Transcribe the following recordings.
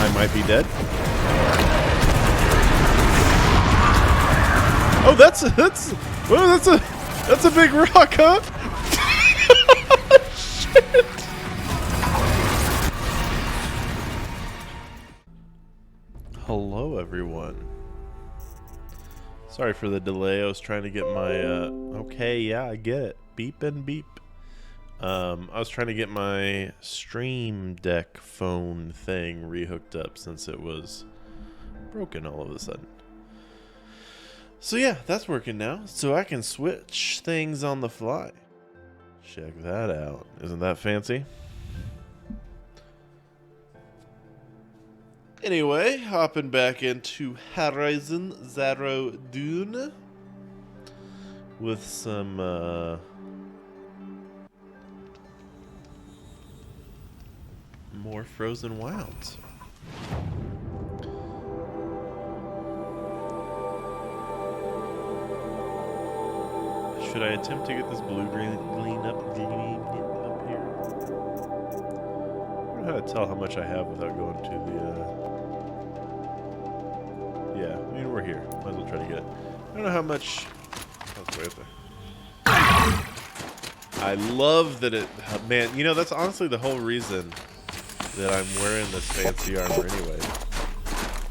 I might be dead. Oh, that's a big rock, huh? Shit. Hello, everyone. Sorry for the delay. I was trying to get my okay, yeah, I get it. Beep and beep. I was trying to get my Stream Deck phone thing rehooked up since it was broken all of a sudden. So yeah, that's working now. So I can switch things on the fly. Check that out. Isn't that fancy? Anyway, hopping back into Horizon Zero Dawn with some more Frozen Wilds. Should I attempt to get this blue green up here? I don't know how to tell how much I have without going to the yeah, I mean, we're here. Might as well try to get it. I don't know how much. Oh, it's way up there. I love that it. Man, you know, that's honestly the whole reason that I'm wearing this fancy armor anyway.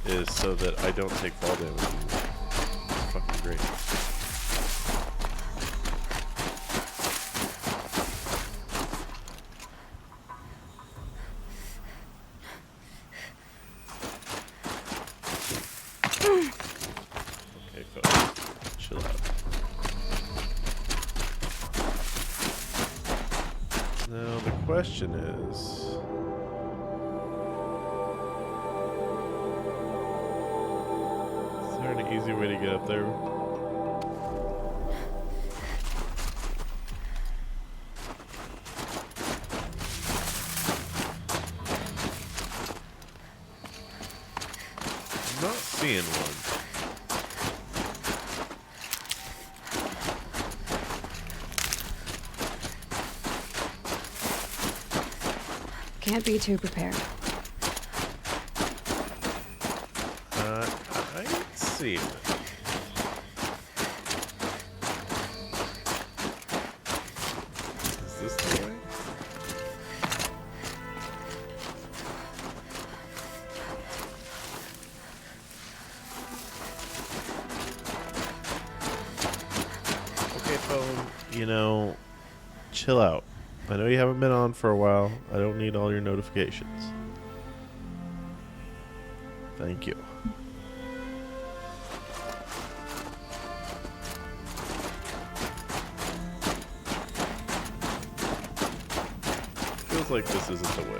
Is so that I don't take fall damage. It's fucking great. Now the question is, there an easy way to get up there? I'm not seeing one. Can't be too prepared. I see. Is this the way? Okay, phone, you know, chill out. I know you haven't been on for a while. I don't need all your notifications. Thank you. Feels like this isn't the way.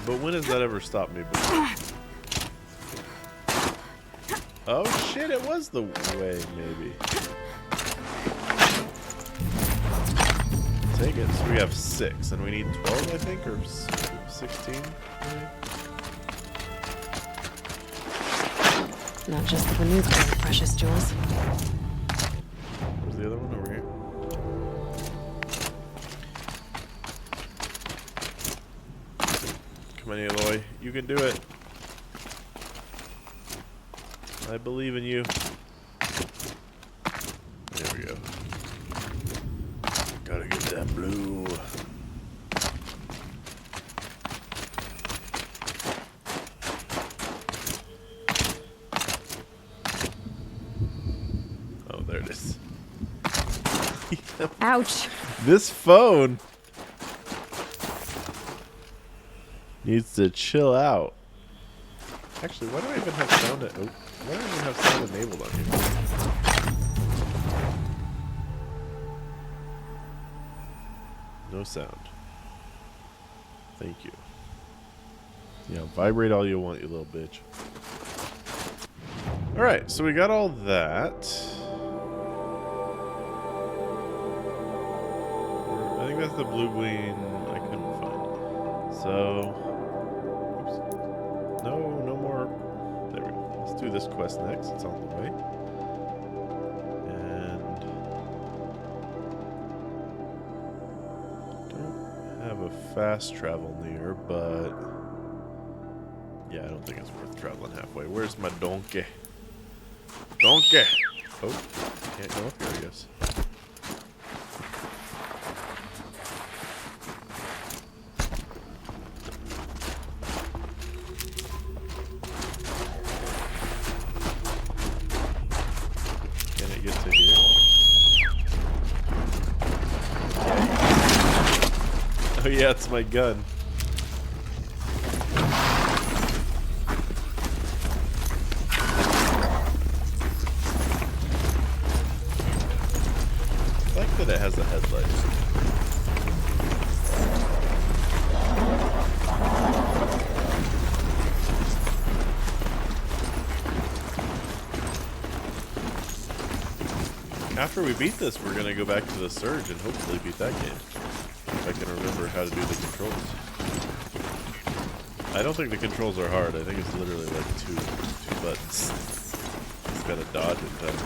But when has that ever stopped me before? Oh shit, it was the way, maybe. Take it. So we have 6, and we need 12, I think, or 16, maybe? Not just the nuclear precious jewels. Where's the other one? Over here. Come on, Aloy. You can do it. I believe in you. There we go. Gotta get that blue. Oh, there it is. Ouch. This phone needs to chill out. Actually, why do I even have sound? Why do I even have sound enabled on here? No sound. Thank you. Yeah, vibrate all you want, you little bitch. Alright, so we got all that. I think that's the blue gleam I couldn't find. So, oops. No more. There we go. Let's do this quest next. It's on the way. And a fast travel near, but yeah, I don't think it's worth traveling halfway. Where's my donkey? Donkey! Oh, can't go up here, I guess. Can it get to here? Oh yeah, it's my gun. I like that it has a headlight. After we beat this, we're gonna go back to the Surge and hopefully beat that game. If I can remember how to do the controls. I don't think the controls are hard. I think it's literally like two buttons. It's got a dodge and time.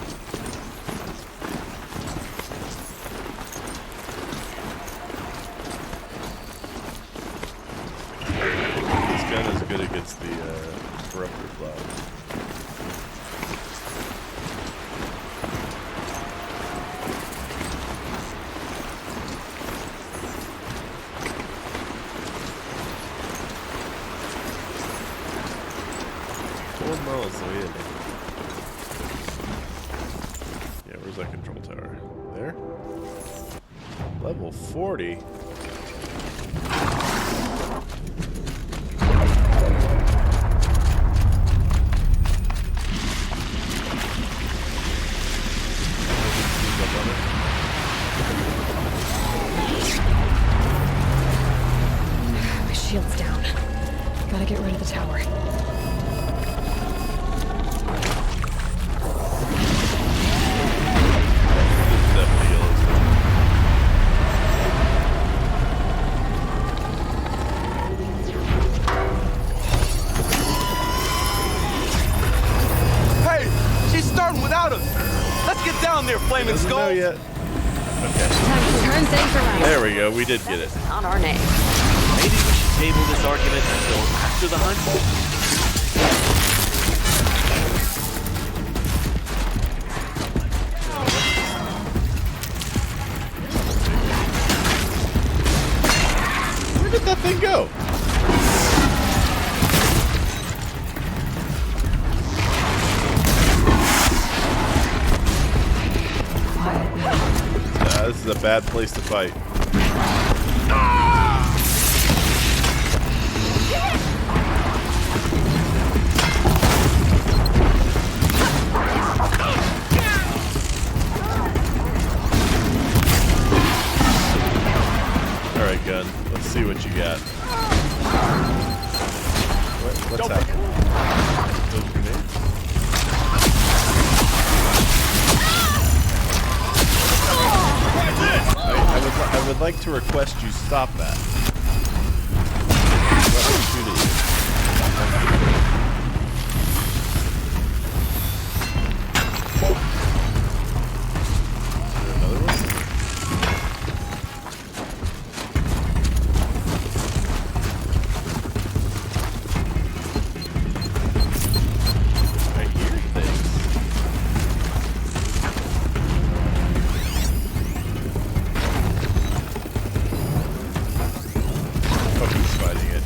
This gun is good against the corruptor cloud. Yeah, where's that control tower? There? Level 40? My shield's down. Gotta get rid of the tower. Flaming skull yet? Okay. Time to turn things around. There we go. We did get it. On our name. Maybe we should table this argument until after the hunt. Where did that thing go? This is a bad place to fight. Alright, gun. Let's see what you got. What's happening? Those grenades? I would like to request you stop that. Let me shoot at you. Is there another one? I hear things. Fighting it.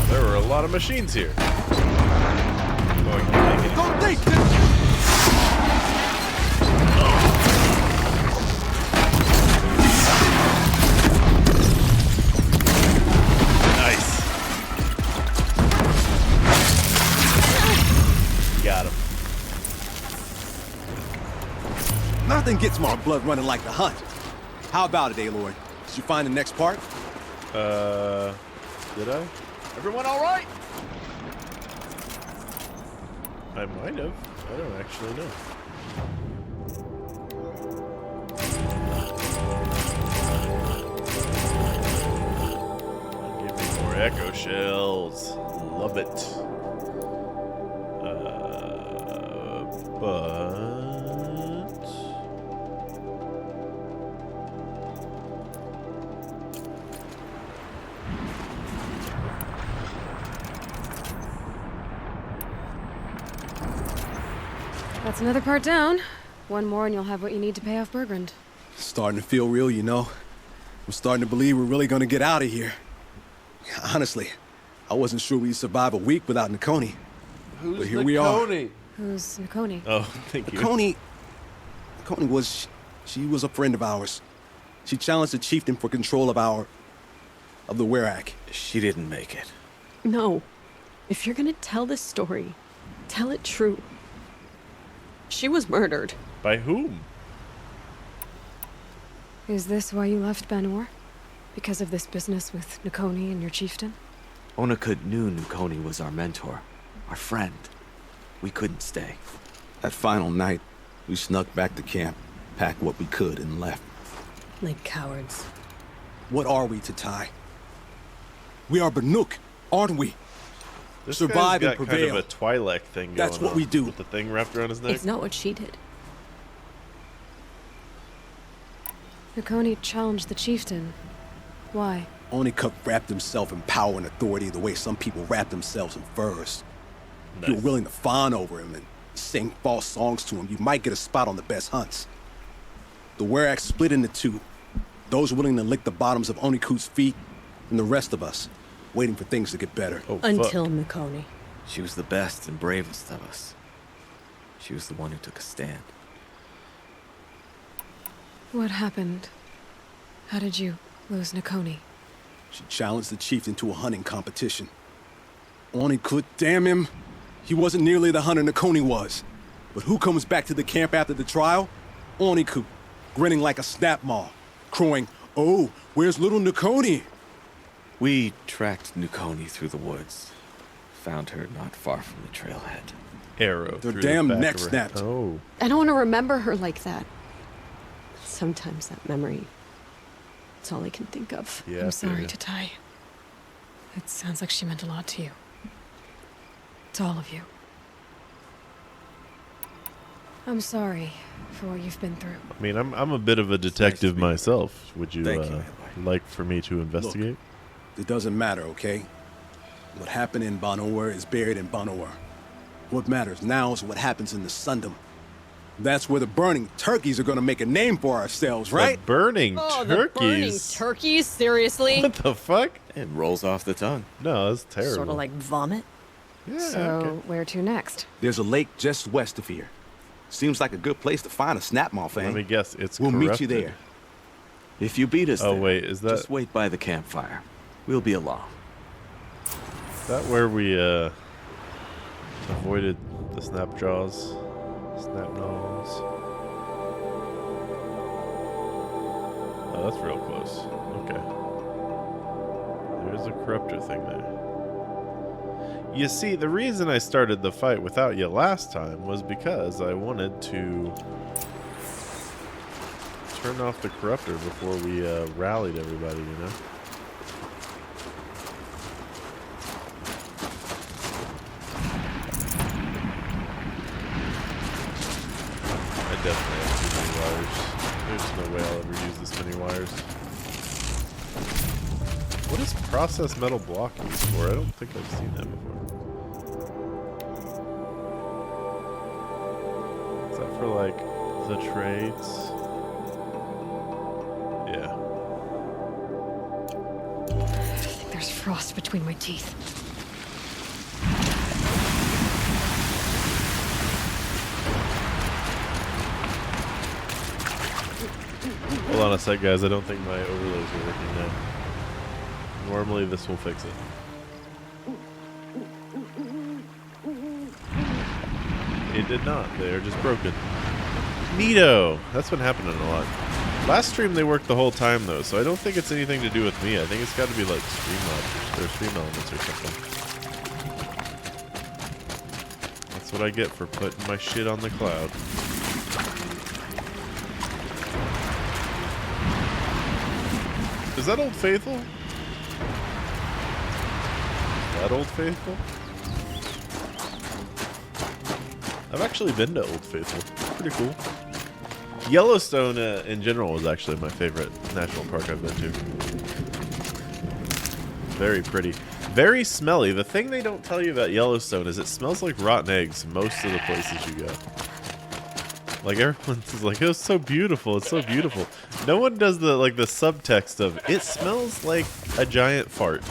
There were a lot of machines here. Going to make it. Go deep! Got him. Nothing gets my blood running like the hunt. How about it, Aloy? Did you find the next part? Did I? Everyone all right? I might have. I don't actually know. Give me more echo shells. Love it. But That's another part down. One more and you'll have what you need to pay off Bergrand. Starting to feel real, you know. I'm starting to believe we're really gonna get out of here. Honestly, I wasn't sure we'd survive a week without Nakoni. But here we are. Who's Nakoni? oh, thank you. Nakoni was... she was a friend of ours. She challenged the chieftain for control of the Werak. She didn't make it. No. If you're gonna tell this story, tell it true. She was murdered. By whom? Is this why you left Banor? Because of this business with Nakoni and your chieftain? Onakut knew Nukoni was our mentor, our friend. We couldn't stay. That final night, we snuck back to camp, packed what we could, and left. Like cowards. What are we, Tatai? We are Banuk, aren't we? This Survive guy's and got prevail. kind of a Twi'lek thing going That's what on we do. with the thing wrapped around his neck. It's not what she did. Nakoni challenged the chieftain. Why? Onikup wrapped himself in power and authority the way some people wrap themselves in furs. If you were willing to fawn over him and sing false songs to him, you might get a spot on the best hunts. The Werak split into two. Those willing to lick the bottoms of Onikut's feet, and the rest of us, waiting for things to get better. Oh, Until fuck. Nakoni. She was the best and bravest of us. She was the one who took a stand. What happened? How did you lose Nakoni? She challenged the chieftain to a hunting competition. Onikut, damn him. He wasn't nearly the hunter Nakoni was. But who comes back to the camp after the trial? Onikut, grinning like a snap maw, crowing, "Oh, where's little Nakoni?" We tracked Nukoni through the woods. Found her not far from the trailhead. Arrow. Their through damn the back neck of her- snapped. Oh. I don't want to remember her like that. Sometimes that memory, it's all I can think of. Yeah. I I'm feel sorry, ya. Tatai. It sounds like she meant a lot to you. To all of you. I'm sorry for what you've been through. I mean, I'm a bit of a detective myself. Would you Thank you. like for me to investigate? It doesn't matter, okay? What happened in Banor is buried in Banor. What matters now is what happens in the Sundom. That's where the burning turkeys are gonna make a name for ourselves, right? The burning Oh, the burning turkeys. turkeys? Seriously? What the fuck? It rolls off the tongue. No, that's terrible. Sort of like vomit? Yeah, So, okay. where to next? There's a lake just west of here. Seems like a good place to find a snapmaw Let fang. me guess. It's We'll meet you corrupted. there. If you beat us Oh, there, wait, is that- just wait by the campfire. We'll be along. Is that where we avoided the snap jaws? Snap gnomes? Oh, that's real close. Okay. There is a corruptor thing there. You see, the reason I started the fight without you last time was because I wanted to turn off the corruptor before we rallied everybody, you know? I definitely have too many wires. There's no way I'll ever use this many wires. What is processed metal block used for? I don't think I've seen that before. Is that for like the trades? Yeah. I think there's frost between my teeth. Hold on a sec, guys. I don't think my overlays are working now. Normally, this will fix it. It did not. They are just broken. Neato. That's been happening a lot. Last stream, they worked the whole time, though, so I don't think it's anything to do with me. I think it's got to be, like, stream elements or something. That's That's what I get for putting my shit on the cloud. Is that Old Faithful? Is that Old Faithful? I've actually been to Old Faithful. Pretty cool. Yellowstone in general is actually my favorite national park I've been to. Very pretty. Very smelly. The thing they don't tell you about Yellowstone is it smells like rotten eggs most of the places you go. Like everyone's like, it's so beautiful, it's so beautiful. No one does the the subtext of it smells like a giant fart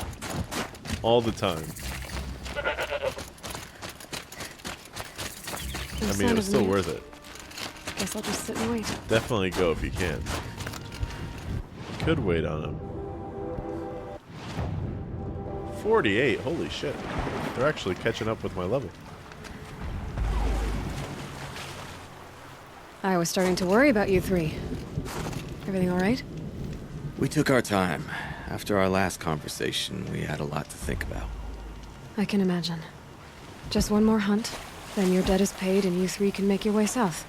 all the time. I mean, it was still worth it. Guess I'll just sit and wait. Definitely go if you can. Could wait on him. 48, holy shit. They're actually catching up with my level. I was starting to worry about you three. Everything all right? We took our time. After our last conversation, we had a lot to think about. I can imagine. Just one more hunt, then your debt is paid and you three can make your way south.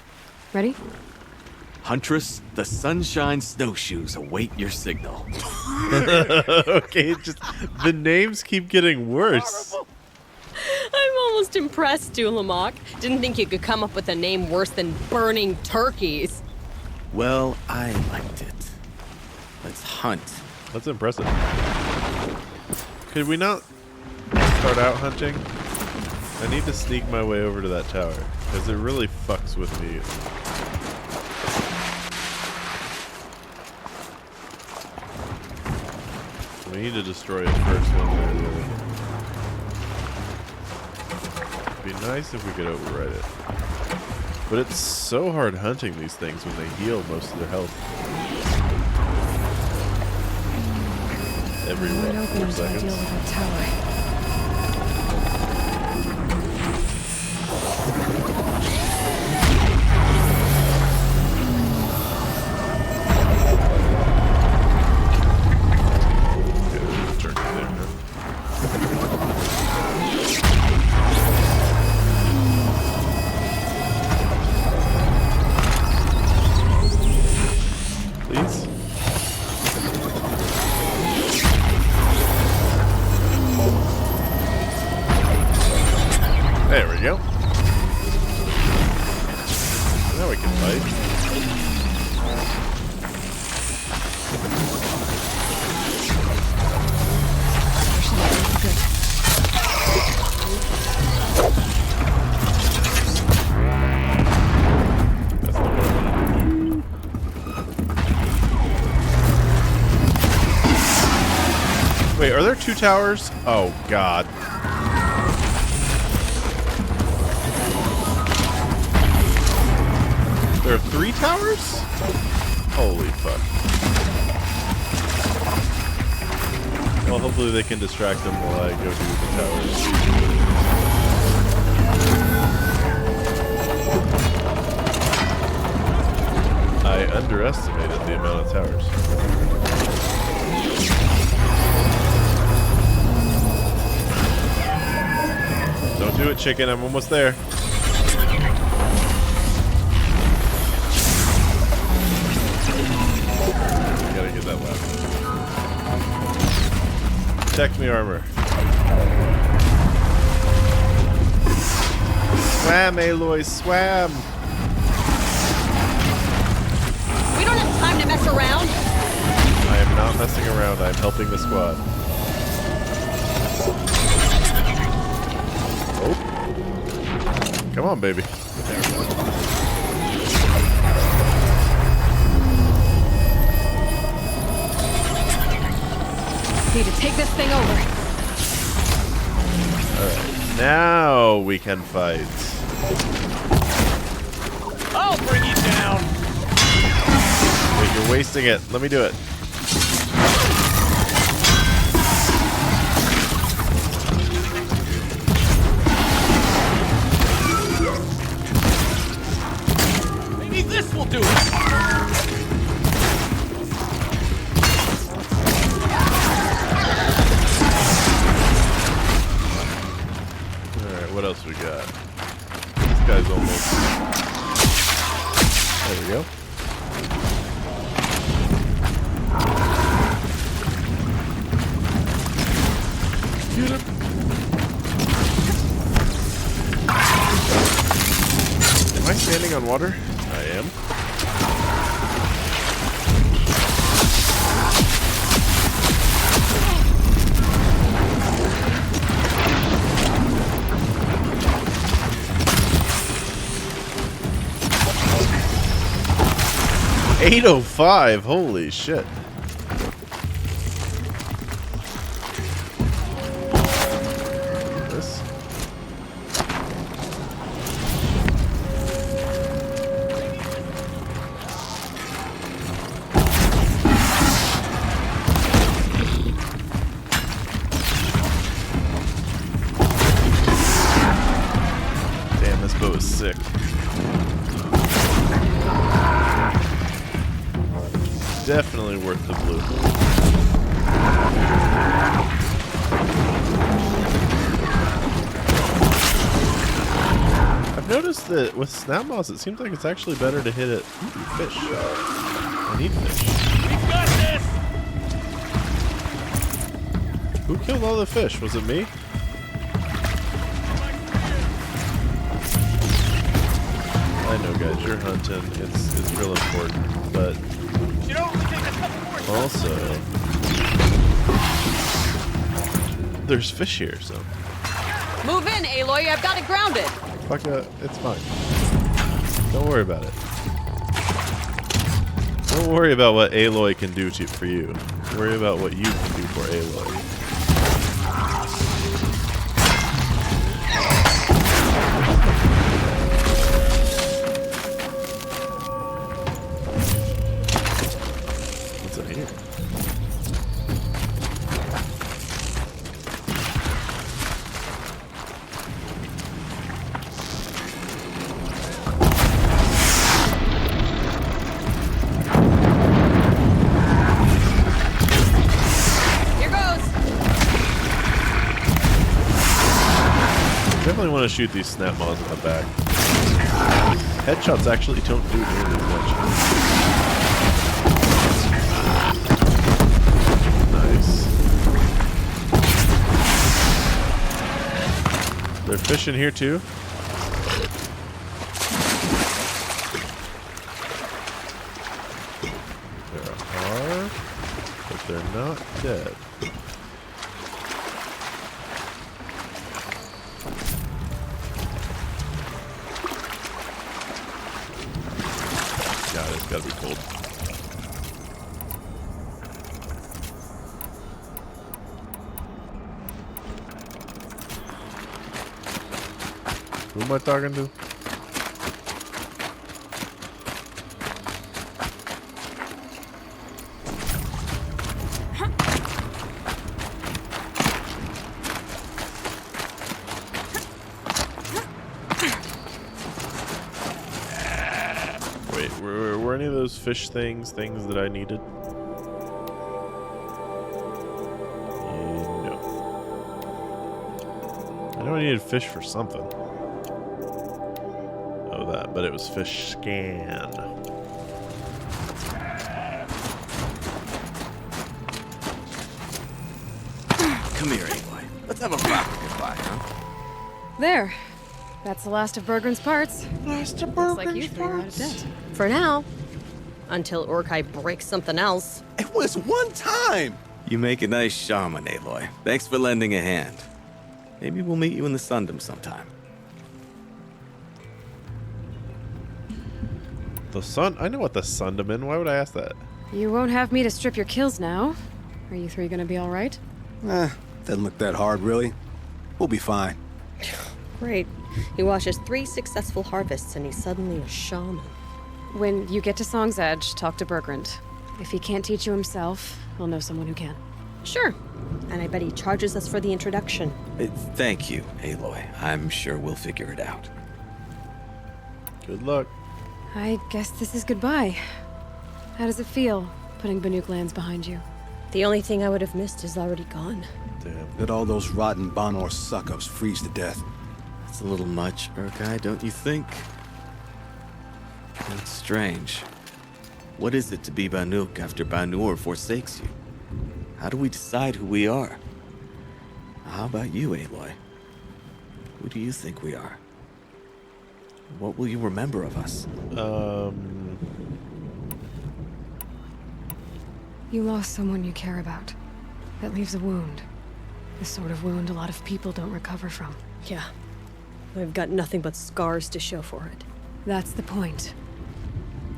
Ready? Huntress, the Sunshine Snowshoes await your signal. Okay, just the names keep getting worse. I'm almost impressed, Dulamok. Didn't think you could come up with a name worse than burning turkeys. Well, I liked it. Let's hunt. That's impressive. Could we not start out hunting? I need to sneak my way over to that tower, because it really fucks with me. We need to destroy it first, one way or the other. It'd be nice if we could override it. But it's so hard hunting these things when they heal most of their health. Every Wide rough open 4 until I deal seconds. with that tower. Please? There we go. Now we can fight. That's not what I wanted to do. Wait, are there 2 towers? Oh, God. There are 3 towers? Holy fuck. Well, hopefully they can distract them while I go do the towers. I underestimated the amount of towers. Don't do it, chicken. I'm almost there. I gotta get that weapon. Protect me, armor. Swam, Aloy, swam! We don't have time to mess around. I am not messing around. I'm helping the squad. Oh. Come on, baby. Need to take this thing over. Alright. Now we can fight. I'll bring you down. Wait, you're wasting it. Let me do it. Maybe this will do it. Alright, what else we got? guy's almost. There we go. Get him. Am I standing on water? I am. $805, holy shit. This. Damn, this boat is sick. Definitely worth the blue. I've noticed that with snap moss, it seems like it's actually better to hit it. Ooh, fish. I need fish. We've got this! Who killed all the fish? Was it me? I know, guys, you're hunting. It's real important, but You know, we take a couple more. also there's fish here, so Move in, Aloy. I've got it grounded. fuck it, it's fine. Don't worry about it. Don't worry about what Aloy can do for you. Worry about what you can do for Aloy. What's in here? Here goes. Definitely want to shoot these snap moths in the back. Headshots actually don't do nearly as much. Nice. They're fishing here too. There are, but they're not dead. God, it's gotta be cold. Who am I talking to? Wait, were any of those fish things that I needed? No. I know I needed fish for something. Oh, that, but it was fish scan. Come here, Aloy. Let's have a proper goodbye, huh? There. That's the last of Bergren's parts. Last of Looks like you three are out of debt. For now. Until Urkai breaks something else. It was one time. You make a nice shaman, Aloy. Thanks for lending a hand. Maybe we'll meet you in the Sundom sometime. The sun? I know what the Sundom in. Why would I ask that? You won't have me to strip your kills now. Are you three gonna be all right? Doesn't look that hard, really. We'll be fine. Great. He watches 3 successful harvests and he's suddenly a shaman. When you get to Song's Edge, talk to Bergrand. If he can't teach you himself, he'll know someone who can. Sure. And I bet he charges us for the introduction. Thank you, Aloy. I'm sure we'll figure it out. Good luck. I guess this is goodbye. How does it feel, putting Banuk lands behind you? The only thing I would have missed is already gone. Damn. Let all those rotten Banor suck-ups freeze to death. It's a little much, Urkai, don't you think? It's strange. What is it to be Banuk after Banur forsakes you? How do we decide who we are? How about you, Aloy? Who do you think we are? What will you remember of us? You lost someone you care about. That leaves a wound. The sort of wound a lot of people don't recover from. Yeah. I've got nothing but scars to show for it. That's the point.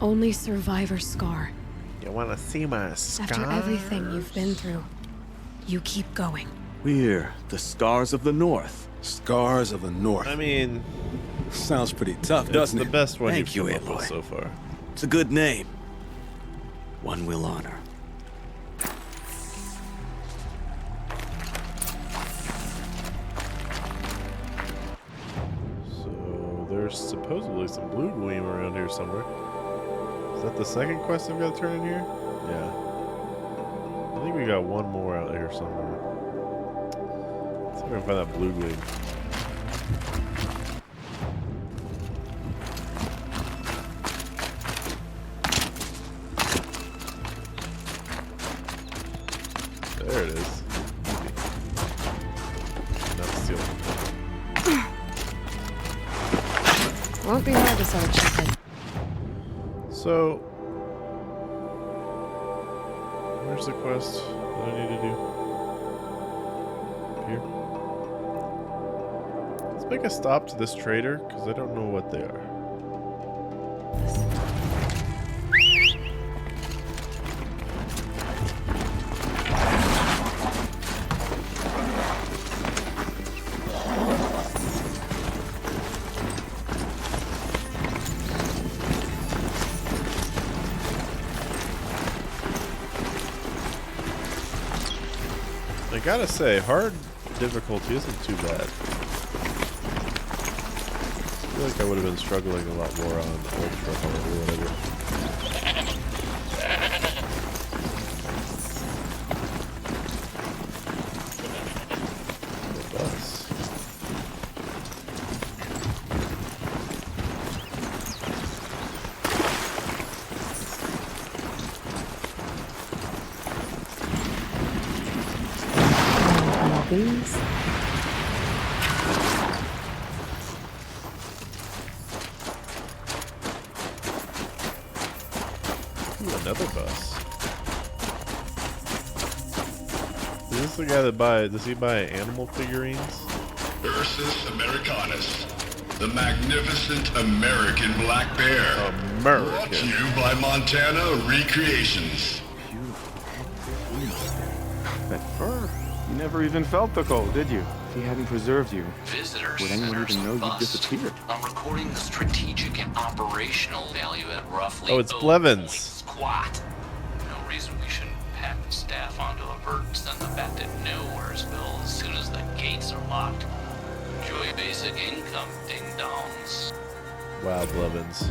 Only survivor's scar. You want to see my scars? After everything you've been through, you keep going. We're the Scars of the North. Scars of the North. I mean, Sounds pretty tough, it's doesn't the it? best one Thank you've you, come up with Aloy. so far. It's a good name. One we'll honor. So there's supposedly some blue gleam around here somewhere. Is that the second quest I've got to turn in here? Yeah. I think we got one more out here somewhere. Let's see if I can find that blue gleam. There it is. Not stealing. Won't be hard to sell a chicken. So, where's the quest that I need to do? Up here. Let's make a stop to this trader, because I don't know what they are. I gotta say, hard difficulty isn't too bad. I feel like I would have been struggling a lot more on ultra hard or whatever. The bus. These. Ooh, another bus. Is this the guy that does he buy animal figurines? Ursus Americanus, the magnificent American black bear. Brought to American. you by Montana Recreations. That fur. You never even felt the cold, did you? If he hadn't preserved you, Visitors would anyone even know you bust. disappeared? I'm recording the strategic and operational value at roughly Oh, it's 0.1 Blevins. squat. No reason we shouldn't pack the staff onto a bird and send them back to Nowheresville as soon as the gates are locked. Enjoy basic income, ding-dongs. Wow, Blevins.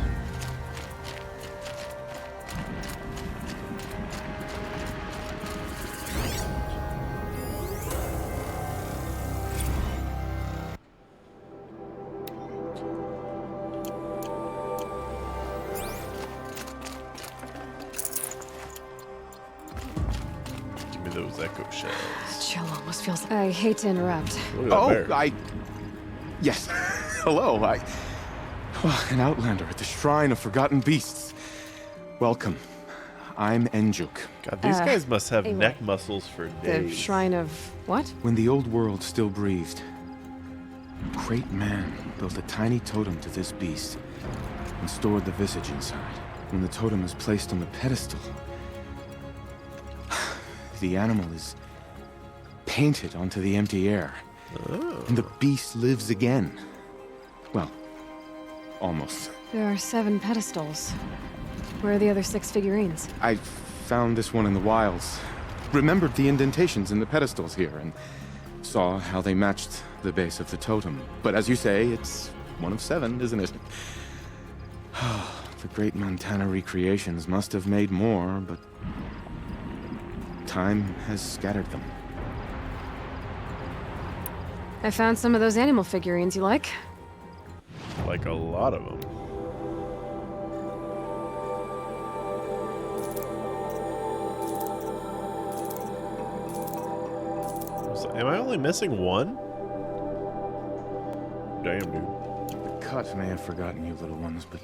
Give me those echo shells. Chill almost feels. I hate to interrupt. Look at that bear. Yes. Hello, an outlander at the Shrine of Forgotten Beasts. Welcome. I'm Enjuk. God, these guys must have Aloy. neck muscles for The days. shrine of what? When the old world still breathed, a great man built a tiny totem to this beast and stored the visage inside. When the totem is placed on the pedestal, the animal is painted onto the empty air. And the beast lives again. Well, almost. There are 7 pedestals. Where are the other 6 figurines? I found this one in the wilds. Remembered the indentations in the pedestals here and saw how they matched the base of the totem. But as you say, it's one of 7, isn't it? The great Montana Recreations must have made more, but time has scattered them. I found some of those animal figurines you like. Like a lot of them. So, am I only missing one? Damn, dude. The cut may have forgotten you, little ones, but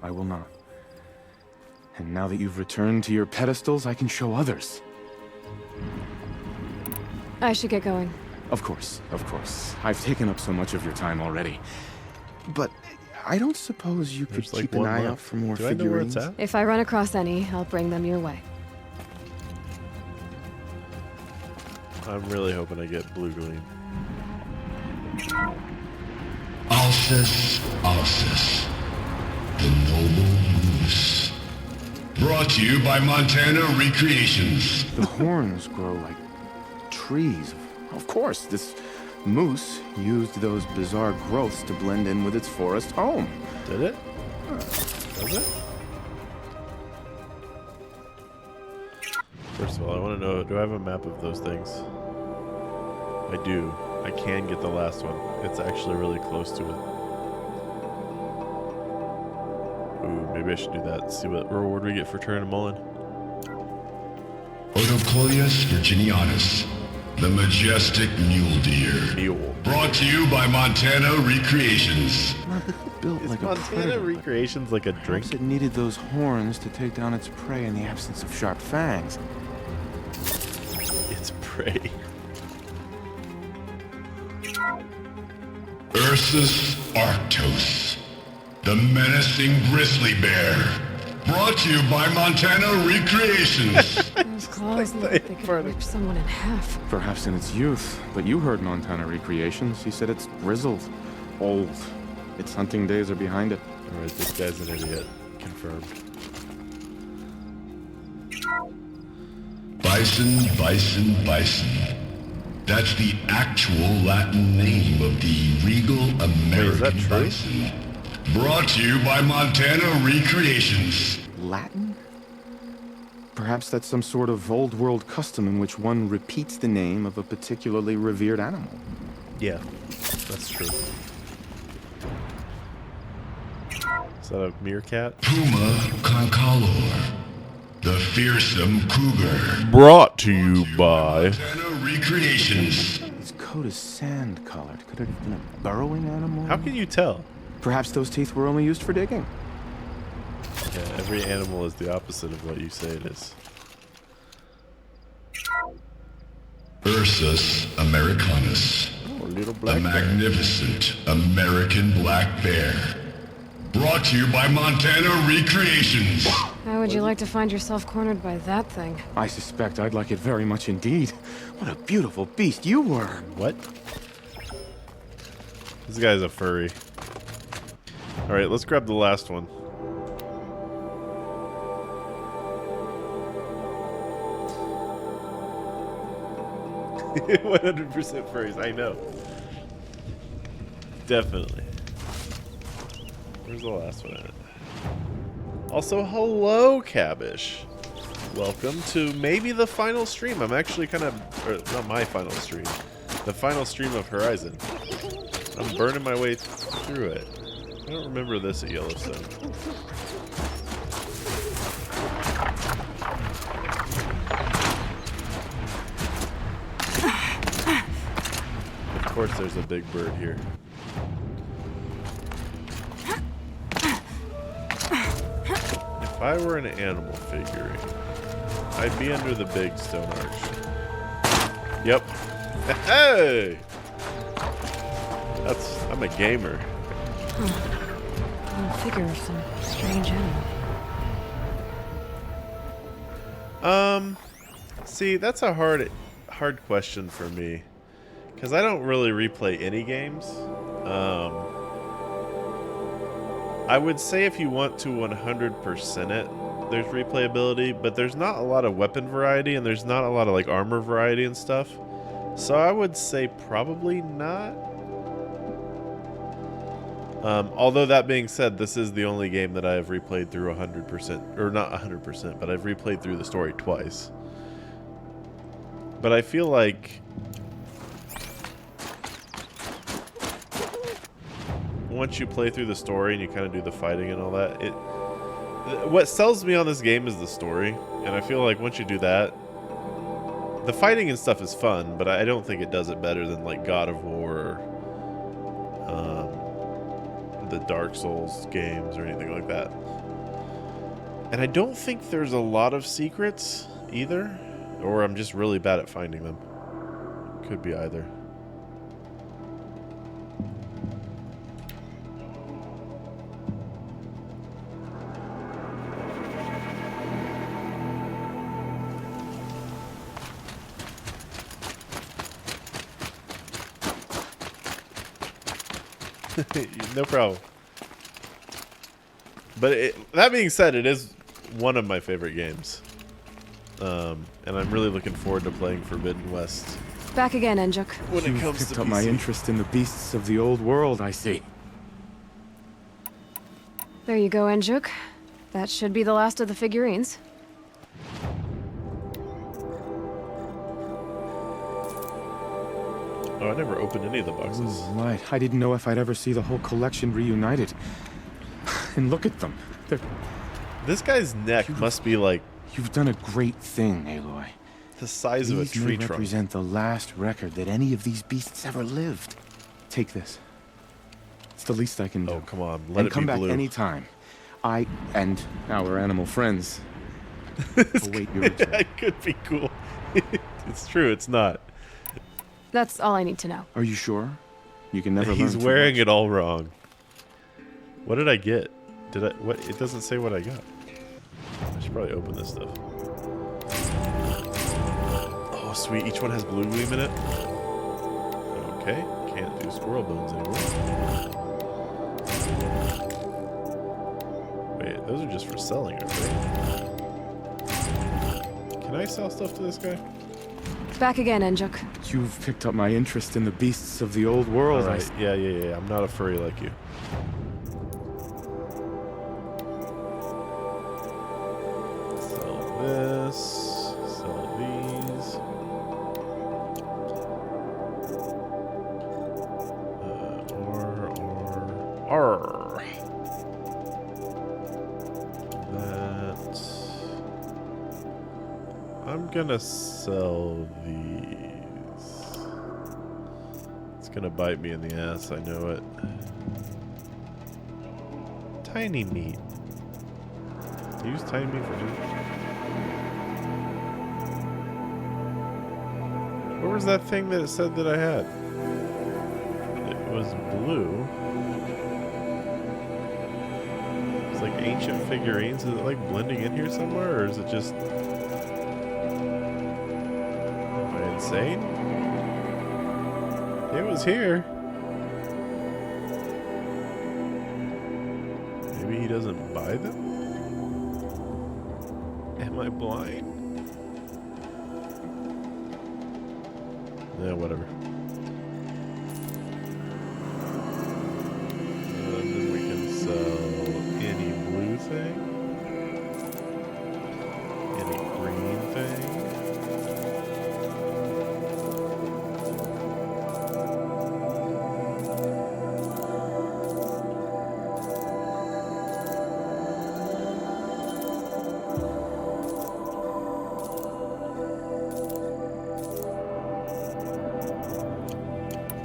I will not. And now that you've returned to your pedestals, I can show others. I should get going. Of course, of course. I've taken up so much of your time already. But I don't suppose you could keep an eye out for more figurines? If I run across any, I'll bring them your way. I'm really hoping I get blue gleam. Alcis, Alcis, the noble moose. Brought to you by Montana Recreations. The horns grow like trees. Of course, this moose used those bizarre growths to blend in with its forest home. Did it? Does it? First of all, I want to know, do I have a map of those things? I do. I can get the last one. It's actually really close to it. Ooh, maybe I should do that. See what reward we get for turning them all in. Odocoleus virginianus, the majestic mule deer. Mule. Brought to you by Montana Recreations. Built Is like Montana a Recreations like a drink? Perhaps it needed those horns to take down its prey in the absence of sharp fangs. It's prey. Ursus arctos, the menacing grizzly bear. Brought to you by Montana Recreations. Those claws look like they could rip someone in half. Perhaps in its youth, but you heard Montana Recreations. He said it's grizzled, old. Its hunting days are behind it. Alright, this guy's an idiot. Confirmed. Bison, bison, bison. That's the actual Latin name of the regal American bison. Brought to you by Montana Recreations. Latin? Perhaps that's some sort of old world custom in which one repeats the name of a particularly revered animal. Yeah, that's true. Is that a meerkat? Puma concalor, the fearsome cougar. Brought to you by Montana Recreations. Its coat is sand colored. Could it have been a burrowing animal? How can you tell? Perhaps those teeth were only used for digging. Yeah, every animal is the opposite of what you say it is. Ursus americanus, Oh, little the black bear. magnificent American black bear. Brought to you by Montana Recreations. How would you like to find yourself cornered by that thing? I suspect I'd like it very much indeed. What a beautiful beast you were. What? This guy's a furry. Alright, let's grab the last one. 100% furries, I know. Definitely. Where's the last one at? Also, hello, Cabish. Welcome to maybe the final stream. I'm actually kind of... Or, not my final stream. The final stream of Horizon. I'm burning my way through it. I don't remember this at Yellowstone. Of course there's a big bird here. If I were an animal figurine, I'd be under the big stone arch. Yep. Hey! I'm a gamer. A figure of some strange animal. See, that's a hard question for me. Because I don't really replay any games. I would say if you want to 100% it, there's replayability, but there's not a lot of weapon variety, and there's not a lot of like armor variety and stuff. So I would say probably not. Although that being said, this is the only game that I have replayed through 100%, or not 100%, but I've replayed through the story twice. But I feel like once you play through the story and you kind of do the fighting and all that, what sells me on this game is the story, and I feel like once you do that, the fighting and stuff is fun, but I don't think it does it better than like God of War or the Dark Souls games or anything like that. And I don't think there's a lot of secrets either, or I'm just really bad at finding them. Could be either. No problem. But that being said, it is one of my favorite games. And I'm really looking forward to playing Forbidden West. Back again, Enjuk. When it comes You've picked to up my PC. interest in the beasts of the old world, I see. There you go, Enjuk. That should be the last of the figurines. Oh, I never opened any of the boxes. Ooh, right. I didn't know if I'd ever see the whole collection reunited. And look at them. This guy's neck must be like You've done a great thing, Aloy. the size of a These tree may trunk. represent the last record that any of these beasts ever lived. Take this. It's the least I can do. Oh, come on. Let And it come be back blue. anytime. I and our animal friends await your return. That could be cool. It's true, it's not. That's all I need to know. Are you sure? You can never learn He's too wearing much. it all wrong. What did I get? Did I what it doesn't say what I got. I should probably open this stuff. Oh sweet, each one has blue gleam in it. Okay, can't do squirrel bones anymore. Wait, those are just for selling, aren't they? Can I sell stuff to this guy? Back again, Enjuk. You've picked up my interest in the beasts of the old world. All right. Yeah. I'm not a furry like you. Sell this. Sell these. R. That. I'm gonna sell these. It's gonna bite me in the ass, I know it. Tiny meat. Use tiny meat for food. What was that thing that it said that I had? It was blue. It's like ancient figurines. Is it like blending in here somewhere, or is it just... Am I insane? It was here. Maybe he doesn't buy them? Am I blind? Yeah, whatever. And then we can sell any blue thing. Any green thing.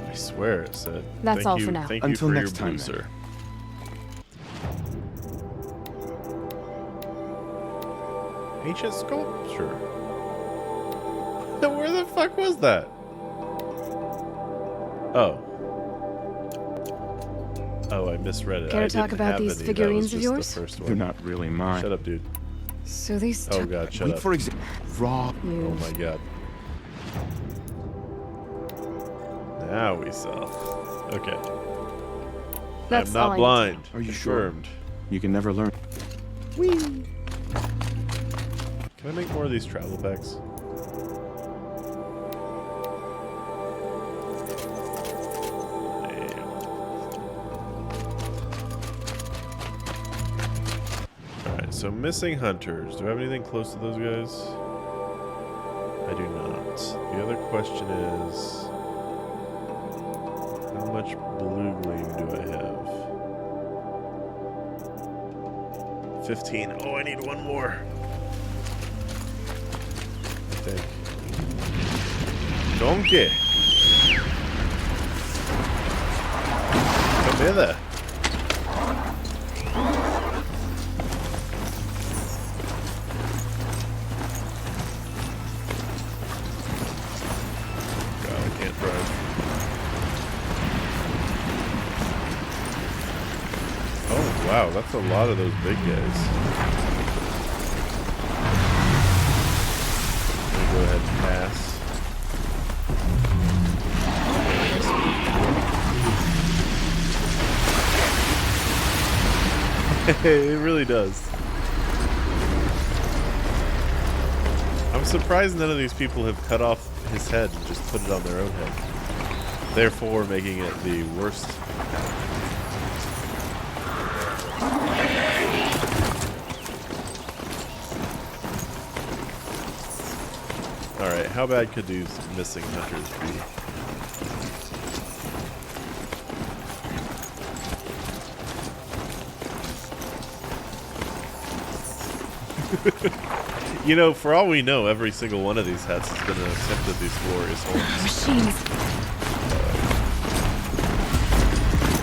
I swear it said. That's Thank all you, for now. Thank Until you for next your time, blue, then. sir. Ancient sculpture. Where the fuck was that? Oh. Oh, I misread it. Care to I talk didn't about have these any. figurines that of was yours? just the first They're one. not really mine. Shut up, dude. So these Oh took god, shut Wait up. for example. Raw. Oh my god. Now we sell. Okay. That's I'm all not I need to blind. Are you sure? Confirmed. You can never learn. Can I make more of these travel packs? Damn. Alright, so missing hunters. Do I have anything close to those guys? I do not. The other question is, how much blue gleam do I have? 15. Oh, I need one more. I think. Donkey. Come hither. God, I can't drive. Oh, wow, that's a lot of those big guys. Let me go ahead and pass. It really does. I'm surprised none of these people have cut off his head and just put it on their own head, therefore making it the worst. Alright, how bad could these missing hunters be? You know, for all we know, every single one of these hats has been an attempt at these glorious horns. Machines.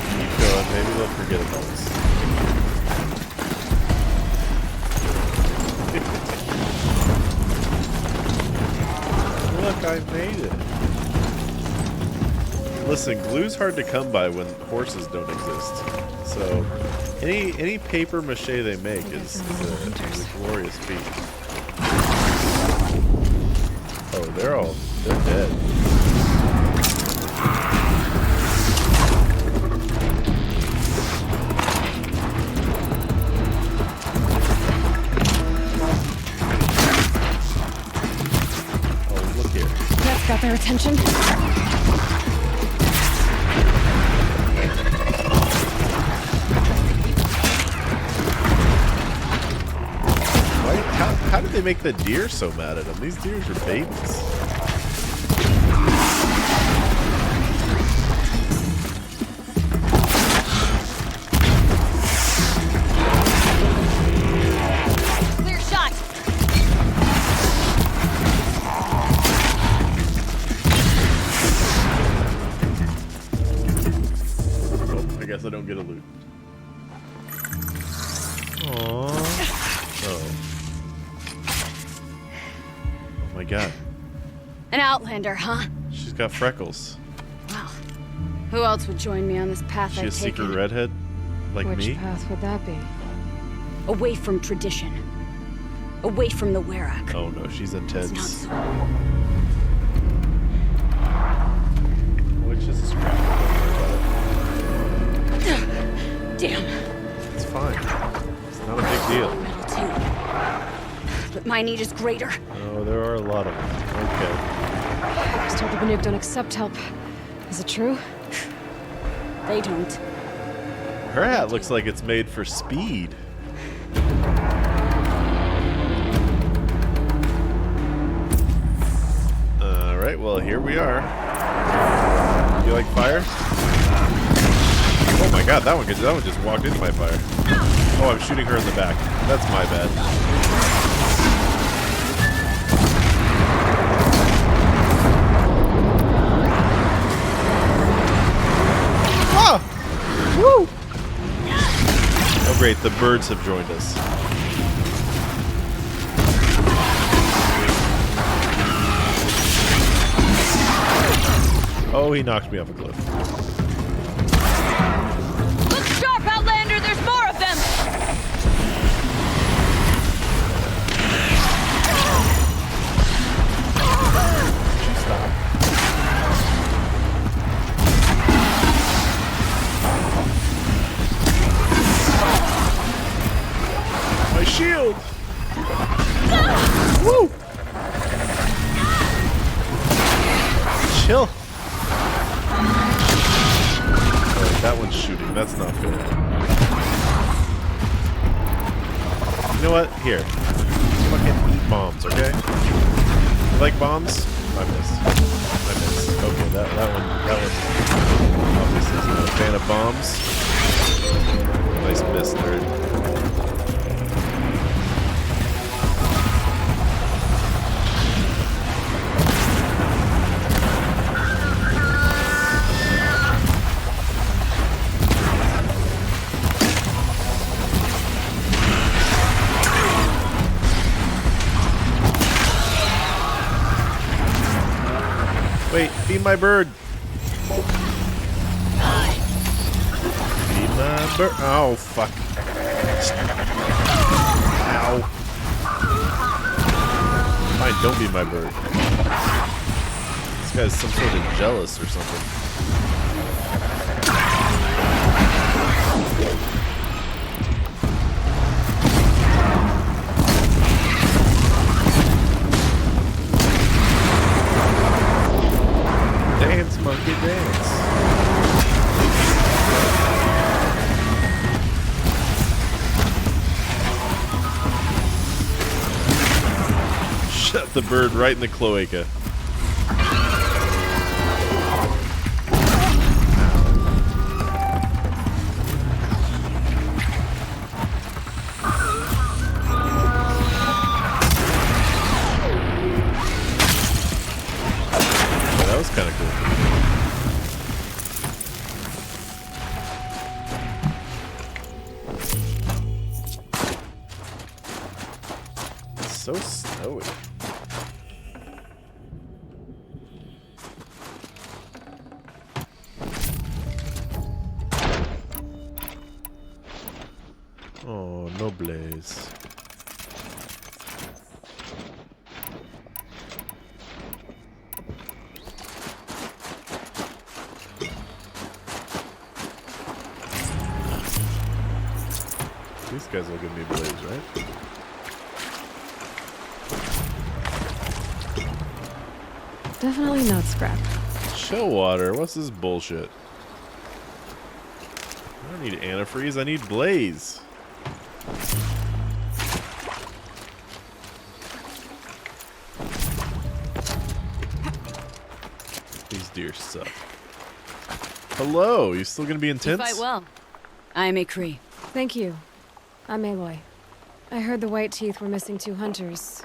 Keep going, maybe they'll forget about us. Look, I made it. Listen, glue's hard to come by when horses don't exist. So, any paper mache they make is a glorious feat. Oh, they're dead. Oh, look here. That's got their attention. How did they make the deer so mad at him? These deers are babies. Clear shot. Oh, I guess I don't get a loot. Aww. Oh. Oh my god. An outlander, huh? She's got freckles. Well, who else would join me on this path Is she a I've taken? secret redhead? Like Which me? path would that be? Away from tradition. Away from the Werak. Oh no, she's intense. It's not so. Which is a scrap. Don't worry about it. Damn. It's fine. It's not a big deal. Metal too. But my need is greater. Oh, there are a lot of them. Okay. I was told the Banuk don't accept help. Is it true? They don't. Her hat looks like it's made for speed. Alright, well, here we are. You like fire? Oh my god, that one just walked into my fire. Oh, I'm shooting her in the back. That's my bad. Ah! Woo! Oh great, the birds have joined us. Oh, he knocked me off a cliff. Look sharp, Outlander! There's more of them! Stop. My shield! Woo! Chill. Alright, that one's shooting. That's not good. You know what? Here. Fucking eat bombs, okay? You like bombs? I miss. Okay, that one obviously Not a fan of bombs. Nice miss, nerd. Wait, be my bird. Be my bird. Oh, fuck. Ow. Fine, don't be my bird. This guy's some sort of jealous or something. Dance, monkey, dance. Shut the bird right in the cloaca. That was kind of cool. It's so snowy. Oh, no blaze. These guys will give me blaze, right? Definitely not scrap. Chill water. What's this bullshit? I don't need antifreeze. I need blaze. These deer suck. Hello. You still gonna be intense? You fight well. I am a Cree. Thank you. I'm Aloy. I heard the White Teeth were missing 2 hunters.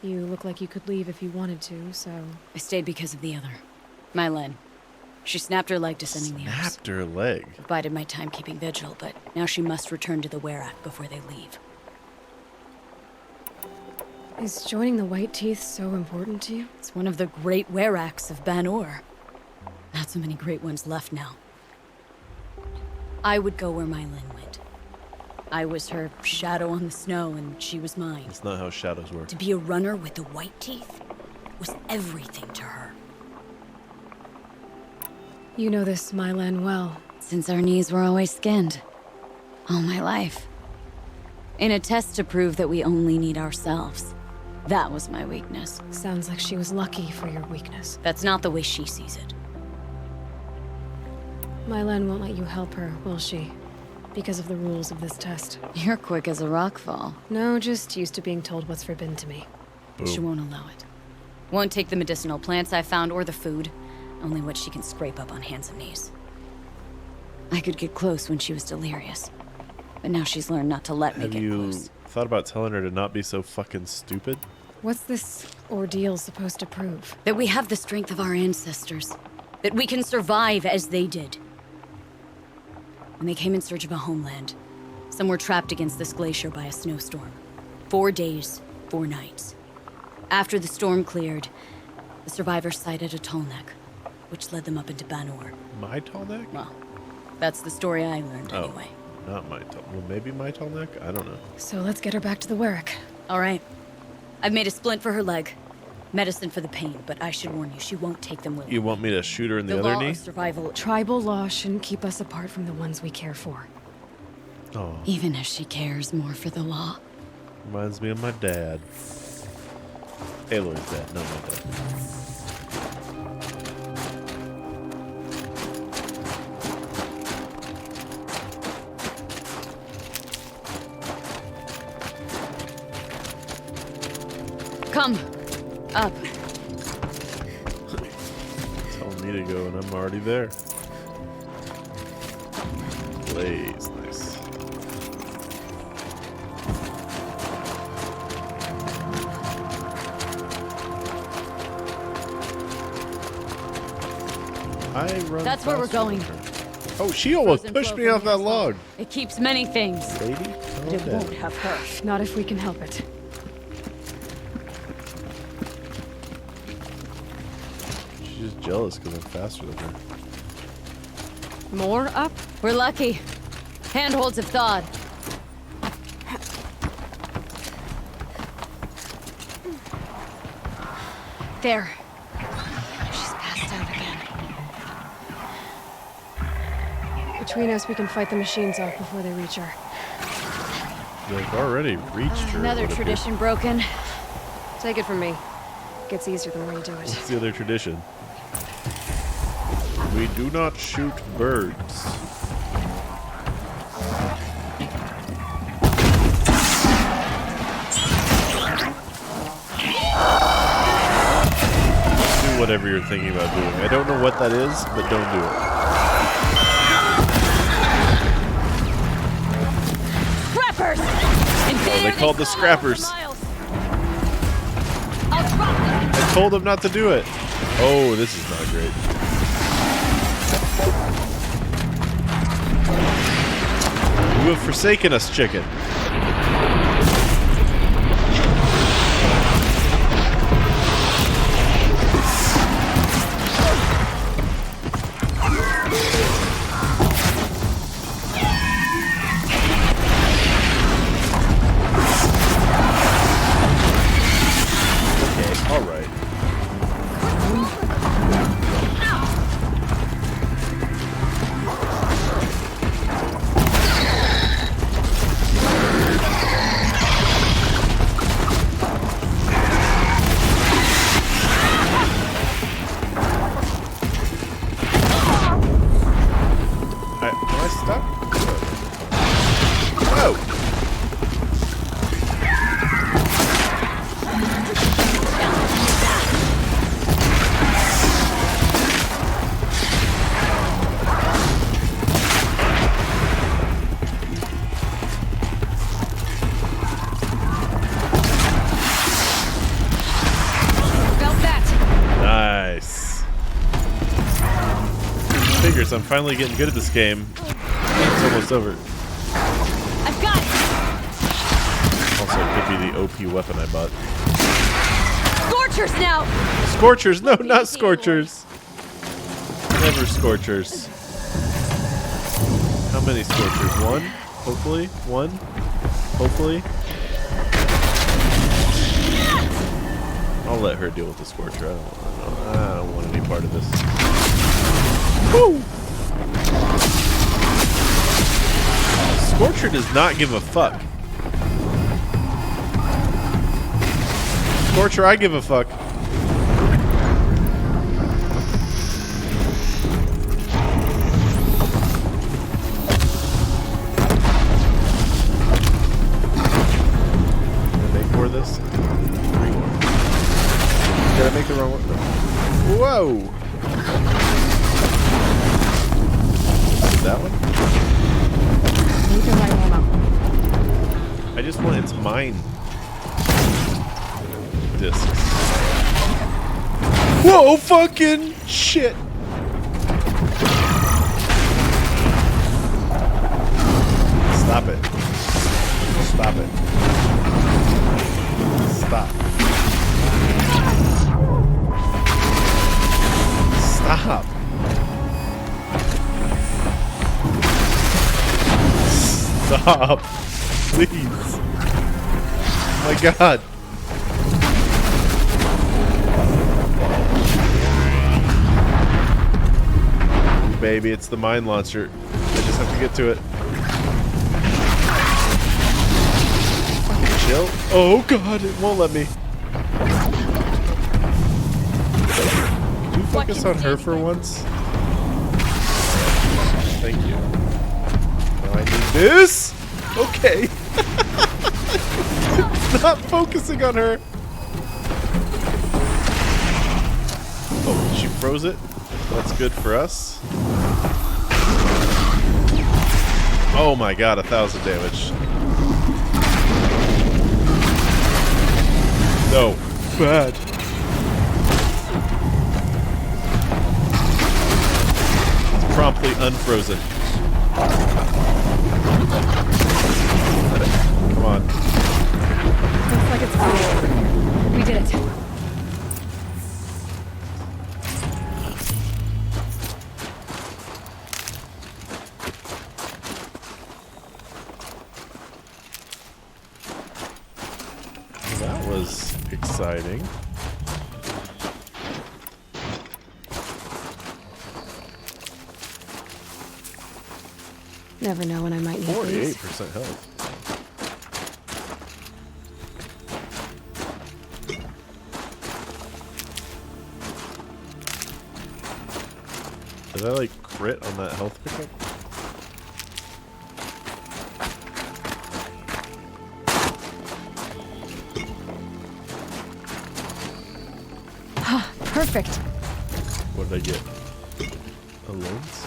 You look like you could leave if you wanted to, so... I stayed because of the other. Mylen. She snapped her leg descending the Alps. Snapped her leg? I bided my time keeping vigil, but now she must return to the Werak before they leave. Is joining the White Teeth so important to you? It's one of the great Weraks of Banor. Not so many great ones left now. I would go where Mylen went. I was her shadow on the snow, and she was mine. That's not how shadows work. To be a runner with the White Teeth was everything to her. You know this Mylan well. Since our knees were always skinned. All my life. In a test to prove that we only need ourselves. That was my weakness. Sounds like she was lucky for your weakness. That's not the way she sees it. Mylan won't let you help her, will she? Because of the rules of this test. You're quick as a rock fall. No, just used to being told what's forbidden to me. Boom. She won't allow it. Won't take the medicinal plants I found or the food. Only what she can scrape up on hands and knees. I could get close when she was delirious. But now she's learned not to let me get close. Have you thought about telling her to not be so fucking stupid? What's this ordeal supposed to prove? That we have the strength of our ancestors. That we can survive as they did. When they came in search of a homeland, some were trapped against this glacier by a snowstorm. 4 days, 4 nights. After the storm cleared, the survivors sighted a tallneck, which led them up into Banor. My tallneck? Well, that's the story I learned anyway. Not my tall. Well, maybe my tallneck? I don't know. So let's get her back to the Werak. All right. I've made a splint for her leg. Medicine for the pain, but I should warn you, she won't take them willingly. You want me to shoot her in the law other knee? Of survival. Tribal law shouldn't keep us apart from the ones we care for. Oh. Even if she cares more for the law. Reminds me of my dad. Aloy's dad, not my dad. Come. Up. Telling me to go and I'm already there. Blaze, nice. That's where we're going. Oh, she almost pushed me off that log. It keeps many things. Lady, But it won't have her. Not if we can help it. She's just jealous because I'm faster than her. More up? We're lucky. Handholds have thawed. There. She's passed out again. Between us, we can fight the machines off before they reach her. They've already reached her. Another tradition broken. Take it from me. Gets easier the more you do it. What's the other tradition? We do not shoot birds. Do whatever you're thinking about doing. I don't know what that is, but don't do it. Scrappers! Oh, they called the scrappers. I told them not to do it. Oh, this is not great. You have forsaken us, chicken. Okay, all right. Am I stuck? Whoa! Felt that. Nice. Figures, I'm finally getting good at this game. It's almost over. I've got it. Also, it could be the OP weapon I bought. Scorchers now. Scorchers! No, not Scorchers! Never Scorchers. How many Scorchers? One? Hopefully? One? Hopefully? I'll let her deal with the Scorcher. I don't want any part of this. Woo! Scorcher does not give a fuck. Scorcher, I give a fuck. Did I make more of this? 3 more. Did I make the wrong one? No. Whoa! That one? I just want its mine discs. Whoa, fucking shit! Stop it. Stop it. Stop. Stop. Stop. Please. My God. Ooh, baby, it's the mine launcher. I just have to get to it. Fucking chill. Oh God, it won't let me. Could you focus on her for once? Thank you. Now I need this. Okay. It's not focusing on her. Oh, she froze it. That's good for us. Oh my god, 1,000 damage. No. Bad. It's promptly unfrozen. Come on. Looks like it's clear. We did it. That was exciting. Never know when I might need these. 48% health. Did I like crit on that health pickup? Perfect. What did I get? A lens?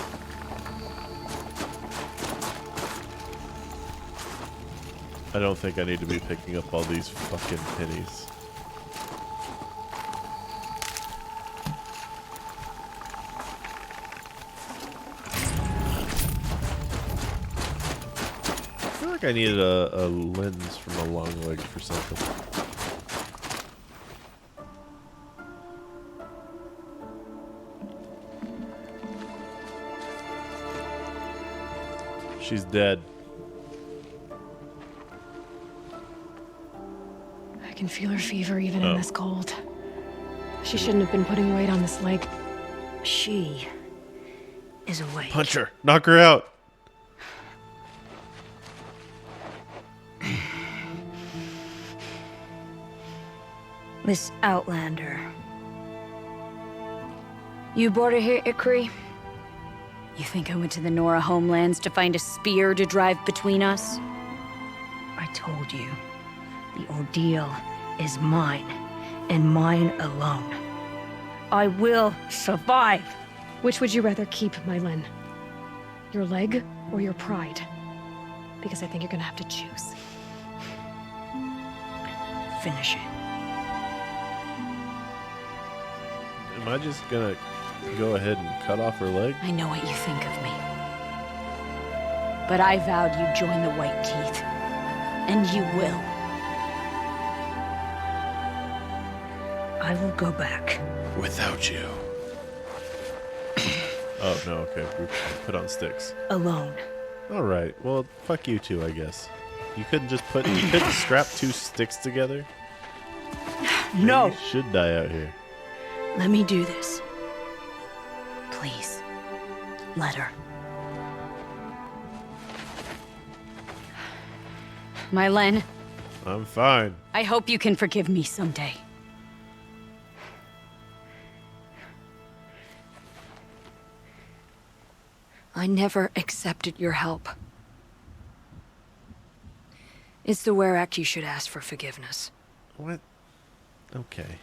I don't think I need to be picking up all these fucking pennies. I feel like I needed a lens from a long leg for something. She's dead. I can feel her fever even in this cold. She shouldn't have been putting weight on this leg. She is awake. Punch her. Knock her out. Miss Outlander. You brought her here, Ikri? You think I went to the Nora homelands to find a spear to drive between us? I told you, the ordeal is mine, and mine alone. I will survive. Which would you rather keep, Mylin? Your leg or your pride? Because I think you're gonna have to choose. Finish it. Am I just gonna go ahead and cut off her leg? I know what you think of me. But I vowed you'd join the White Teeth. And you will. I will go back. Without you. Oh, no, okay. We put on sticks. Alone. Alright, well, fuck you too, I guess. You couldn't just you couldn't strap 2 sticks together? No! You should die out here. Let me do this. Please. Let her. Mylin. I'm fine. I hope you can forgive me someday. I never accepted your help. It's the Werak you should ask for forgiveness. What? Okay.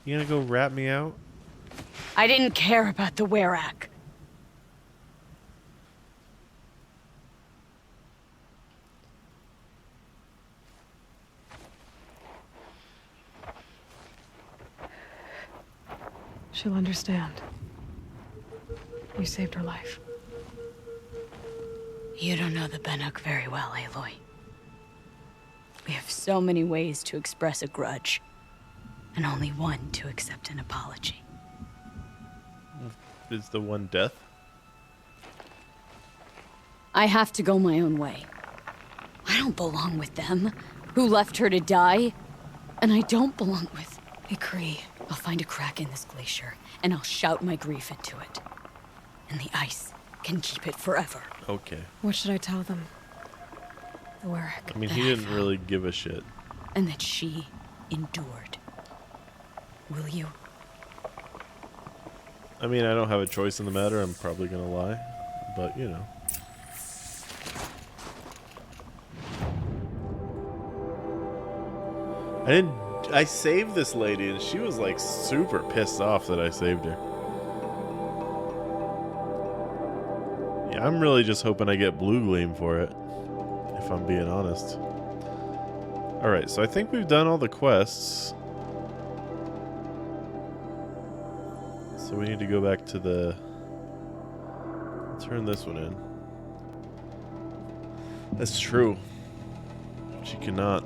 You gonna go rat me out? I didn't care about the Werak. She'll understand. You saved her life. You don't know the Banuk very well, Aloy. We have so many ways to express a grudge, and only one to accept an apology. Is the one death? I have to go my own way. I don't belong with them, who left her to die. And I don't belong with Ikri. I'll find a crack in this glacier, and I'll shout my grief into it. And the ice can keep it forever. Okay. What should I tell them? The Werak. I mean, he didn't really give a shit. And that she endured. Will you? I mean, I don't have a choice in the matter. I'm probably gonna lie. But, you know. I saved this lady, and she was, like, super pissed off that I saved her. Yeah, I'm really just hoping I get blue gleam for it, if I'm being honest. Alright, so I think we've done all the quests. So we need to go back to the... Turn this one in. That's true. She cannot.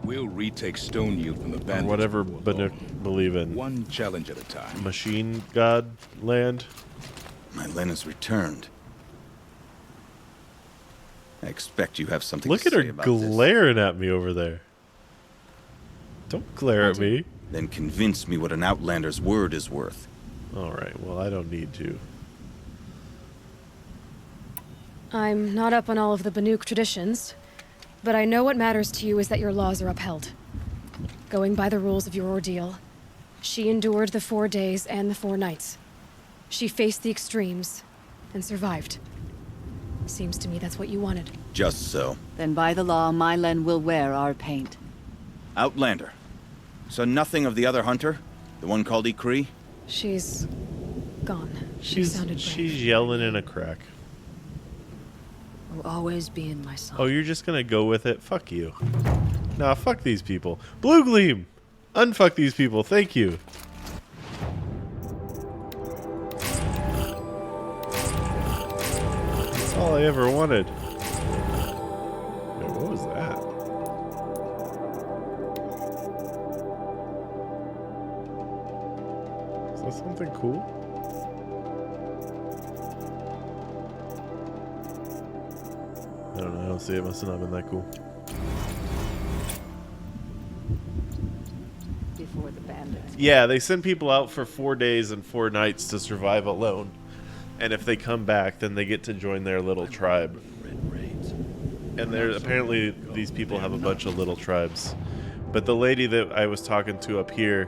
We'll retake Stone Yield from the Or bandits. whatever Banuk believe in. One challenge at a time. Machine God land. My Len has returned. I expect you have something Look to at her say about glaring at me over there. Don't glare at me. Then convince me what an Outlander's word is worth. Alright, well, I don't need to. I'm not up on all of the Banuk traditions, but I know what matters to you is that your laws are upheld. Going by the rules of your ordeal, she endured the 4 days and the 4 nights. She faced the extremes and survived. Seems to me that's what you wanted. Just so. Then by the law, my Len will wear our paint. Outlander. So nothing of the other hunter? The one called Ikri? She's gone. She's yelling in a crack. Will always be in my soul. Oh, you're just gonna go with it? Fuck you. Nah, fuck these people. Blue Gleam! Unfuck these people, thank you. That's all I ever wanted. Wait, what was that? Is that something cool? I don't know, I don't see it. Must have not been that cool. Before the bandits. Yeah, they send people out for 4 days and 4 nights to survive alone. And if they come back, then they get to join their little tribe. And there apparently these people have a bunch of little tribes. But the lady that I was talking to up here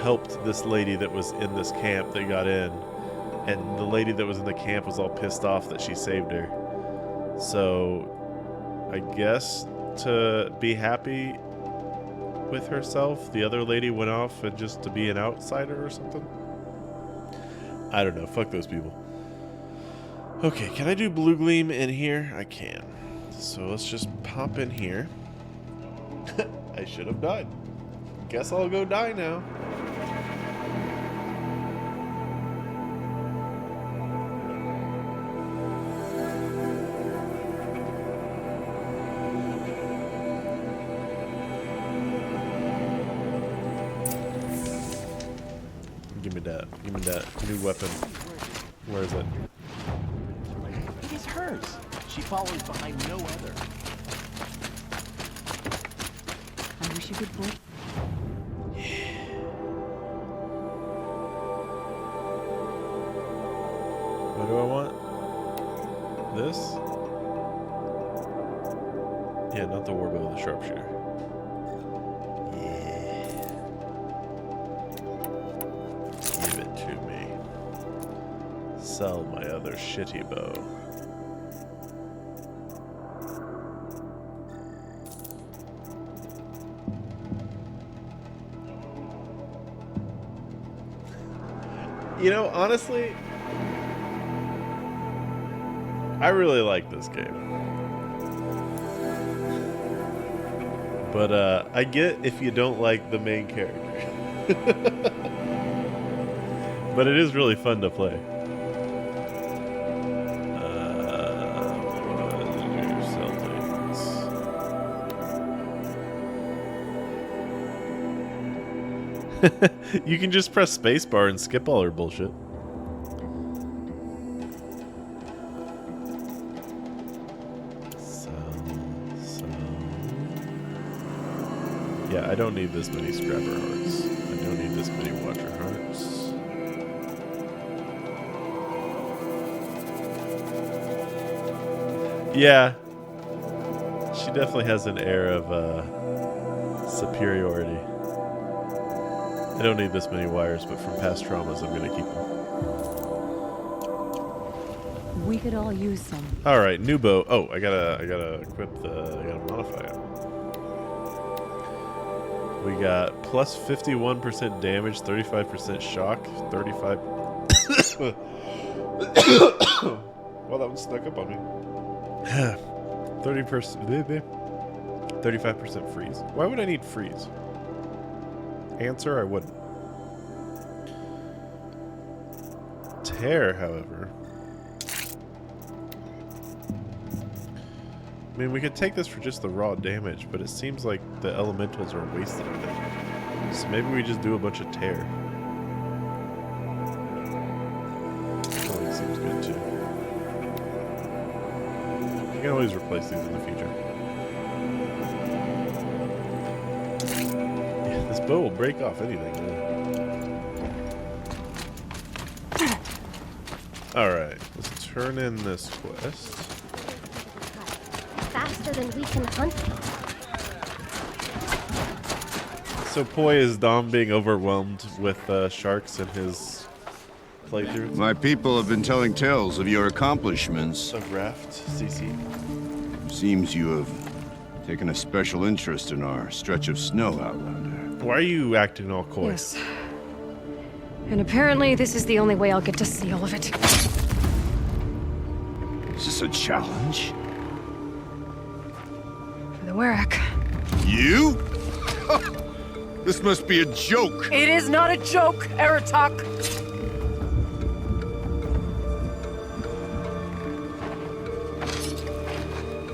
helped this lady that was in this camp that got in. And the lady that was in the camp was all pissed off that she saved her. So, I guess to be happy with herself, the other lady went off and just to be an outsider or something. I don't know. Fuck those people. Okay, can I do Blue Gleam in here? I can. So let's just pop in here. I should have died. Guess I'll go die now. Give me that. Give me that new weapon. Where is it? It is hers. She follows behind no other. I wish you good boy. What do I want? This? Yeah, not the warbow, the sharpshooter. Yeah. Give it to me. Sell my other shitty bow. You know, honestly, I really like this game. But I get if you don't like the main character. But it is really fun to play. You can just press spacebar and skip all her bullshit. Yeah, I don't need this many scrapper hearts. I don't need this many watcher hearts. Yeah. She definitely has an air of superiority. I don't need this many wires, but from past traumas, I'm going to keep them. We could all use some. All right, new bow. Oh, I gotta equip I gotta modify it. We got plus 51% damage, 35% shock, 35. Well, that one snuck up on me. 35% freeze. Why would I need freeze? Answer, I wouldn't. Tear, however. I mean, we could take this for just the raw damage, but it seems like the elementals are wasted on it. So maybe we just do a bunch of tear. Probably seems good too. You can always replace these in the future. Yeah, this bow will break off anything. Alright, let's turn in this quest. Faster than we can hunt. So Poi, is Dom being overwhelmed with sharks in his playthrough? My people have been telling tales of your accomplishments. Of Raft, CC. Seems you have taken a special interest in our stretch of snow, Outlander. Why are you acting all coy? Yes. And apparently this is the only way I'll get to see all of it. Is this a challenge? For the Warwick. You? This must be a joke. It is not a joke, Aratak.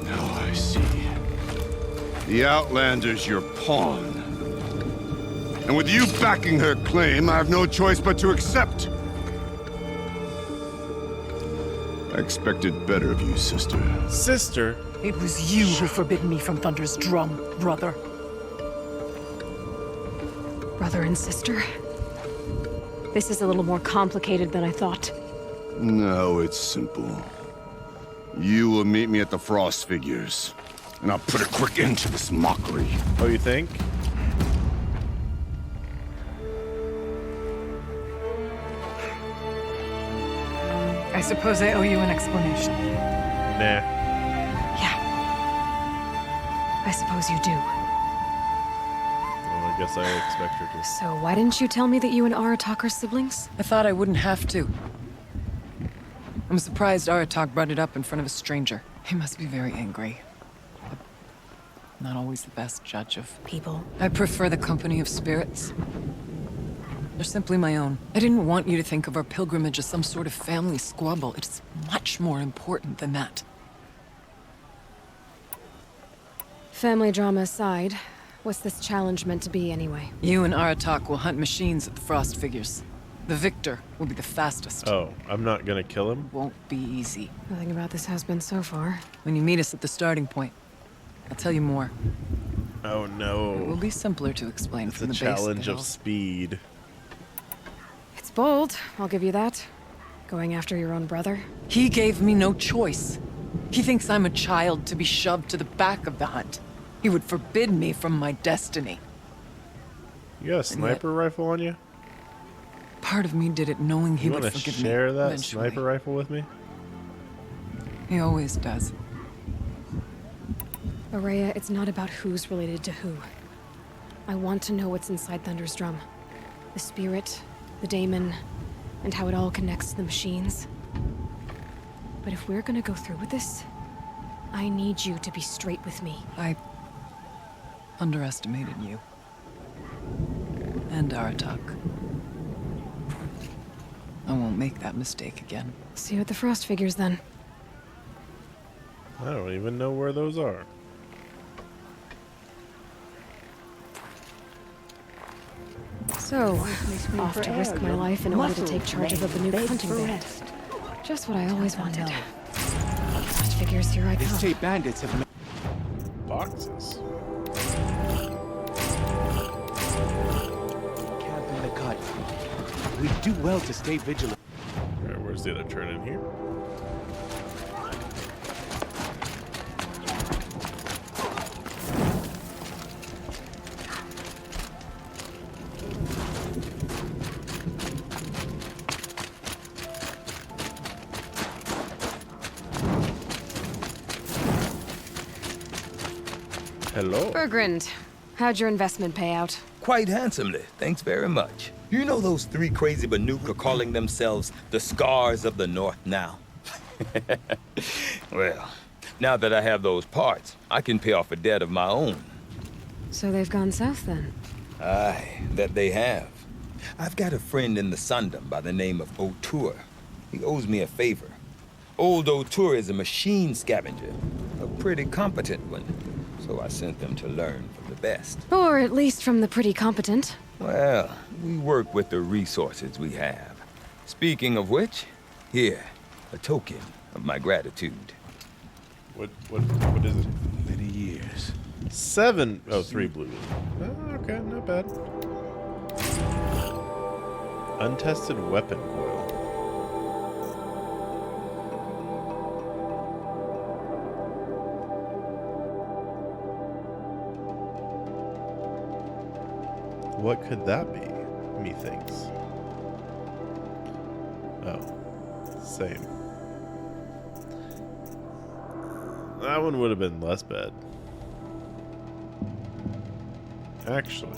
Now I see. The Outlander's your pawn. And with you backing her claim, I have no choice but to accept. I expected better of you, sister. Sister? It was you who forbid me from Thunder's drum, brother. Brother and sister? This is a little more complicated than I thought. No, it's simple. You will meet me at the Frost Figures, and I'll put a quick end to this mockery. Oh, you think? I suppose I owe you an explanation. Nah. Yeah. I suppose you do. Well, I guess I expect her to. So why didn't you tell me that you and Aratak are siblings? I thought I wouldn't have to. I'm surprised Aratak brought it up in front of a stranger. He must be very angry. But not always the best judge of people. I prefer the company of spirits. They're simply my own. I didn't want you to think of our pilgrimage as some sort of family squabble. It's much more important than that. Family drama aside, what's this challenge meant to be anyway? You and Aratak will hunt machines at the Frost Figures. The victor will be the fastest. Oh, I'm not gonna kill him? Won't be easy. Nothing about this has been so far. When you meet us at the starting point, I'll tell you more. Oh no. It will be simpler to explain It's from a the challenge base of speed. It's bold, I'll give you that. Going after your own brother. He gave me no choice. He thinks I'm a child to be shoved to the back of the hunt. He would forbid me from my destiny. You got a sniper rifle on you? Part of me did it knowing he would forgive me. You wanna share that eventually. sniper rifle with me? He always does. Araya, it's not about who's related to who. I want to know what's inside Thunder's drum. The spirit, the daemon, and how it all connects to the machines. But if we're gonna go through with this, I need you to be straight with me. I underestimated you. And Aratak. I won't make that mistake again. See you at the Frost Figures then. I don't even know where those are. So, off to risk my life in order to take charge of a Banuk hunting band. Just what I always wanted. Frost Figures, here I come. These state bandits have... Boxes. Camp in the cut. We do well to stay vigilant. Alright, where's the other turn in here? Hello. Bergrand, how'd your investment pay out? Quite handsomely, thanks very much. You know those three crazy Banuk are calling themselves the Scars of the North now? Well, now that I have those parts, I can pay off a debt of my own. So they've gone south then? Aye, that they have. I've got a friend in the Sundom by the name of O'Toole. He owes me a favor. Old O'Toole is a machine scavenger, a pretty competent one. So I sent them to learn from the best. Or at least from the pretty competent. Well, we work with the resources we have. Speaking of which, here, a token of my gratitude. What is it? Many years. 7. Oh, 3 blue. Oh, okay, not bad. Untested weapon coil. What could that be? Methinks. Oh, same. That one would have been less bad. Actually.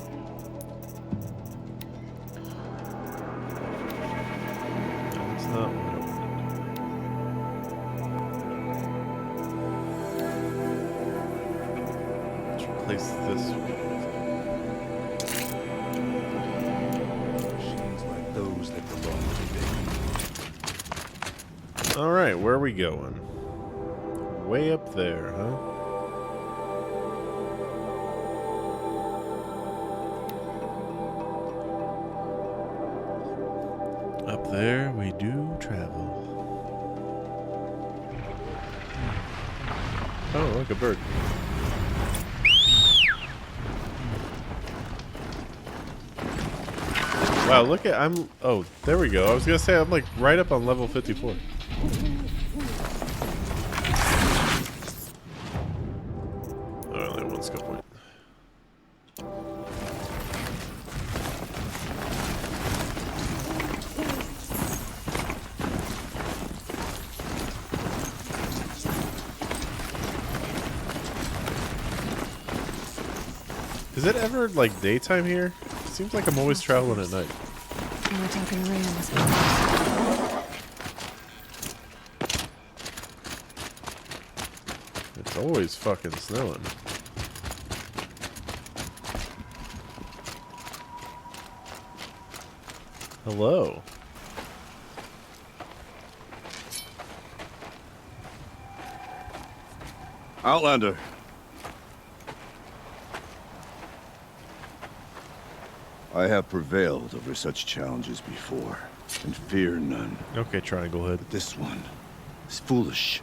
That's not what I wanted. Let's replace this one. Machines like those that belong to me. Alright, where are we going? Way up there, huh? Up there we do travel. Oh, look, a bird. Wow, look at, oh, there we go. I was gonna say, I'm like right up on level 54. Only one skill point. Is it ever like daytime here? Seems like I'm always traveling at night. We're talking rain. It's always fucking snowing. Hello. Outlander. I have prevailed over such challenges before, and fear none. Okay, Triangle Head. But this one is foolish.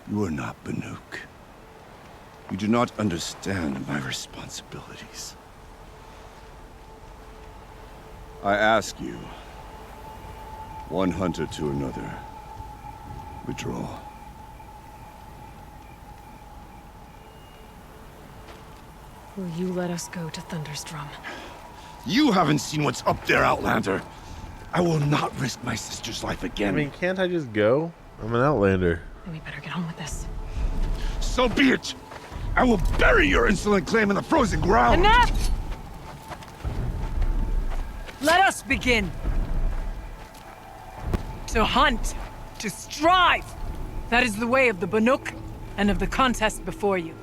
You are not Banuk. You do not understand my responsibilities. I ask you, one hunter to another, withdraw. Will you let us go to Thunderstrom? You haven't seen what's up there, Outlander. I will not risk my sister's life again. I mean, can't I just go? I'm an Outlander. Then we better get on with this. So be it! I will bury your insolent claim in the frozen ground! Enough! Let us begin. To hunt, to strive. That is the way of the Banuk and of the contest before you.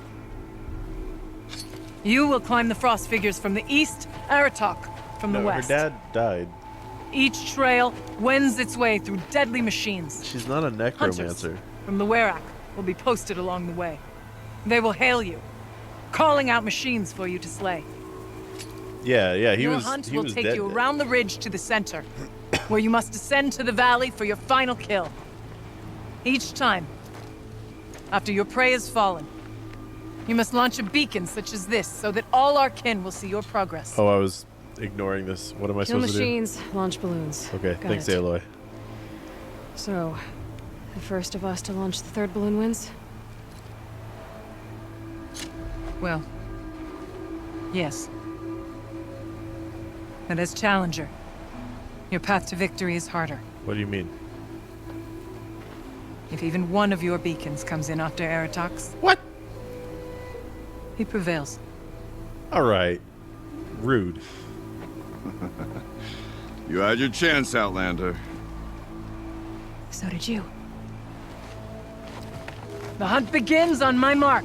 You will climb the frost figures from the east, Aratok from the west. Her dad died. Each trail wends its way through deadly machines. She's not a necromancer. Hunters from the Werak will be posted along the way. They will hail you, calling out machines for you to slay. Yeah, Your hunt will take you around the ridge to the center, where you must descend to the valley for your final kill. Each time, after your prey has fallen, you must launch a beacon such as this, so that all our kin will see your progress. Oh, I was ignoring this. What am I Kill supposed machines, to do? launch balloons. Okay, Got thanks, it. Aloy. So, the first of us to launch the third balloon wins? Well, yes. But as Challenger, your path to victory is harder. What do you mean? If even one of your beacons comes in after Aratox... What? He prevails. All right. Rude. You had your chance, Outlander. So did you. The hunt begins on my mark.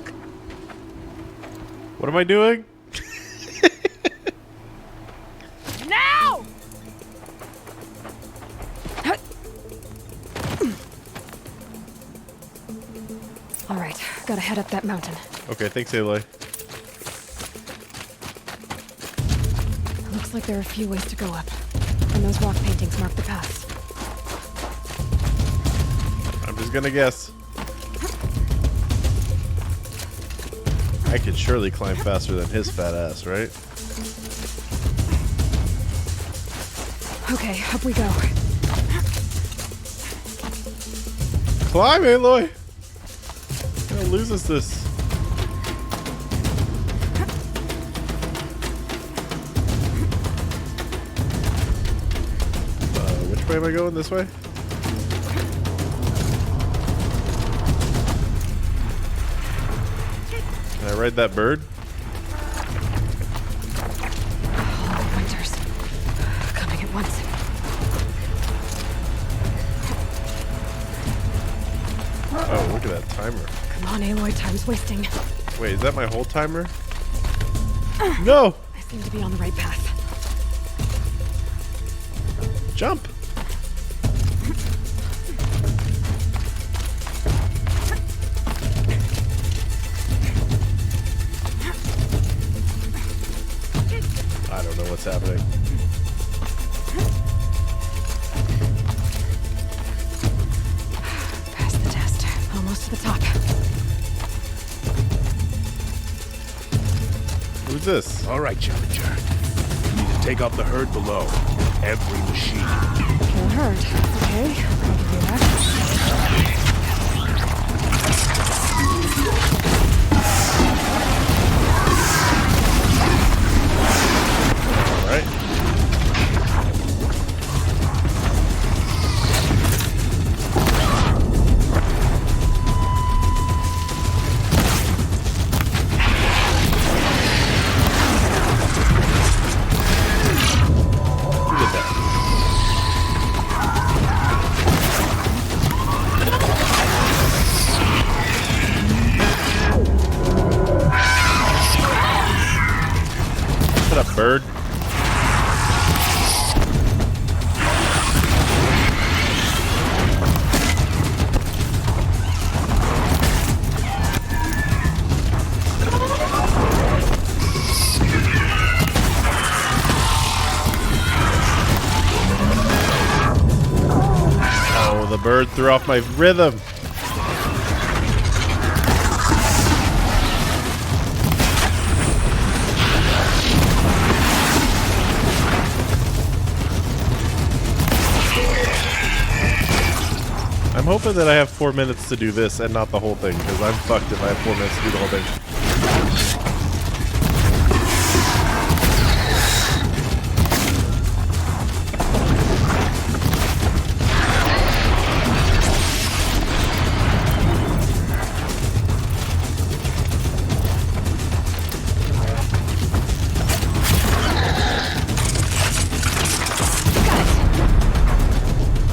What am I doing? Now! All right, gotta head up that mountain. Okay, thanks, Aloy. Looks like there are a few ways to go up, and those rock paintings mark the paths. I'm just gonna guess. I could surely climb faster than his fat ass, right? Okay, up we go. Climb, Aloy! Gonna lose us this. Which way am I going? This way? Can I ride that bird? All the winters coming at once. Oh, look at that timer. Come on, Aloy, time's wasting. Wait, is that my whole timer? No! I seem to be on the right path. Jump! I don't know what's happening. Passed the test. Almost to the top. Who's this? All right, Challenger. You need to take out the herd below. Every machine. Kill herd. Okay, I can do that. All right. Who did that? Shut up, bird. Oh, the bird threw off my rhythm. I'm hoping that I have 4 minutes to do this and not the whole thing, because I'm fucked if I have 4 minutes to do the whole thing.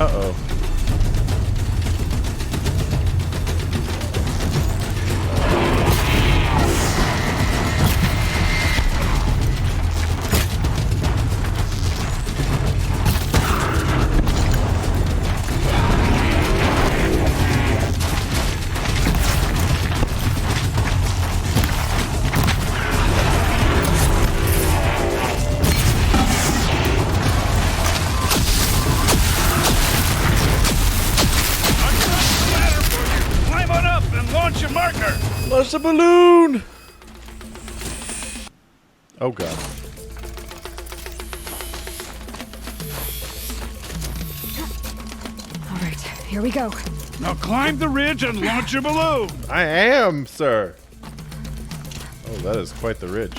Uh-oh. Climb on up and launch your marker. Launch the balloon! Oh god. All right, here we go. Now climb the ridge and launch your balloon. I am, sir. Oh, that is quite the ridge.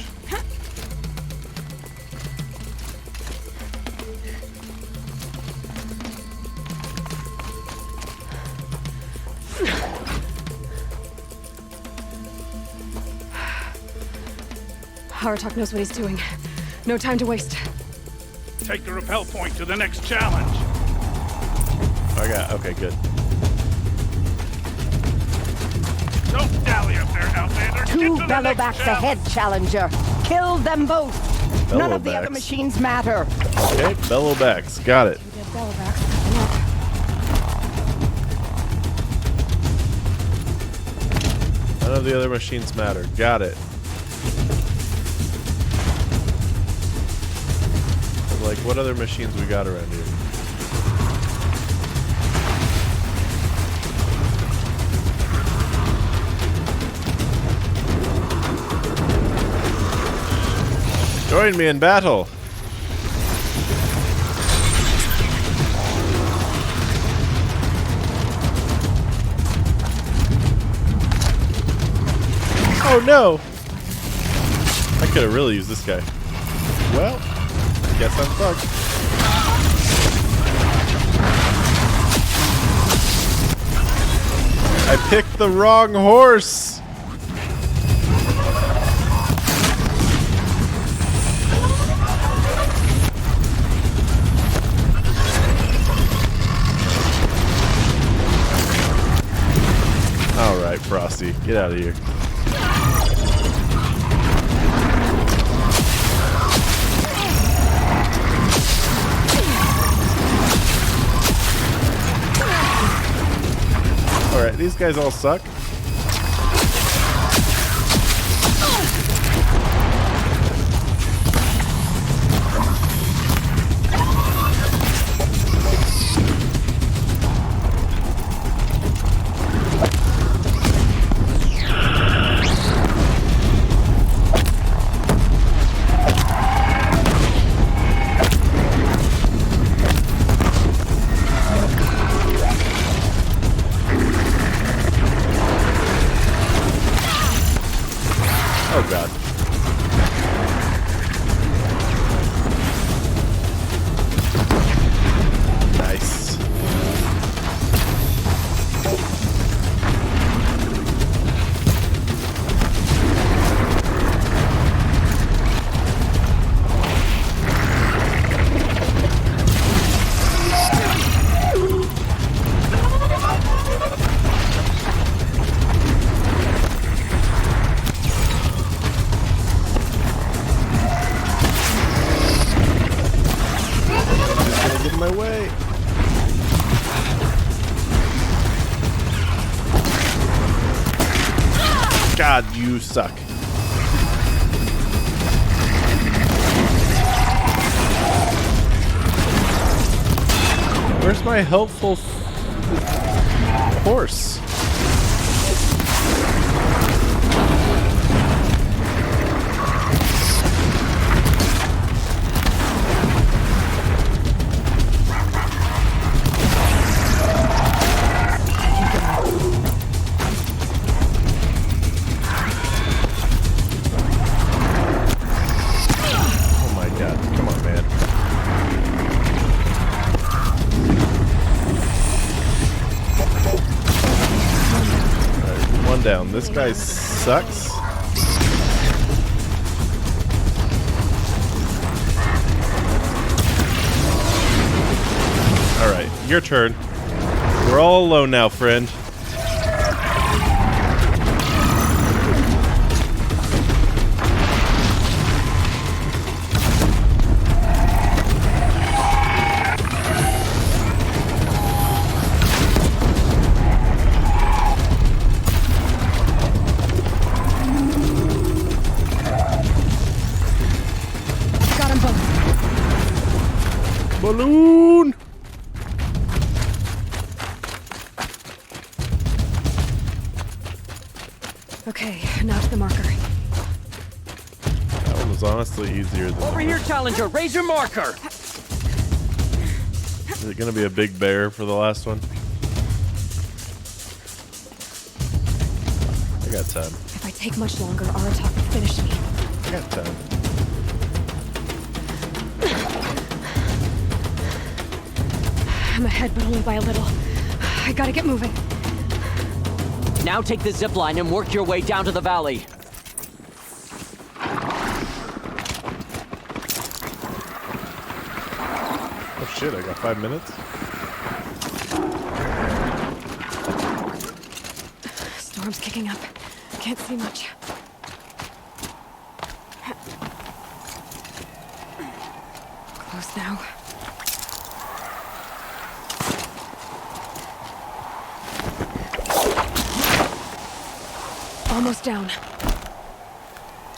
Aratak knows what he's doing. No time to waste. Take the rappel point to the next challenge. Okay, good. Don't dally up there, Outlander. Two bellowbacks ahead, Challenger. Kill them both. None of the other machines matter. Okay, bellowbacks. Got it. None of the other machines matter. Got it. Like, what other machines we got around here? Join me in battle. Oh no! I could have really used this guy. Well, I guess I'm fucked. I picked the wrong horse! Alright, Frosty, get out of here. Alright, these guys all suck. Oh god. Nice. Get in my way. God, you suck. Where's my helpful horse? Down. This guy sucks. Alright, your turn. We're all alone now, friend. Balloon! Okay, now to the marker. That one was honestly easier than over here, Challenger. Raise your marker. Is it gonna be a big bear for the last one? I got time. If I take much longer, Aratak will finish me. I got time. I'm ahead, but only by a little. I gotta get moving. Now take the zip line and work your way down to the valley. shit, I got 5 minutes. Storm's kicking up. Can't see much. Close now. Almost down.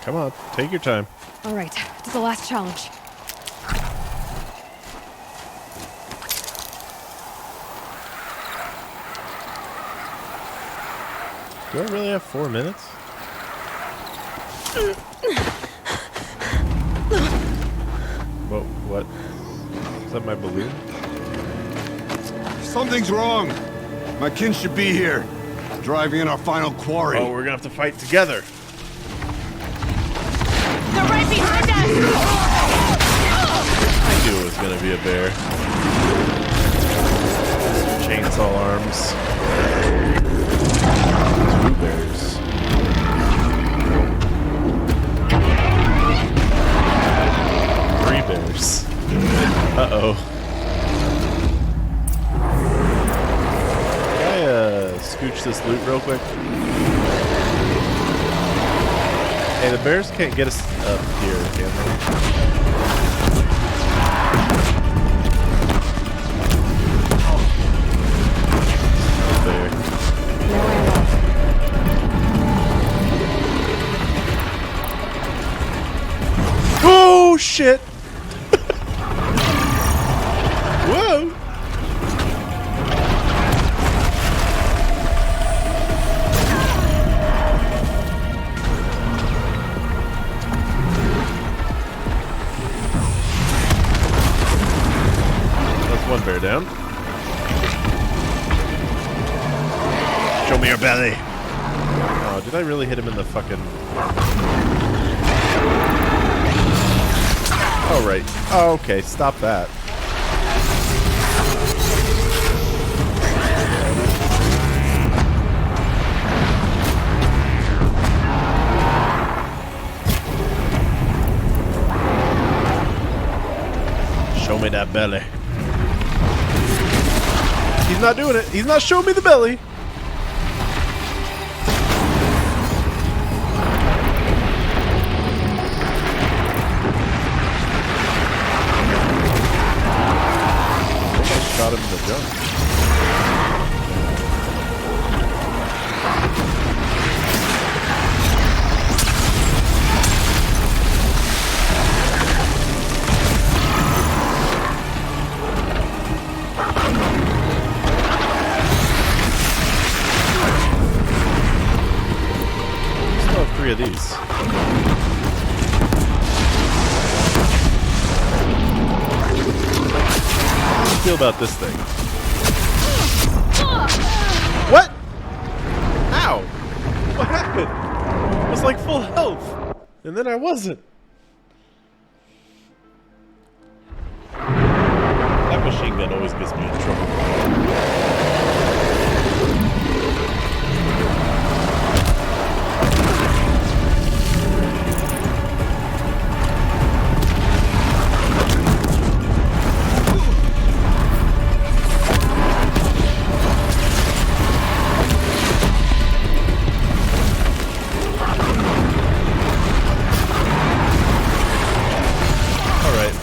Come on, take your time. All right, this is the last challenge. Do I really have 4 minutes? Whoa, what? Is that my balloon? Something's wrong. My kin should be here. Driving in our final quarry. Oh, we're gonna have to fight together. They're right behind us! I knew it was gonna be a bear. Chainsaw arms. 2 bears. Three bears. Uh-oh. Can I, scooch this loot real quick? Hey, the bears can't get us up here, can they? Oh shit! Whoa! That's one bear down. Show me your belly! Oh, did I really hit him in the fucking... Oh, right. Oh, okay. Stop that. Show me that belly. He's not doing it. He's not showing me the belly. Shot him in the junk. Still have 3 of these. How do you feel about this thing? What? Ow! What happened? I was like full health, and then I wasn't. That machine gun always gets me in trouble.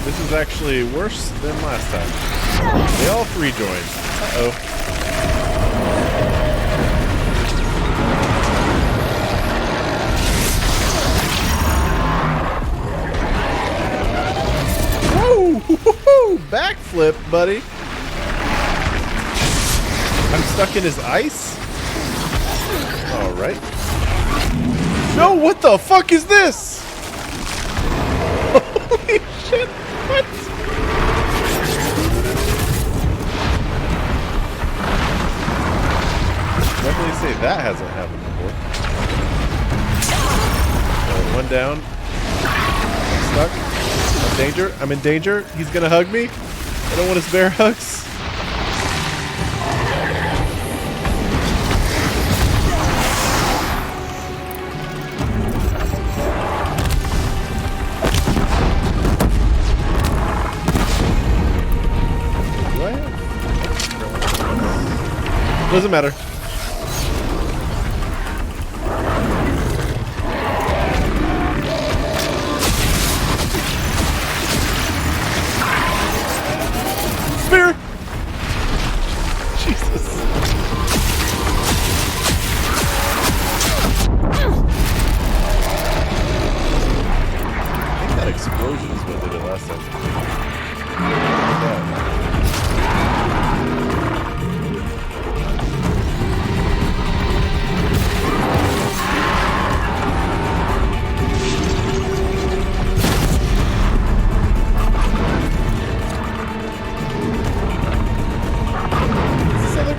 This is actually worse than last time. They all 3 joined. Uh-oh. Whoa! Backflip, buddy. I'm stuck in his ice? Alright. No, what the fuck is this? Holy shit! What? Definitely say that hasn't happened before. One down. I'm stuck. I'm in danger. I'm in danger. He's gonna hug me. I don't want his bear hugs. Doesn't matter. Spear! Jesus. I think that explosion is what did it last time.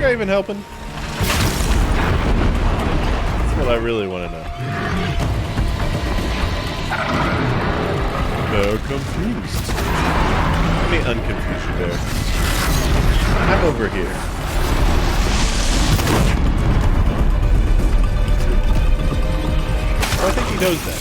Even helping? That's what I really want to know. No, confused. Let me unconfuse you there. I'm over here. Oh, I think he knows that.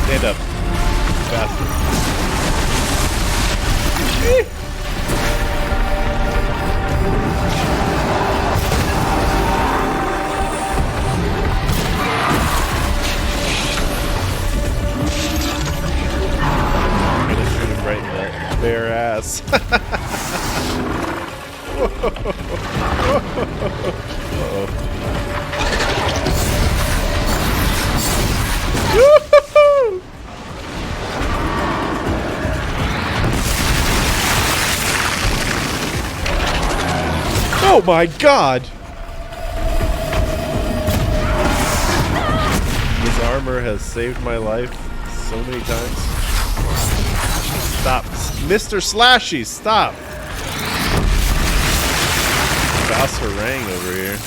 Stand up. Faster. I'm gonna shoot him right in that bare ass. Oh my god! This armor has saved my life so many times. Stop. Mr. Slashy, stop! Boss harangue over here.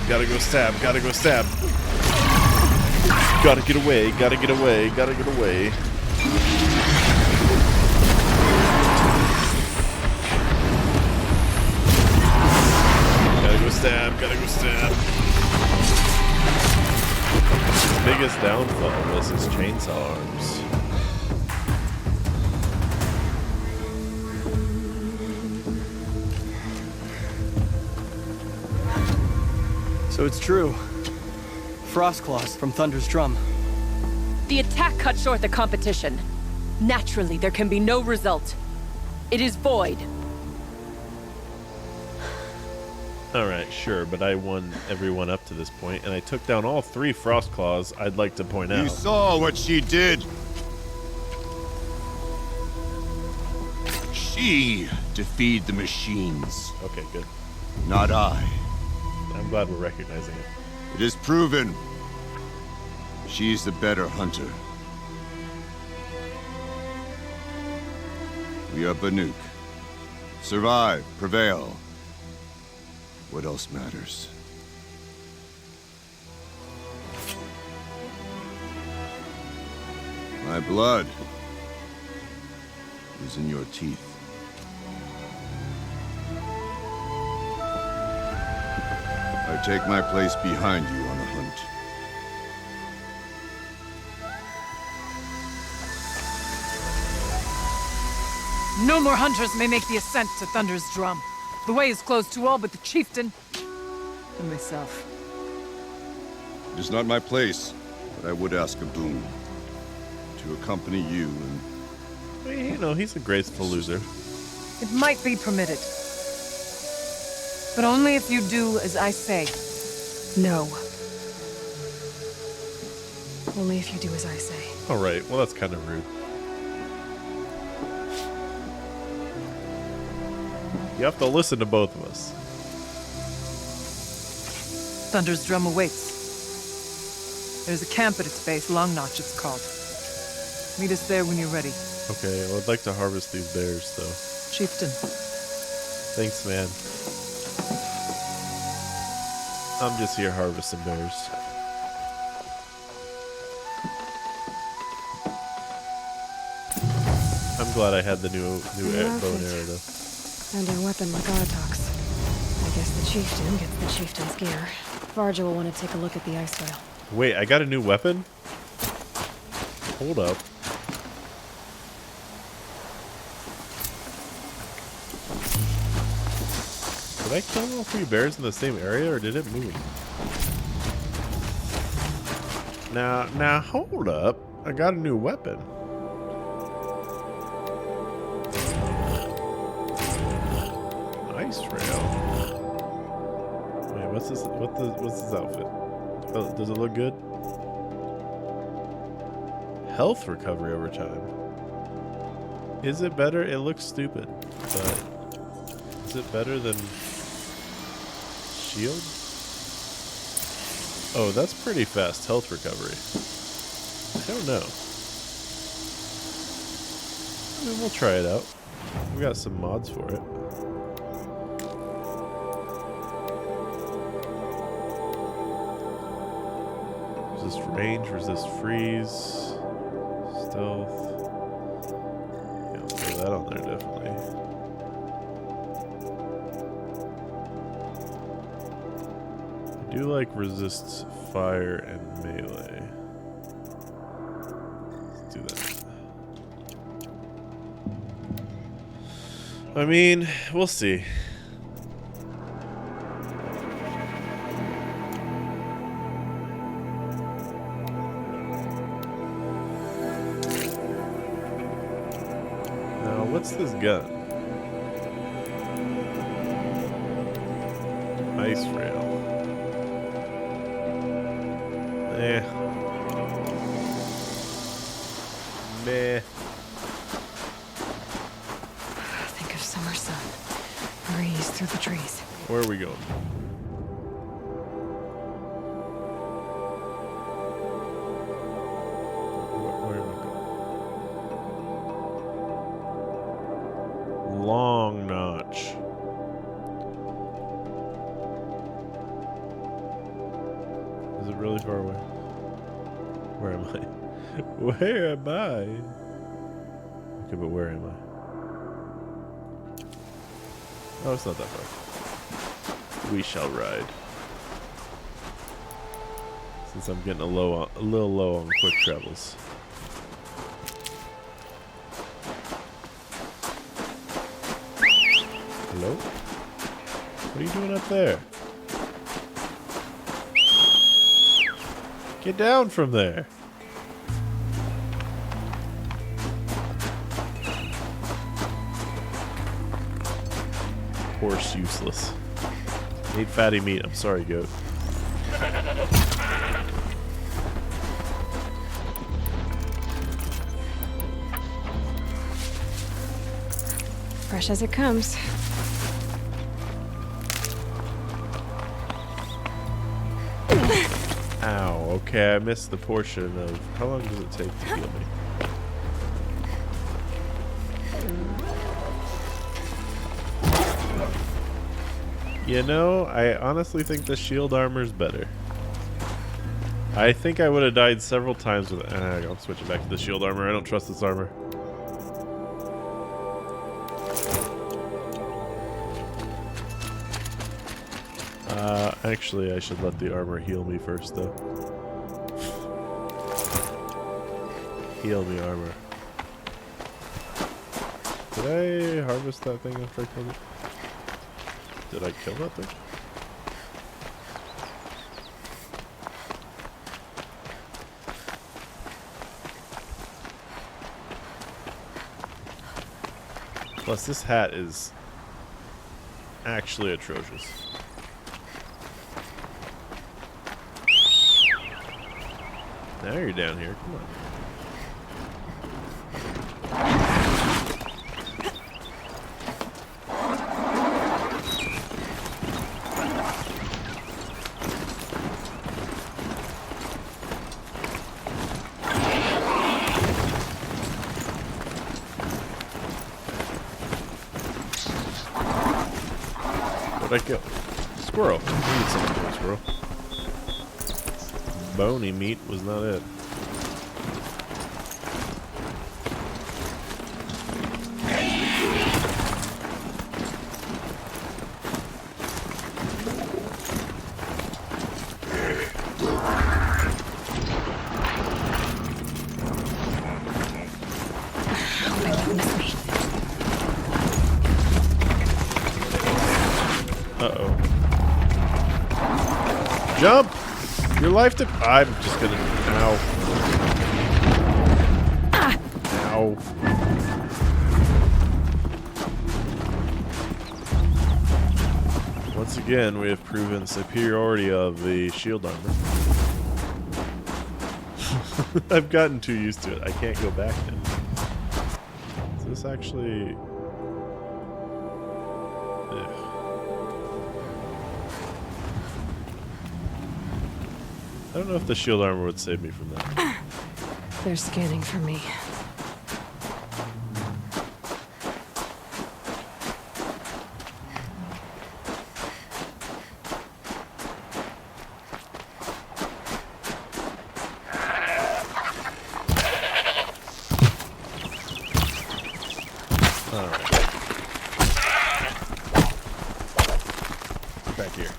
Gotta go stab, gotta go stab. Gotta get away, gotta get away, gotta get away. Gotta go stab, gotta go stab. His biggest downfall was his chainsaw arms. So it's true. Frost claws from Thunder's drum. The attack cut short the competition. Naturally, there can be no result. It is void. Alright, sure, but I won everyone up to this point, and I took down all 3 Frost Claws, I'd like to point out. You saw what she did. She defeated the machines. Okay, good. Not I. I'm glad we're recognizing it. It is proven. She's the better hunter. We are Banuk. Survive, prevail. What else matters? My blood is in your teeth. I take my place behind you on a hunt. No more hunters may make the ascent to Thunder's drum. The way is closed to all but the chieftain and myself. It is not my place, but I would ask a boon. To accompany you and... Well, you know, he's a graceful loser. It might be permitted. But only if you do as I say. No. Only if you do as I say. Alright, well that's kind of rude. You have to listen to both of us. Thunder's drum awaits. There's a camp at its base, Long Notch it's called. Meet us there when you're ready. Okay, I would like to harvest these bears, though. Chieftain. Thanks, man. I'm just here harvesting bears. I'm glad I had the new bow and arrow, though. And a weapon like Artok's. I guess the chieftain gets the chieftain's gear. Varja will want to take a look at the ice whale. Wait, I got a new weapon? Hold up. Did I kill all 3 bears in the same area, or did it move? Now, hold up. I got a new weapon. Ice rail. Wait, what's this? What's this outfit? Oh, does it look good? Health recovery over time. Is it better? It looks stupid, but is it better than shield? Oh, that's pretty fast health recovery. I don't know. I mean, we'll try it out. We got some mods for it. Resist range, resist freeze, stealth. Yeah, I'll throw that on there definitely. I do like resists fire and melee. Let's do that. I mean, we'll see. Now, what's this gun? Ice rail. Eh. Meh. Think of summer sun. Breeze through the trees. Where are we going? Where am I going? Long Notch. Is it really far away? Where am I? Where am I? Okay, but where am I? Oh, it's not that far. We shall ride. Since I'm getting a little low on quick travels. Hello? What are you doing up there? Get down from there. Horse useless. Need fatty meat. I'm sorry, goat. Fresh as it comes. Ow. Okay, I missed the portion of... How long does it take to heal me? You know, I honestly think the shield armor's better. I think I would have died several times with it. I'm switching back to the shield armor. I don't trust this armor. Actually, I should let the armor heal me first, though. Heal me, armor. Did I harvest that thing after I killed it? Did I kill that thing? Plus, this hat is actually atrocious. Now you're down here. Come on. What'd I kill? Squirrel. We need something to a squirrel. Bony meat was not it. Uh-oh. Jump! Your life to... I'm just gonna... Ow. Ow. Once again, we have proven superiority of the shield armor. I've gotten too used to it. I can't go back now. Is this actually... I don't know if the shield armor would save me from that. They're scanning for me. Alright. Back here.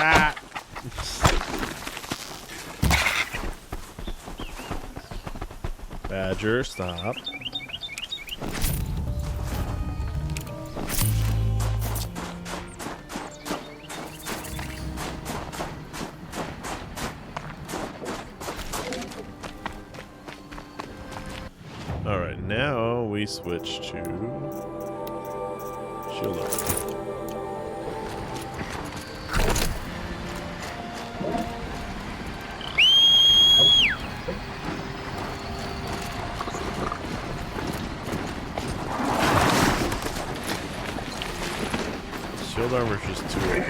Ah. Badger, stop. Alright, now we switch to shield armor. Shield armor's just too OP.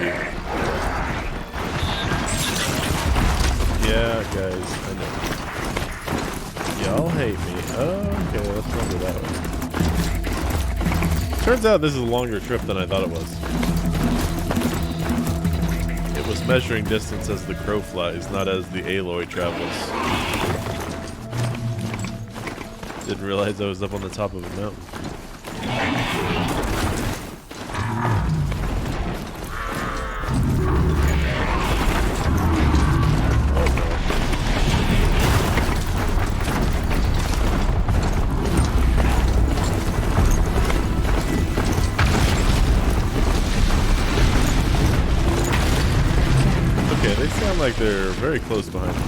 Yeah, guys, I know. Y'all hate me. Oh, okay, let's run that way. Turns out this is a longer trip than I thought it was. It was measuring distance as the crow flies, not as the Aloy travels. Didn't realize I was up on the top of a mountain. They sound like they're very close behind me.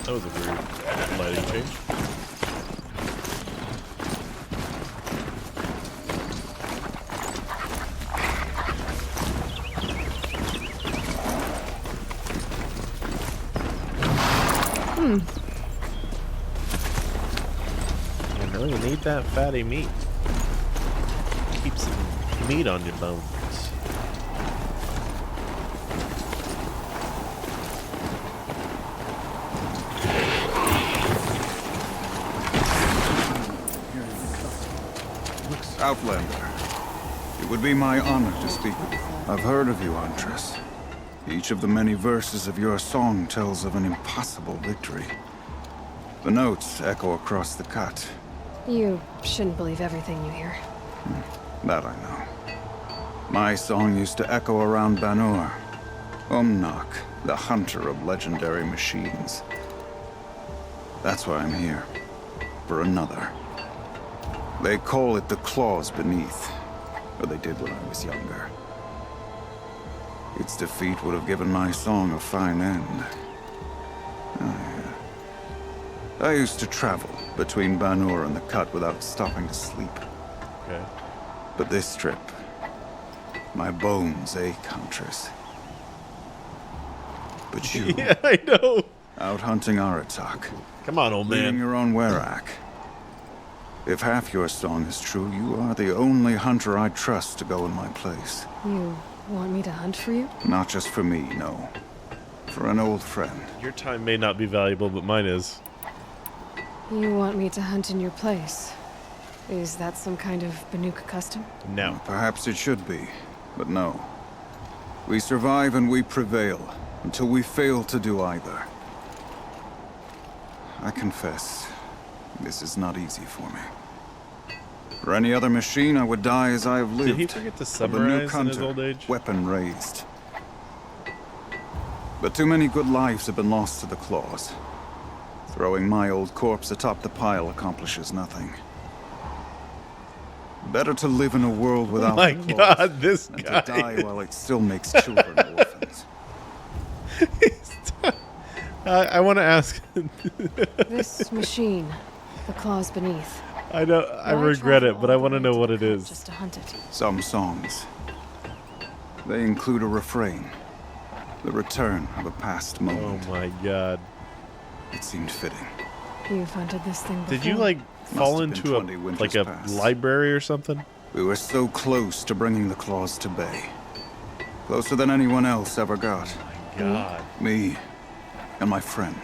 That was a weird lighting change. You know, you need that fatty meat. Keep some meat on your bones. Outlander, it would be my honor to speak with you. I've heard of you, Huntress. Each of the many verses of your song tells of an impossible victory. The notes echo across the cut. You shouldn't believe everything you hear. That I know. My song used to echo around Banur. Umnak, the hunter of legendary machines. That's why I'm here. For another. They call it the claws beneath. Or they did when I was younger. Its defeat would have given my song a fine end. Oh, yeah. I used to travel between Banur and the Cut without stopping to sleep. Okay. But this trip, my bones ache, Huntress. But you... Yeah, I know. Out hunting Aratak. Come on, old man. Leading your own Werak. If half your song is true, you are the only hunter I'd trust to go in my place. You want me to hunt for you? Not just for me, no. For an old friend. Your time may not be valuable, but mine is. You want me to hunt in your place? Is that some kind of Banuk custom? No. Perhaps it should be, but no. We survive and we prevail, until we fail to do either. I confess, this is not easy for me. For any other machine, I would die as I have lived. Did he forget to summarize in his old age? Weapon raised. But too many good lives have been lost to the claws. Throwing my old corpse atop the pile accomplishes nothing. Better to live in a world without my the claws God, this than guy. to die while it still makes children orphans. I want to ask. This machine, the claws beneath. I know. I regret it, but I want to know what it is. Just to hunt it. Some songs. They include a refrain. The return of a past moment. Oh my God. It seemed fitting. You've hunted this thing before. Did you like fall into a library or something? We were so close to bringing the claws to bay. Closer than anyone else ever got. Oh my God. Me and my friend.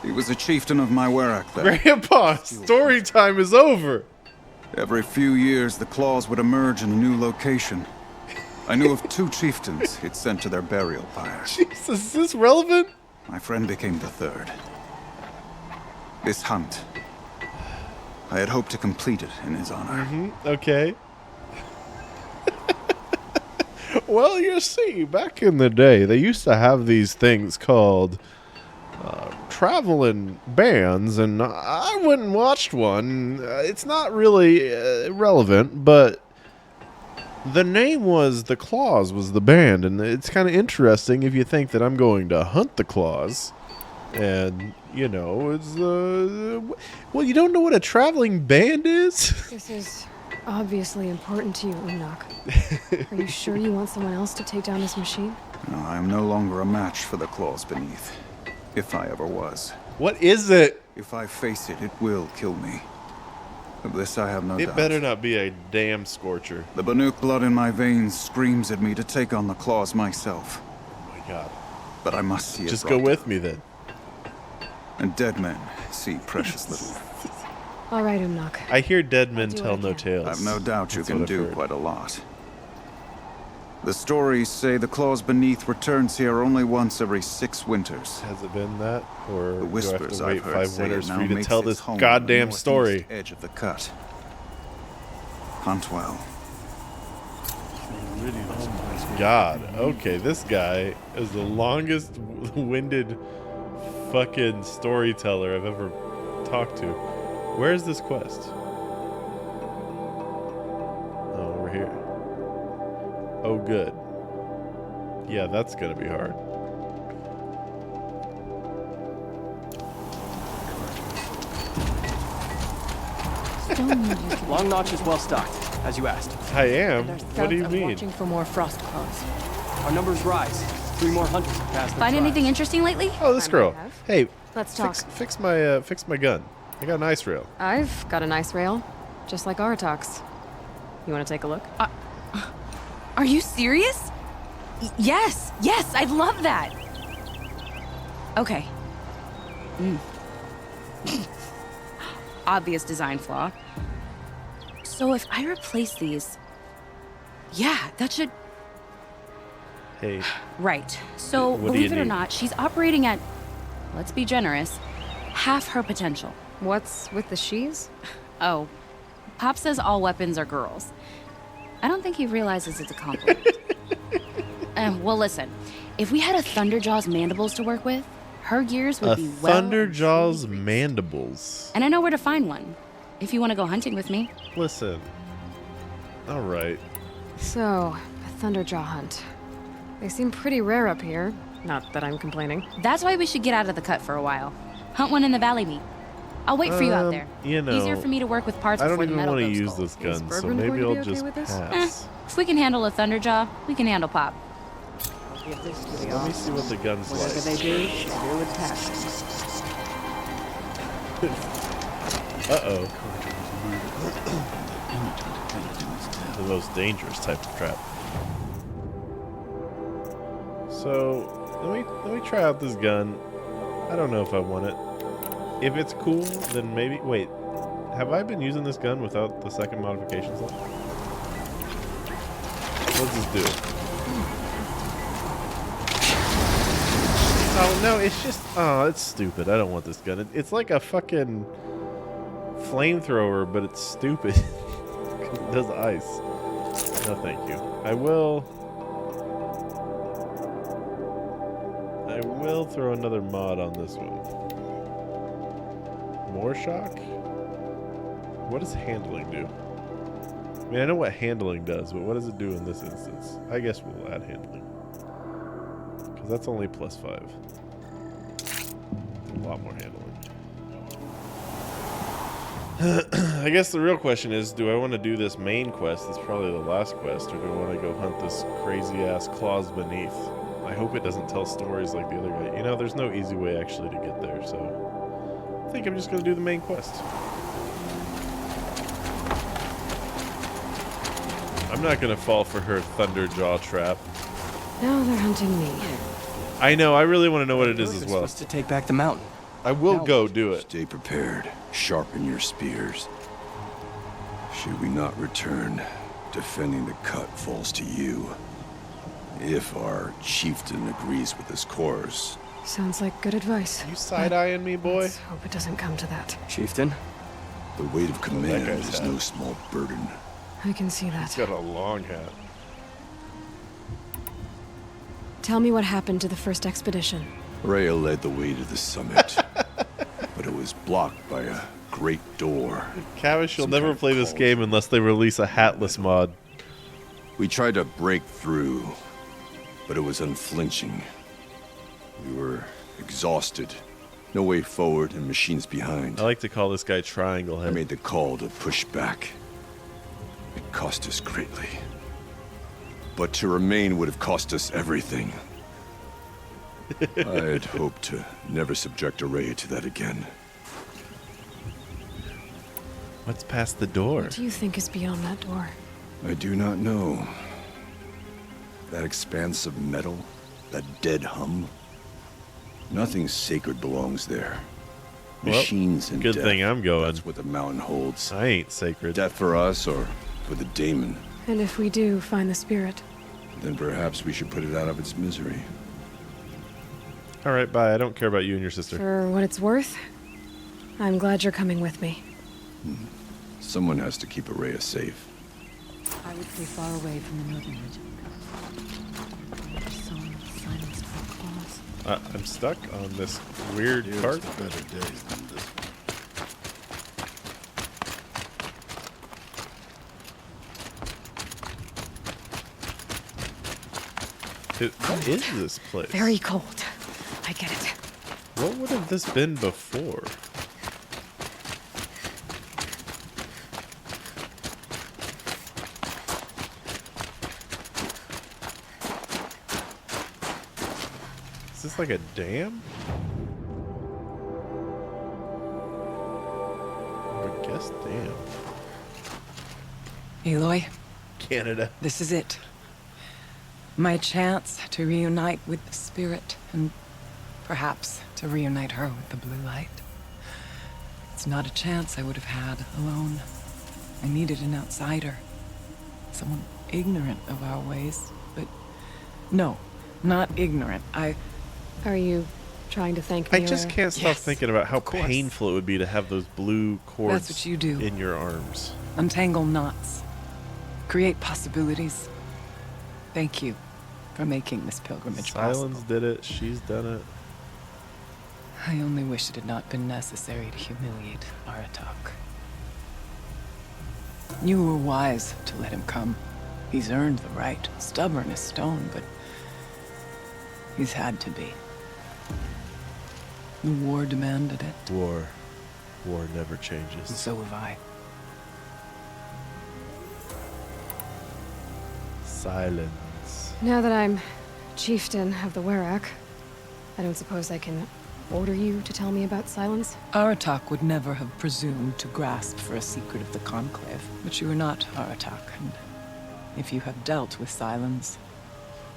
He was a chieftain of my Werak then. Grandpa, story time is over. Every few years, the claws would emerge in a new location. I knew of 2 chieftains he'd sent to their burial pyres. Jesus, is this relevant? My friend became the 3rd. This hunt, I had hoped to complete it in his honor. Okay. Well, you see, back in the day, they used to have these things called traveling bands, and I went and watched one. It's not really relevant, but the name was The Claws was the band, and it's kind of interesting if you think that I'm going to hunt the claws. And, you know, it's well, you don't know what a traveling band is? This is obviously important to you, Umnak. Are you sure you want someone else to take down this machine? No, I am no longer a match for the claws beneath. If I ever was. What is it? If I face it, it will kill me. Of this I have no doubt. It better not be a damn scorcher. The Banuk blood in my veins screams at me to take on the claws myself. Oh my God. But I must see it. Just go with me then. And dead men see precious little. All right, Umnak. I hear dead men tell no tales. I've no doubt you That's can what I've do heard. quite a lot. The stories say the claws beneath returns here only once every 6 winters. Has it been that, or The whispers do I have I've to heard wait 5 say winters it for now you to makes tell its this home on goddamn the northeast story? Edge of the cut. Hunt well. God. Okay, this guy is the longest-winded fucking storyteller I've ever talked to. Where is this quest? Oh, over here. Oh, good. Yeah, that's gonna be hard. Long Notch is well stocked, as you asked. I am. There's What do you scouts mean? watching for more frost claws. Our numbers rise. 3 more hunters have passed. Find anything interesting lately? Oh, this girl. Hey, Let's talk. fix my gun. I got an ice rail. I've got a nice rail, just like Aratak's. You want to take a look? Are you serious? Yes, I'd love that. Okay. Obvious design flaw. So if I replace these, yeah, that should. Hey. Right. So What do believe you it or need? not, she's operating at, let's be generous, half her potential. What's with the she's? Oh, Pop says all weapons are girls. I don't think he realizes it's a compliment. Well, listen, if we had a Thunderjaw's mandibles to work with, her gears would A be well. Thunderjaw's mandibles. And I know where to find one, if you want to go hunting with me. Listen. All right. So, a Thunderjaw hunt. They seem pretty rare up here. Not that I'm complaining. That's why we should get out of the cut for a while. Hunt one in the valley meet. I'll wait for you out there. You know, Easier for me to work with parts I don't before the even metal want to goes use cold. this gun, so Bourbon maybe going to be I'll okay just with this? pass. If we can handle a Thunderjaw, we can handle Pop. Give this to the Let me officers. see what the gun's Whatever like. they do, do it past them. Uh-oh. The most dangerous type of trap. So, let me try out this gun. I don't know if I want it. If it's cool, then maybe... Wait, have I been using this gun without the second modifications on? What's this do? Oh, no, it's just... Oh, it's stupid. I don't want this gun. It's like a fucking flamethrower, but it's stupid. It does ice. No, thank you. I will throw another mod on this one. More shock? What does handling do? I mean, I know what handling does, but what does it do in this instance? I guess we'll add handling. Because that's only +5. A lot more handling. I guess the real question is, do I want to do this main quest? It's probably the last quest, or do I want to go hunt this crazy-ass claws beneath? I hope it doesn't tell stories like the other guy. You know, there's no easy way actually to get there, so I think I'm just going to do the main quest. I'm not going to fall for her Thunderjaw trap. Now they're hunting me. I know, I really want to know what it is as well. Supposed to take back the mountain. I will go do it. Stay prepared. Sharpen your spears. Should we not return, defending the cut falls to you. If our chieftain agrees with this course. Sounds like good advice. You side-eyeing me, boy? Let's hope it doesn't come to that. Chieftain? The weight of command is no small burden. I can see that. He's got a long hat. Tell me what happened to the first expedition. Rhea led the way to the summit, but it was blocked by a great door. Kavish will never play this game unless they release a hatless mod. We tried to break through, but it was unflinching. We were exhausted. No way forward and machines behind. I like to call this guy Triangle Head. I made the call to push back. It cost us greatly. But to remain would have cost us everything. I had hoped to never subject Araya to that again. What's past the door? What do you think is beyond that door? I do not know. That expanse of metal, that dead hum. Nothing sacred belongs there. Machines and good death. Thing I'm going. That's what the mountain holds. I ain't sacred. Death for us or for the daemon. And if we do find the spirit? Then perhaps we should put it out of its misery. Alright, bye. I don't care about you and your sister. For what it's worth, I'm glad you're coming with me. Someone has to keep Araya safe. I would stay far away from the northern region. Silenced by claws. I'm stuck on this weird cart. Better days than this one. What is this place? Very cold. I get it. What would have this been before? Is this like a dam? I guess dam. Aloy? Canada. This is it. My chance to reunite with the spirit, and perhaps to reunite her with the blue light. It's not a chance I would have had alone. I needed an outsider. Someone ignorant of our ways, but no, not ignorant. Are you trying to thank me? I just can't stop thinking about how painful it would be to have those blue cords That's what you do. in your arms. Untangle knots. Create possibilities. Thank you for making this pilgrimage Silence possible. did it. She's done it. I only wish it had not been necessary to humiliate Aratak. You were wise to let him come. He's earned the right. Stubborn as stone, but he's had to be. The war demanded it. War never changes. And so have I. Silence. Now that I'm chieftain of the Werak. I don't suppose I can order you to tell me about Silence? Aratak would never have presumed to grasp for a secret of the Conclave. But you are not Aratak, and if you have dealt with Silence,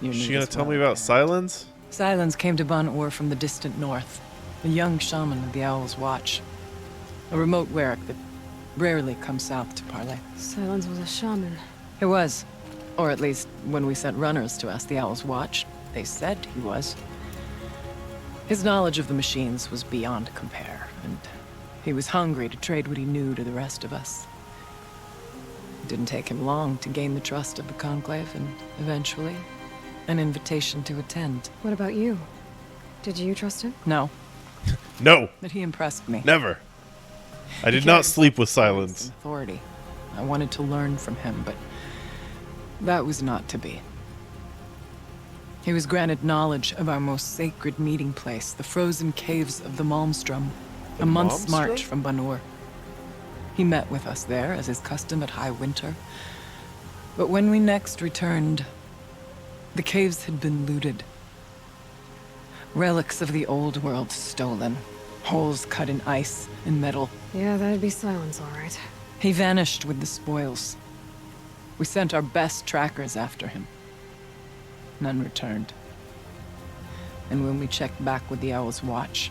you Is she gonna tell me about Silence? Silence came to Ban-Ur from the distant north, a young shaman of the Owl's Watch. A remote Werak that rarely comes south to parley. Silence was a shaman. He was. Or at least, when we sent runners to ask the Owl's Watch, they said he was. His knowledge of the machines was beyond compare, and he was hungry to trade what he knew to the rest of us. It didn't take him long to gain the trust of the Conclave, and eventually, an invitation to attend. What about you? Did you trust him? No. No! But he impressed me. Never! I did not sleep with Silence. Authority. I wanted to learn from him, but that was not to be. He was granted knowledge of our most sacred meeting place, the frozen caves of the Malmstrom, a month's march from Ban-Ur. He met with us there, as is custom at High Winter. But when we next returned, the caves had been looted. Relics of the old world stolen. Holes cut in ice and metal. Yeah, that'd be Silence, all right. He vanished with the spoils. We sent our best trackers after him. None returned. And when we checked back with the Owl's Watch,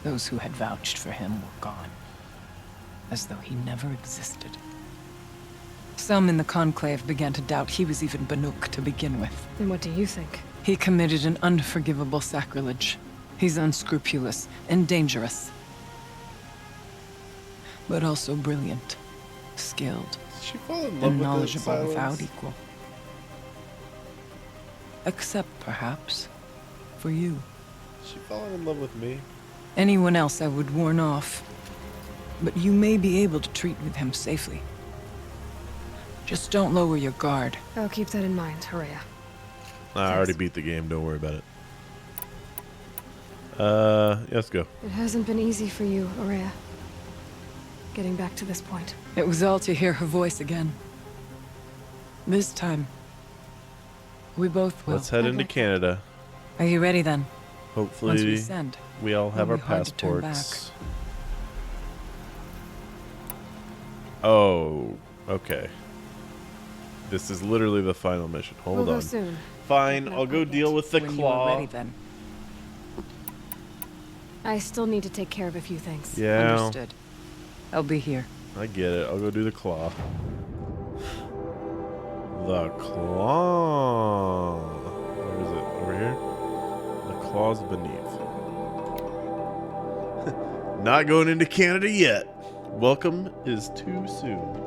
those who had vouched for him were gone. As though he never existed. Some in the Conclave began to doubt he was even Banuk to begin with. And what do you think? He committed an unforgivable sacrilege. He's unscrupulous and dangerous. But also brilliant, skilled, she fall in love and with knowledgeable without equal. Except, perhaps, for you. She falling in love with me. Anyone else I would warn off. But you may be able to treat with him safely. Just don't lower your guard. I'll keep that in mind, Horea. I already beat the game, don't worry about it. Let's go. It hasn't been easy for you, Horea. Getting back to this point. It was all to hear her voice again. This time, we both will. Let's head into Canada. Are you ready then? Hopefully, once we send, we all have our it'll be hard to turn passports. Oh, okay. This is literally the final mission. Hold We'll on. go soon. Fine, I'll go deal with the When claw. you are ready, then. I still need to take care of a few things. Yeah. Understood. I'll be here. I get it. I'll go do the claw. The claw. Where is it? Over here? The claw's beneath. Not going into Canada yet. Welcome is too soon.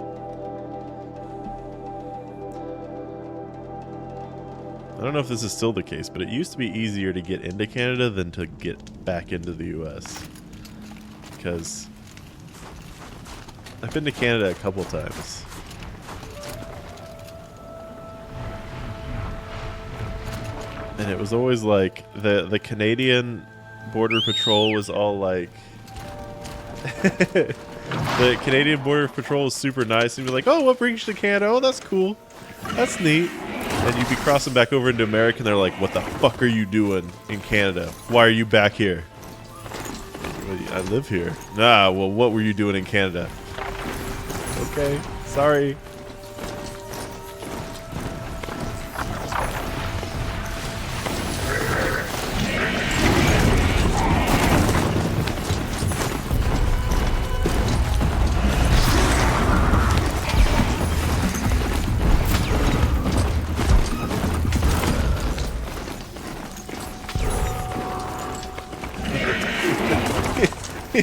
I don't know if this is still the case, but it used to be easier to get into Canada than to get back into the US. Because I've been to Canada a couple times. And it was always like, the Canadian Border Patrol was all like... the Canadian Border Patrol was super nice. And you'd be like, oh, what brings you to Canada? Oh, that's cool. That's neat. And you'd be crossing back over into America and they're like, what the fuck are you doing in Canada? Why are you back here? I live here. Nah, well, what were you doing in Canada? Okay, sorry.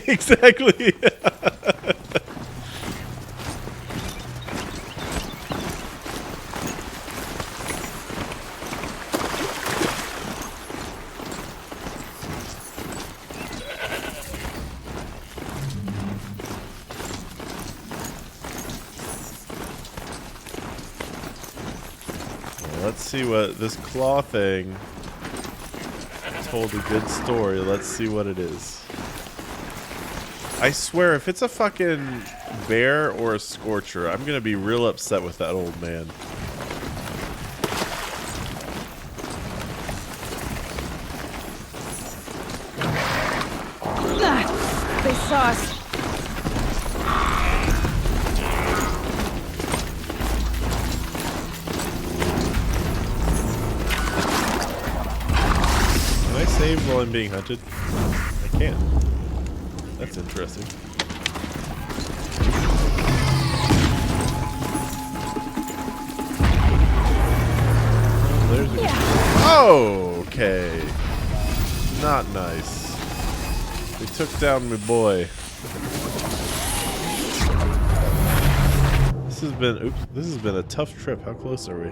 Exactly. Let's see what this claw thing told a good story. Let's see what it is. I swear, if it's a fucking bear or a scorcher, I'm gonna be real upset with that old man. sauce. Can I save while I'm being hunted? I can. That's interesting. There's a... Oh, okay. Not nice. We took down my boy. This has been a tough trip. How close are we?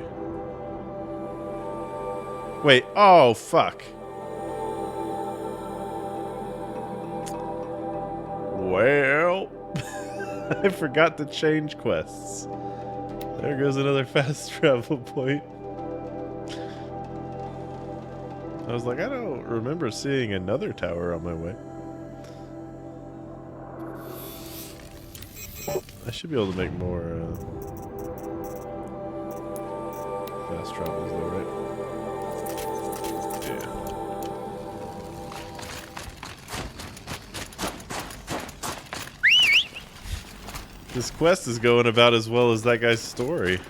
Wait, oh fuck. Well, I forgot to change quests. There goes another fast travel point. I was like, I don't remember seeing another tower on my way. I should be able to make more fast travels though, right? Yeah. This quest is going about as well as that guy's story.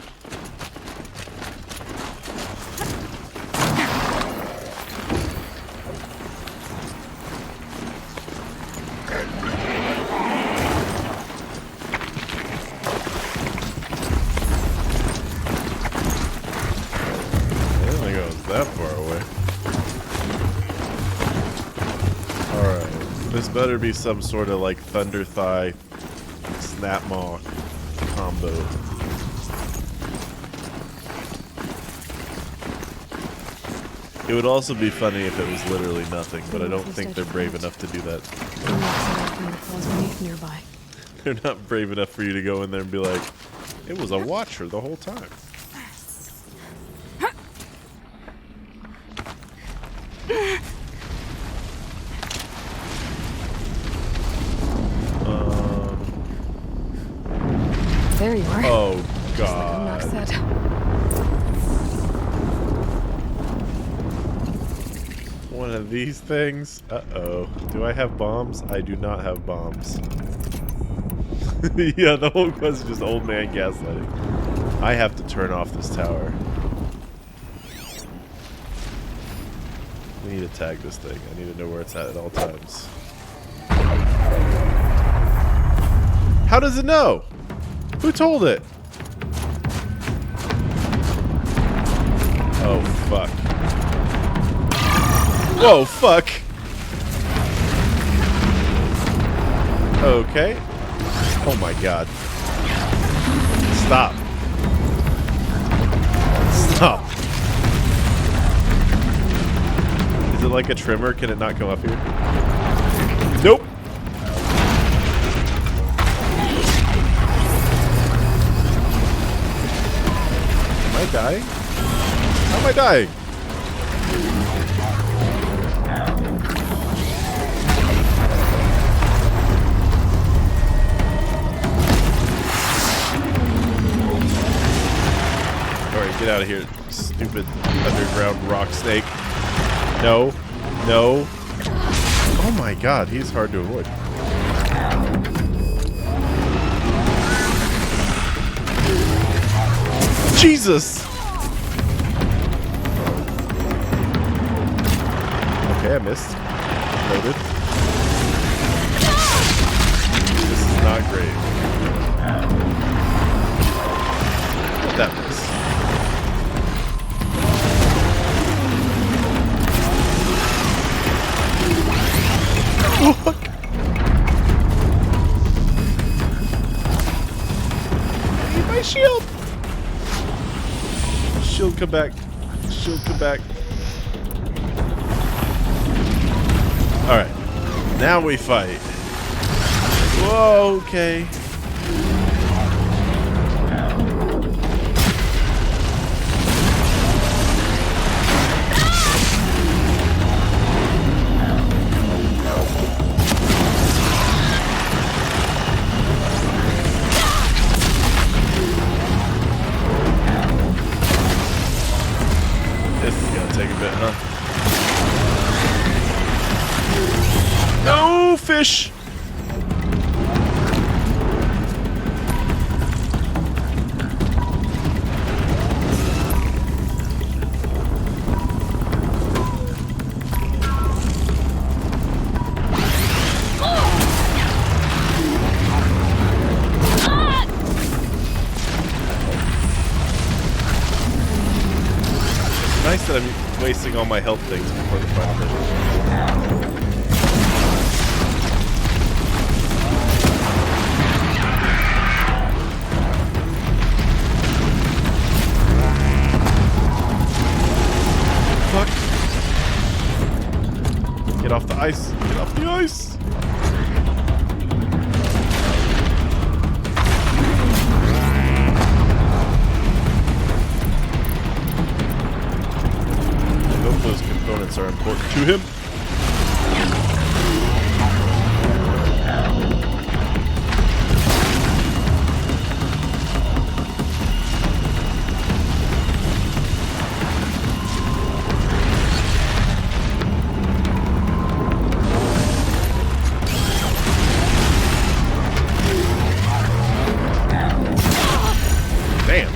Better be some sort of like Thunder Thigh Snap Maw combo. It would also be funny if it was literally nothing, but I don't think they're brave enough to do that. They're not brave enough for you to go in there and be like, it was a watcher the whole time. There you are. Oh, God. Like said. One of these things? Uh-oh. Do I have bombs? I do not have bombs. Yeah, the whole quest is just old man gaslighting. I have to turn off this tower. We need to tag this thing. I need to know where it's at all times. How does it know? Who told it? Oh, fuck. Whoa, fuck. Okay. Oh my god. Stop. Stop. Is it like a trimmer? Can it not come up here? Nope. Am I dying? How am I dying? Alright, get out of here, stupid underground rock snake. No. No. Oh my god, he's hard to avoid. Jesus! Okay, I missed. Loaded. This is not great. That miss. Fuck! I need my shield! Shield, come back. Shield, come back. Alright. Now we fight. Whoa, okay. This is gonna take a bit, huh? No fish! that I'm wasting all my health things before the final mission. Fuck. Get off the ice. Get off the ice. Those components are important to him. Damn.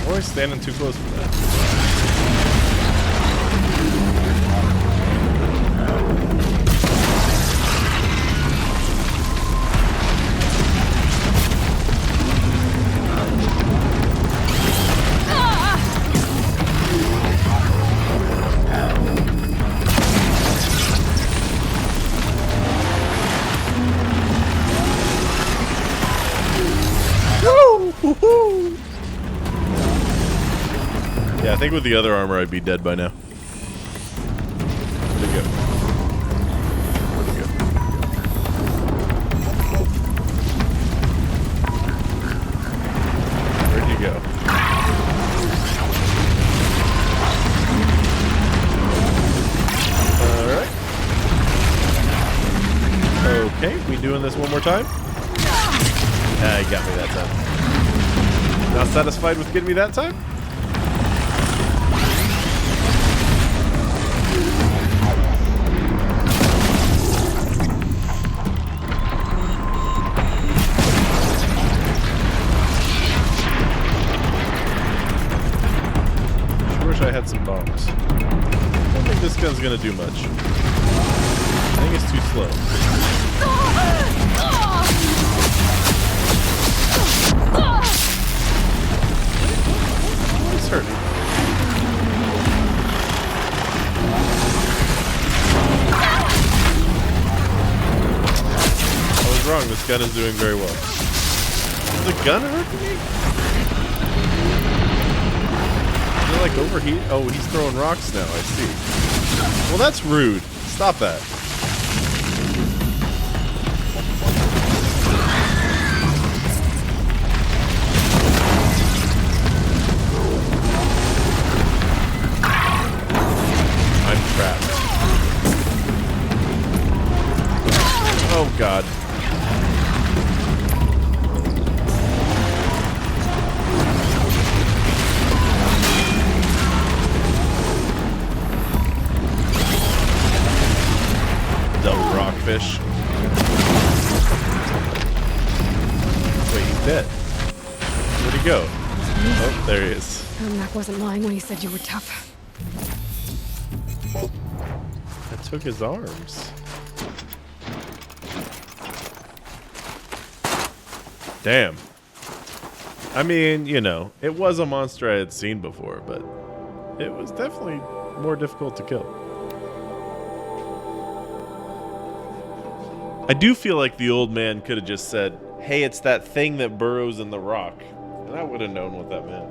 Why am I standing too close for that? Yeah, I think with the other armor I'd be dead by now. Where'd it go? Where'd it go? Where'd you go? Alright. Okay, we doing this one more time? Ah, he got me that time. Not satisfied with getting me that time? I had some bombs. I don't think this gun's gonna do much. I think it's too slow. It's hurting. I was wrong. This gun is doing very well. Is the gun hurting me? Like overheat? Oh, he's throwing rocks now, I see. Well, that's rude. Stop that. I'm trapped. Oh, God. Rockfish. Wait, he's dead. Where'd he go? Oh, there he is. Mac wasn't lying when he said you were tough. I took his arms. Damn. I mean, you know, it was a monster I had seen before, but it was definitely more difficult to kill. I do feel like the old man could have just said, hey, it's that thing that burrows in the rock. And I would have known what that meant.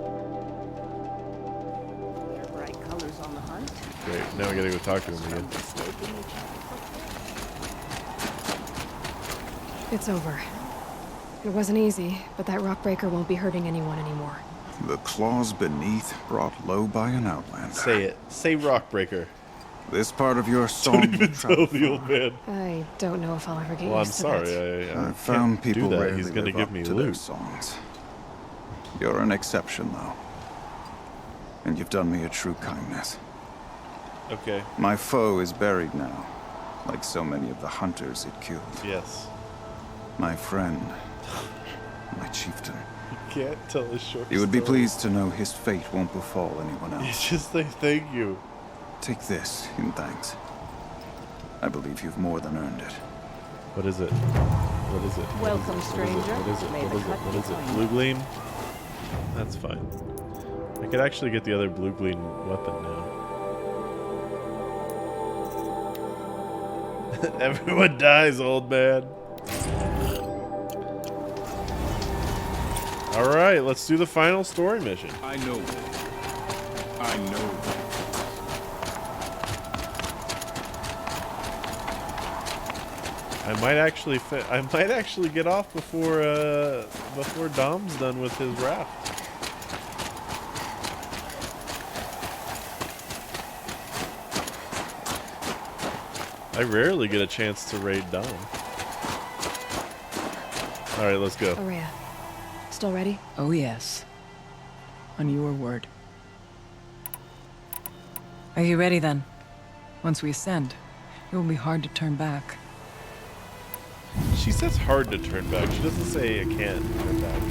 Bright colors on the hunt. Great, now I gotta go talk to him again. It's over. It wasn't easy, but that rock breaker won't be hurting anyone anymore. The claws beneath, brought low by an outlander. Say it. Say rock breaker. This part of your song. Don't even tell the old man. I don't know if I'll ever get well, used to I'm that. sorry. I found can't people do that. rarely He's gonna live give up me to their loot. songs. You're an exception, though. And you've done me a true kindness. Okay. My foe is buried now, like so many of the hunters it killed. Yes. My friend, my chieftain. You can't tell a short You would be story. pleased to know his fate won't befall anyone else. You just say thank you. Take this in thanks. I believe you've more than earned it. What is it? What is it? Welcome, What is it? stranger. What is it? May What the is it? cut What is be it? clean. Blue gleam? That's fine. I could actually get the other blue gleam weapon now. Everyone dies, old man. Alright, let's do the final story mission. I know. I know. I might actually get off before Dom's done with his raft. I rarely get a chance to raid Dom. Alright, let's go. Araya, still ready? Oh yes. On your word. Are you ready then? Once we ascend, it will be hard to turn back. She says hard to turn back. She doesn't say I can't turn back.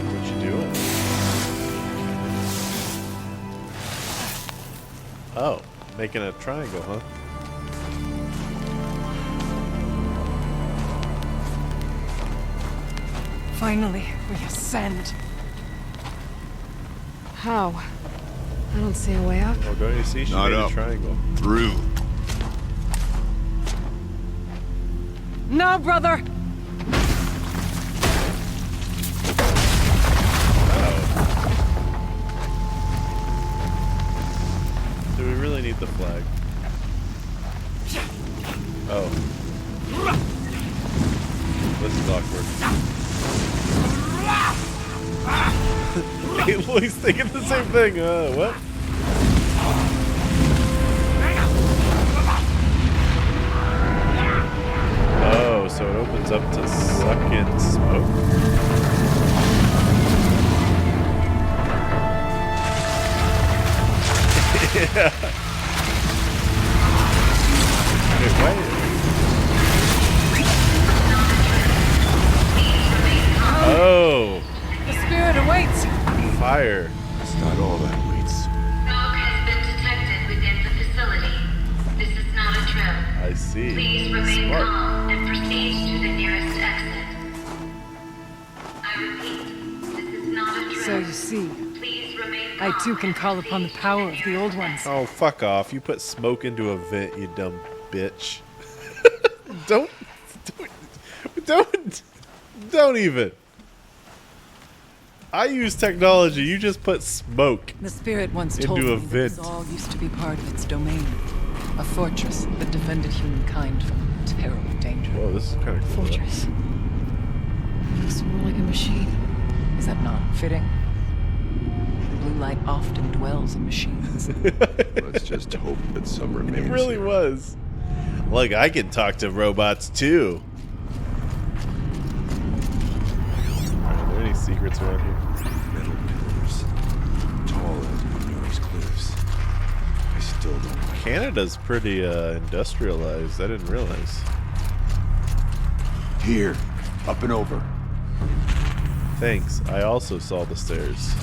What you doing? Oh, making a triangle, huh? Finally, we ascend. How? I don't see a way up. Oh, don't you see? She Not made up. a triangle. Through. No, brother! Do we really need the flag? Oh. This is awkward. Aloy's thinking the same thing. What? Oh, so it opens up to suck in smoke? Yeah. Wait, wait. Oh. The spirit awaits. Fire. It's not all that waits. Smoke has been detected within the facility. This is not a drill. I see. Please remain Smart. calm and proceed to the nearest exit. I repeat, this is not a drill. So you see, Please remain I too can call upon the power of the old ones. Oh, fuck off. You put smoke into a vent, you dumb bitch. Don't even. I use technology. You just put smoke The spirit once into told me a that vent. this all used to be part of its domain. A fortress that defended humankind from terrible danger. Whoa, this is kind of cool. Fortress. Looks more like a machine. Is that not fitting? The blue light often dwells in machines. Let's just hope that some remains. It really was. Look, I can talk to robots too. Are there any secrets around here? Metal pillars, tall as New cliffs. I still don't like Canada's pretty industrialized. I didn't realize. Here, up and over. Thanks. I also saw the stairs.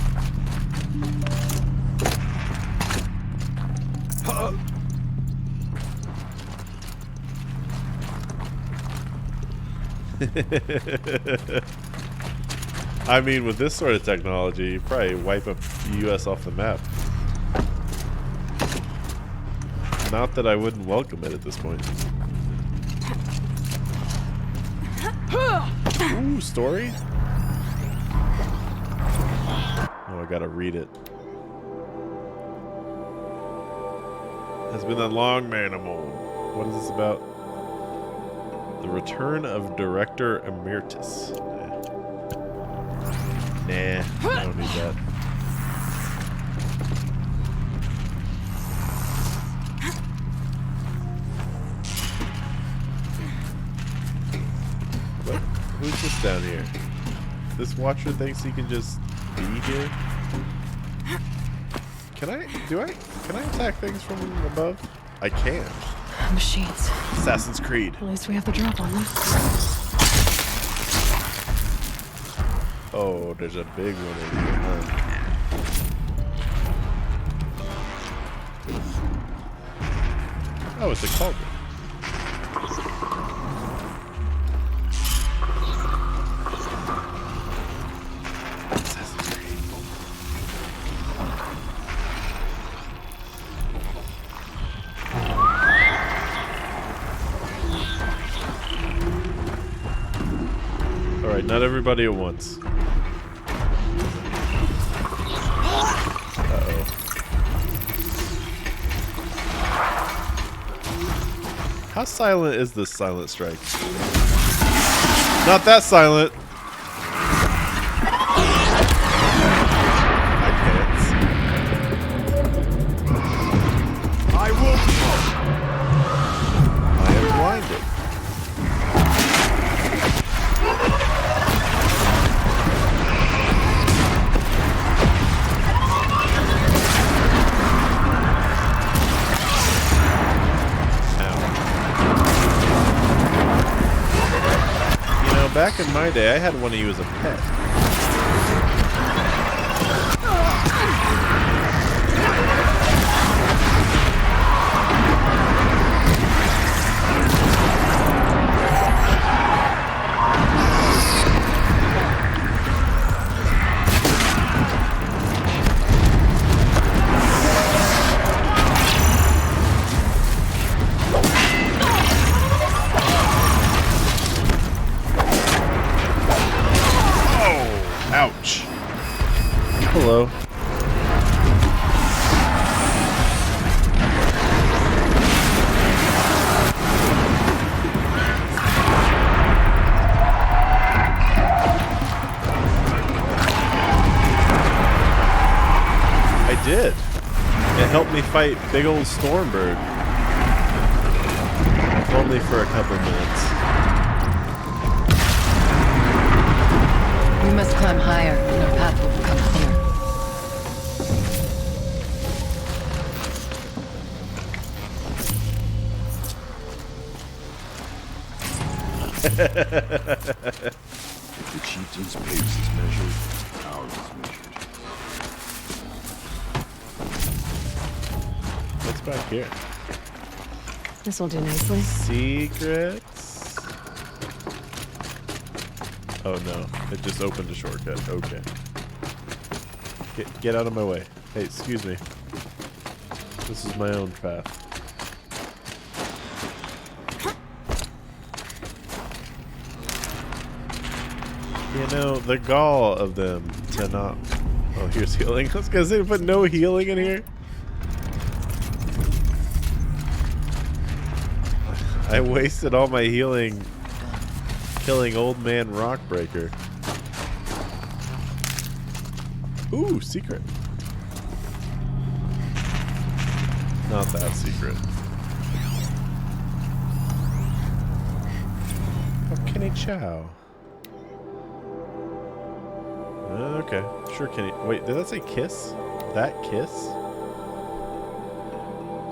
I mean, with this sort of technology, you probably wipe up the U.S. off the map. Not that I wouldn't welcome it at this point. Ooh, story? Oh, I gotta read it. Has been a long manimal. What is this about? The return of Director Emeritus. Nah, I don't need that. What? Who's this down here? This watcher thinks he can just be here? Can I attack things from above? I can. Machines. Assassin's Creed. At least we have the drop on them. Oh, there's a big one in here, huh? Oh, it's a cauldron. Not everybody at once. Uh-oh. How silent is this silent strike? Not that silent. I can't. I will. I am blinded. Back in my day, I had one of you as a pet. Ouch. Hello. I did. It helped me fight big old Stormbird. Only for a couple minutes. We must climb higher, and our path will become clear. If the chieftain's pace is measured, ours is measured. What's back here? This'll do nicely. Secrets? Oh no, it just opened a shortcut. Okay. Get out of my way. Hey, excuse me. This is my own path. You know, the gall of them to not... Oh, here's healing. I was gonna say, put no healing in here. I wasted all my healing killing old man Rockbreaker. Ooh, secret. Not that secret. Oh, Kenny Chow. Okay, sure, Kenny. Wait, did that say kiss? That kiss?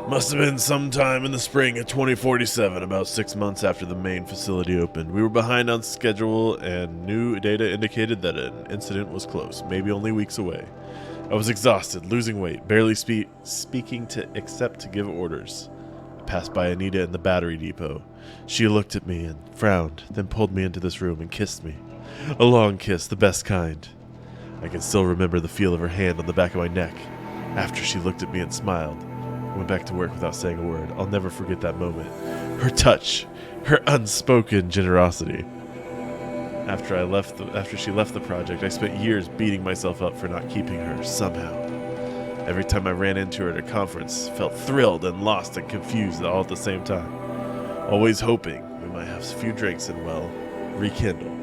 Must have been sometime in the spring of 2047, about 6 months after the main facility opened. We were behind on schedule, and new data indicated that an incident was close, maybe only weeks away. I was exhausted, losing weight, barely speaking except to give orders. I passed by Anita in the battery depot. She looked at me and frowned, then pulled me into this room and kissed me. A long kiss, the best kind. I can still remember the feel of her hand on the back of my neck. After she looked at me and smiled, I went back to work without saying a word. I'll never forget that moment. Her touch, her unspoken generosity. After she left the project, I spent years beating myself up for not keeping her somehow. Every time I ran into her at a conference, felt thrilled and lost and confused all at the same time. Always hoping we might have a few drinks and, well, rekindle.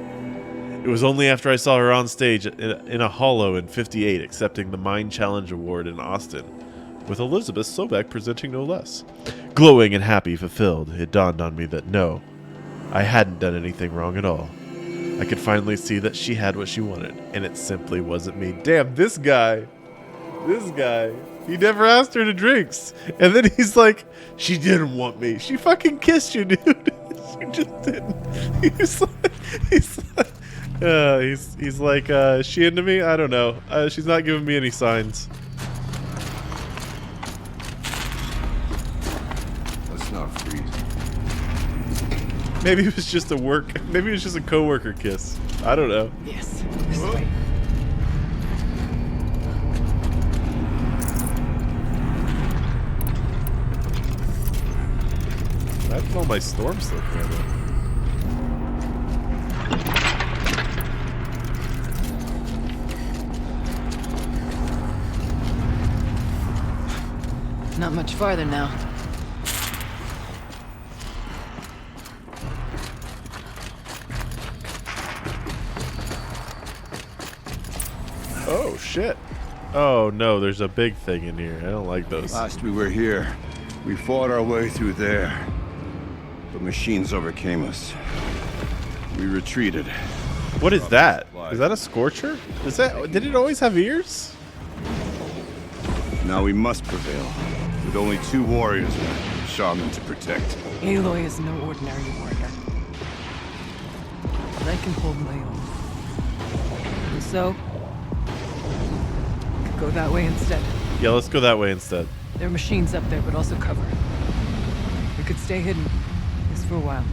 It was only after I saw her on stage in a hollow in '58 accepting the Mind Challenge Award in Austin, with Elizabeth Sobek presenting no less. Glowing and happy, fulfilled, it dawned on me that no, I hadn't done anything wrong at all. I could finally see that she had what she wanted, and it simply wasn't me. Damn, this guy, he never asked her to drinks. And then he's like, she didn't want me. She fucking kissed you, dude. She just didn't. He's like, is she into me? I don't know. She's not giving me any signs. Let's not freeze. Maybe it was just maybe it was just a coworker kiss. I don't know. Yes, this way. I have all my storm slip right now. Not much farther now. Oh, shit. Oh, no, there's a big thing in here. I don't like those. Last we were here, we fought our way through there. The machines overcame us. We retreated. What is that? Is that a scorcher? Is that? Did it always have ears? Now we must prevail. With only 2 warriors left, and shaman to protect. Aloy is no ordinary warrior. But I can hold my own. And so, we could go that way instead. Yeah, let's go that way instead. There are machines up there, but also cover. We could stay hidden, just for a while.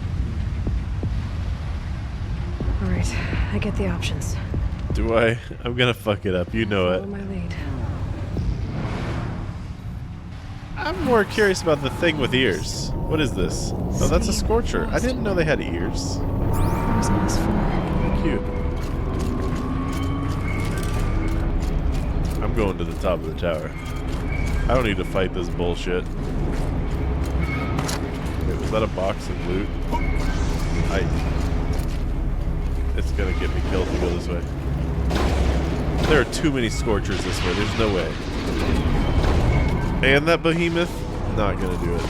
All right, I get the options. Do I? I'm gonna fuck it up. You know it. Follow my lead. I'm more curious about the thing with ears. What is this? Oh, that's a scorcher. I didn't know they had ears. Cute. I'm going to the top of the tower. I don't need to fight this bullshit. Wait, was that a box of loot? It's gonna get me killed to go this way. There are too many scorchers this way. There's no way. And that behemoth? Not gonna do it.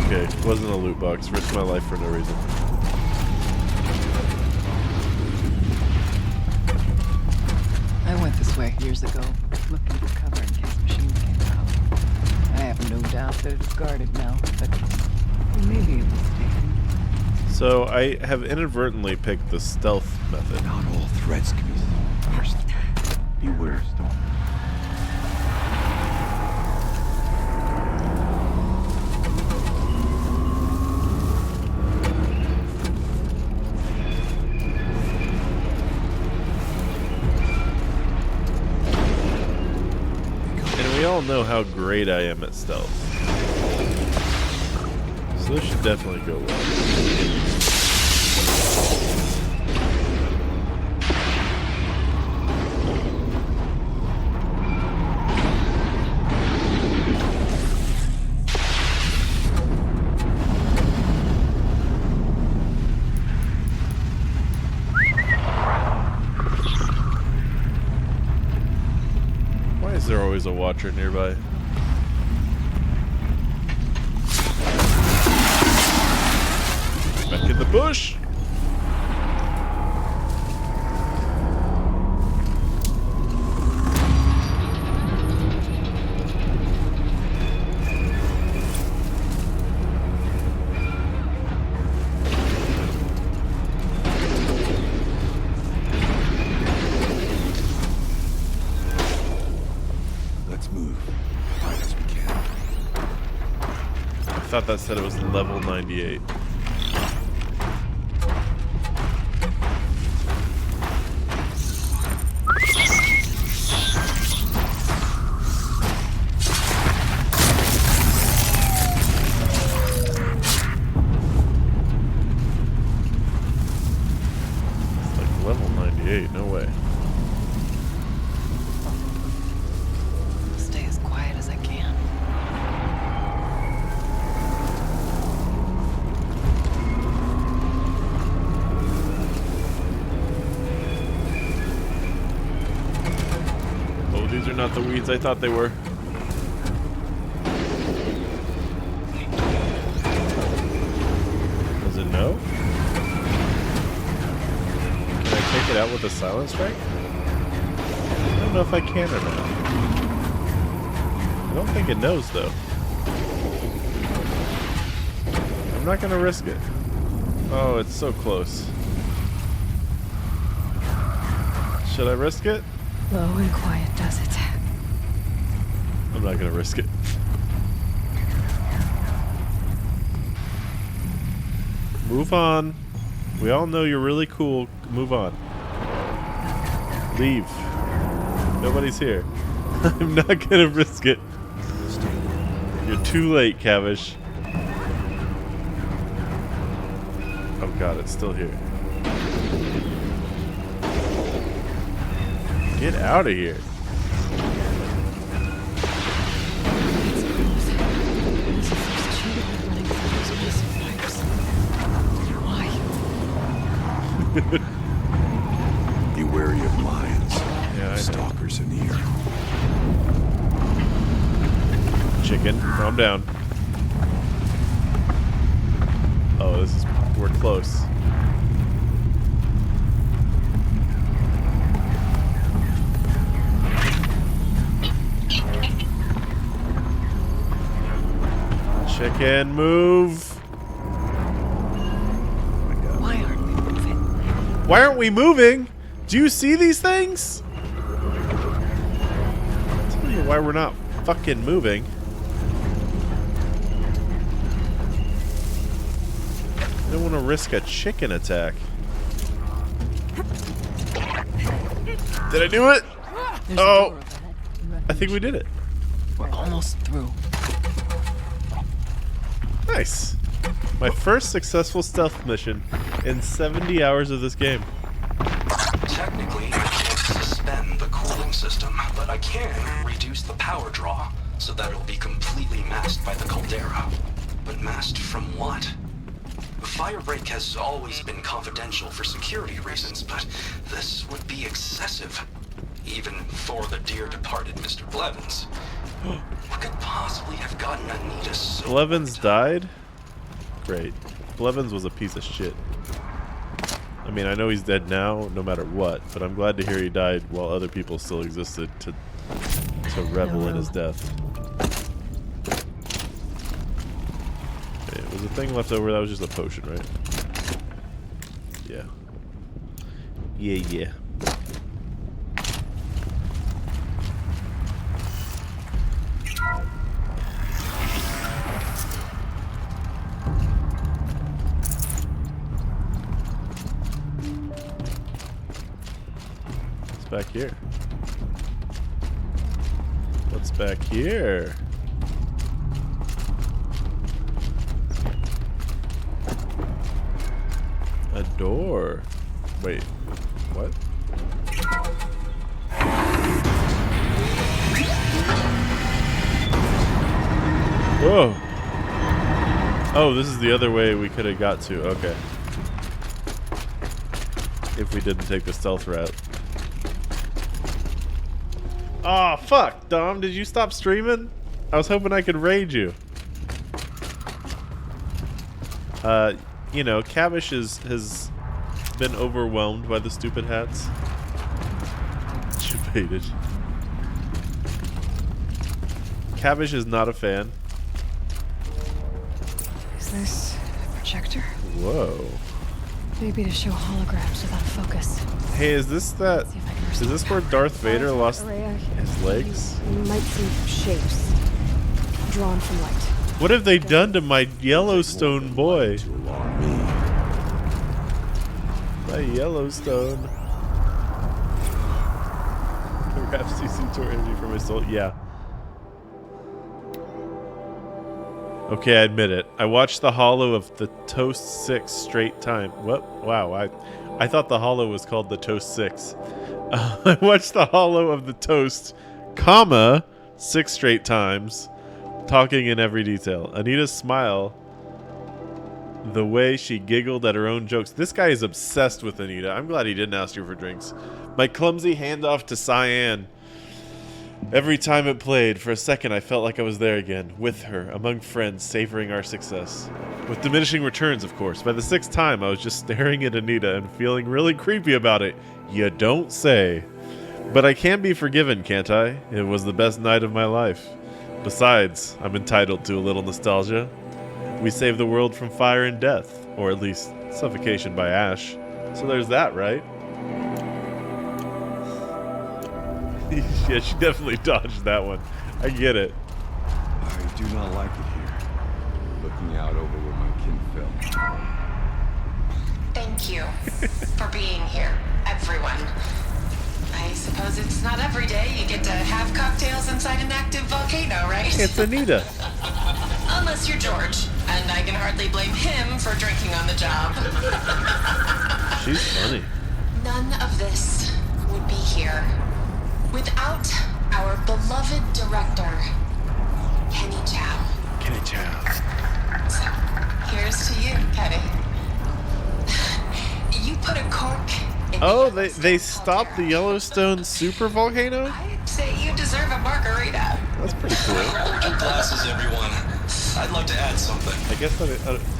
Okay, wasn't a loot box. Risked my life for no reason. I went this way years ago, looking for cover in case machines came out. I have no doubt that it's guarded now, but maybe it was taken. So I have inadvertently picked the stealth method. Not all threats can be first. Beware, Storm. And we all know how great I am at stealth. So this should definitely go well. Why is there always a watcher nearby? Back in the bush! Let's move. Fight as we can. I thought that said it was level 98. It's like level 98, no way. Stay as quiet as I can. Oh, these are not the weeds I thought they were. Does it know? Can I take it out with a silent strike? I don't know if I can or not. I don't think it knows though. I'm not gonna risk it. Oh, it's so close. Should I risk it? Low and quiet does it. I'm not gonna risk it. Move on. We all know you're really cool. Move on. Leave. Nobody's here. I'm not gonna risk it. You're too late, Cavish. Oh god, it's still here. Get out of here. chicken. Calm down. Oh, we're close. Chicken, move. Why aren't we moving? Why aren't we moving? Do you see these things? I'll tell you why we're not fucking moving. I don't want to risk a chicken attack. Did I do it? Oh, I think we did it. We're almost through. Nice. My first successful stealth mission in 70 hours of this game. Technically, I can't suspend the cooling system, but I can reduce the power draw so that it'll be completely masked by the caldera. But masked from what? The firebreak has always been confidential for security reasons, but this would be excessive. Even for the dear departed Mr. Blevins. What could possibly have gotten Anita so... Blevins died? Great. Blevins was a piece of shit. I mean, I know he's dead now, no matter what, but I'm glad to hear he died while other people still existed to revel in his death. Okay, was a thing left over? That was just a potion, right? Yeah. Yeah. Back here. What's back here? A door. Wait, what? Whoa. Oh, this is the other way we could have got to. Okay. If we didn't take the stealth route. Aw, oh, fuck, Dom, did you stop streaming? I was hoping I could raid you. You know, Cavish has been overwhelmed by the stupid hats. She baited. Cavish is not a fan. Is this a projector? Whoa. Maybe to show holograms without focus. Hey, is this that? Is this where Darth Vader lost his legs? You might see shapes drawn from light. What have they done to my Yellowstone boy? My Yellowstone. Perhaps CC tour energy for my soul. Yeah. Okay, I admit it. I watched the holo of the Toast 6 straight time. What? Wow, I thought the holo was called the Toast 6. I watched the holo of the Toast, comma, 6 straight times, talking in every detail. Anita's smile, the way she giggled at her own jokes. This guy is obsessed with Anita. I'm glad he didn't ask you for drinks. My clumsy handoff to Cyan. Every time it played, for a second I felt like I was there again, with her, among friends, savoring our success. With diminishing returns, of course. By the 6th time, I was just staring at Anita and feeling really creepy about it. You don't say. But I can be forgiven, can't I? It was the best night of my life. Besides, I'm entitled to a little nostalgia. We saved the world from fire and death, or at least suffocation by ash. So there's that, right? Yeah, she definitely dodged that one. I get it. I do not like it here. Looking out over where my kin fell. Thank you for being here, everyone. I suppose it's not every day you get to have cocktails inside an active volcano, right? It's Anita. Unless you're George, and I can hardly blame him for drinking on the job. She's funny. None of this would be here without our beloved director, Kenny Chow. Kenny Chow. So, here's to you, Kenny. You put a cork in Oh, they stopped the Yellowstone super volcano? I'd say you deserve a margarita. That's pretty cool. Hold your glasses I guess that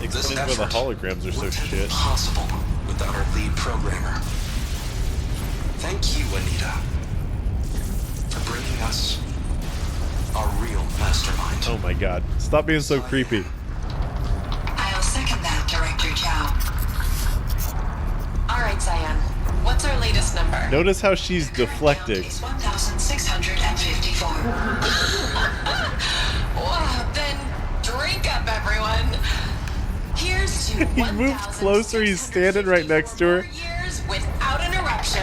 explains why the holograms are so shit. Possible without our lead programmer. Thank you, Anita, for bringing us our real mastermind. Oh my god. Stop being so creepy. I'll second that, Director Chow. Alright, Cyan. What's our latest number? Notice how she's deflecting. 1,654. Wow, then drink up, everyone. Here's to He moved closer, he's standing right next to her. years without interruption.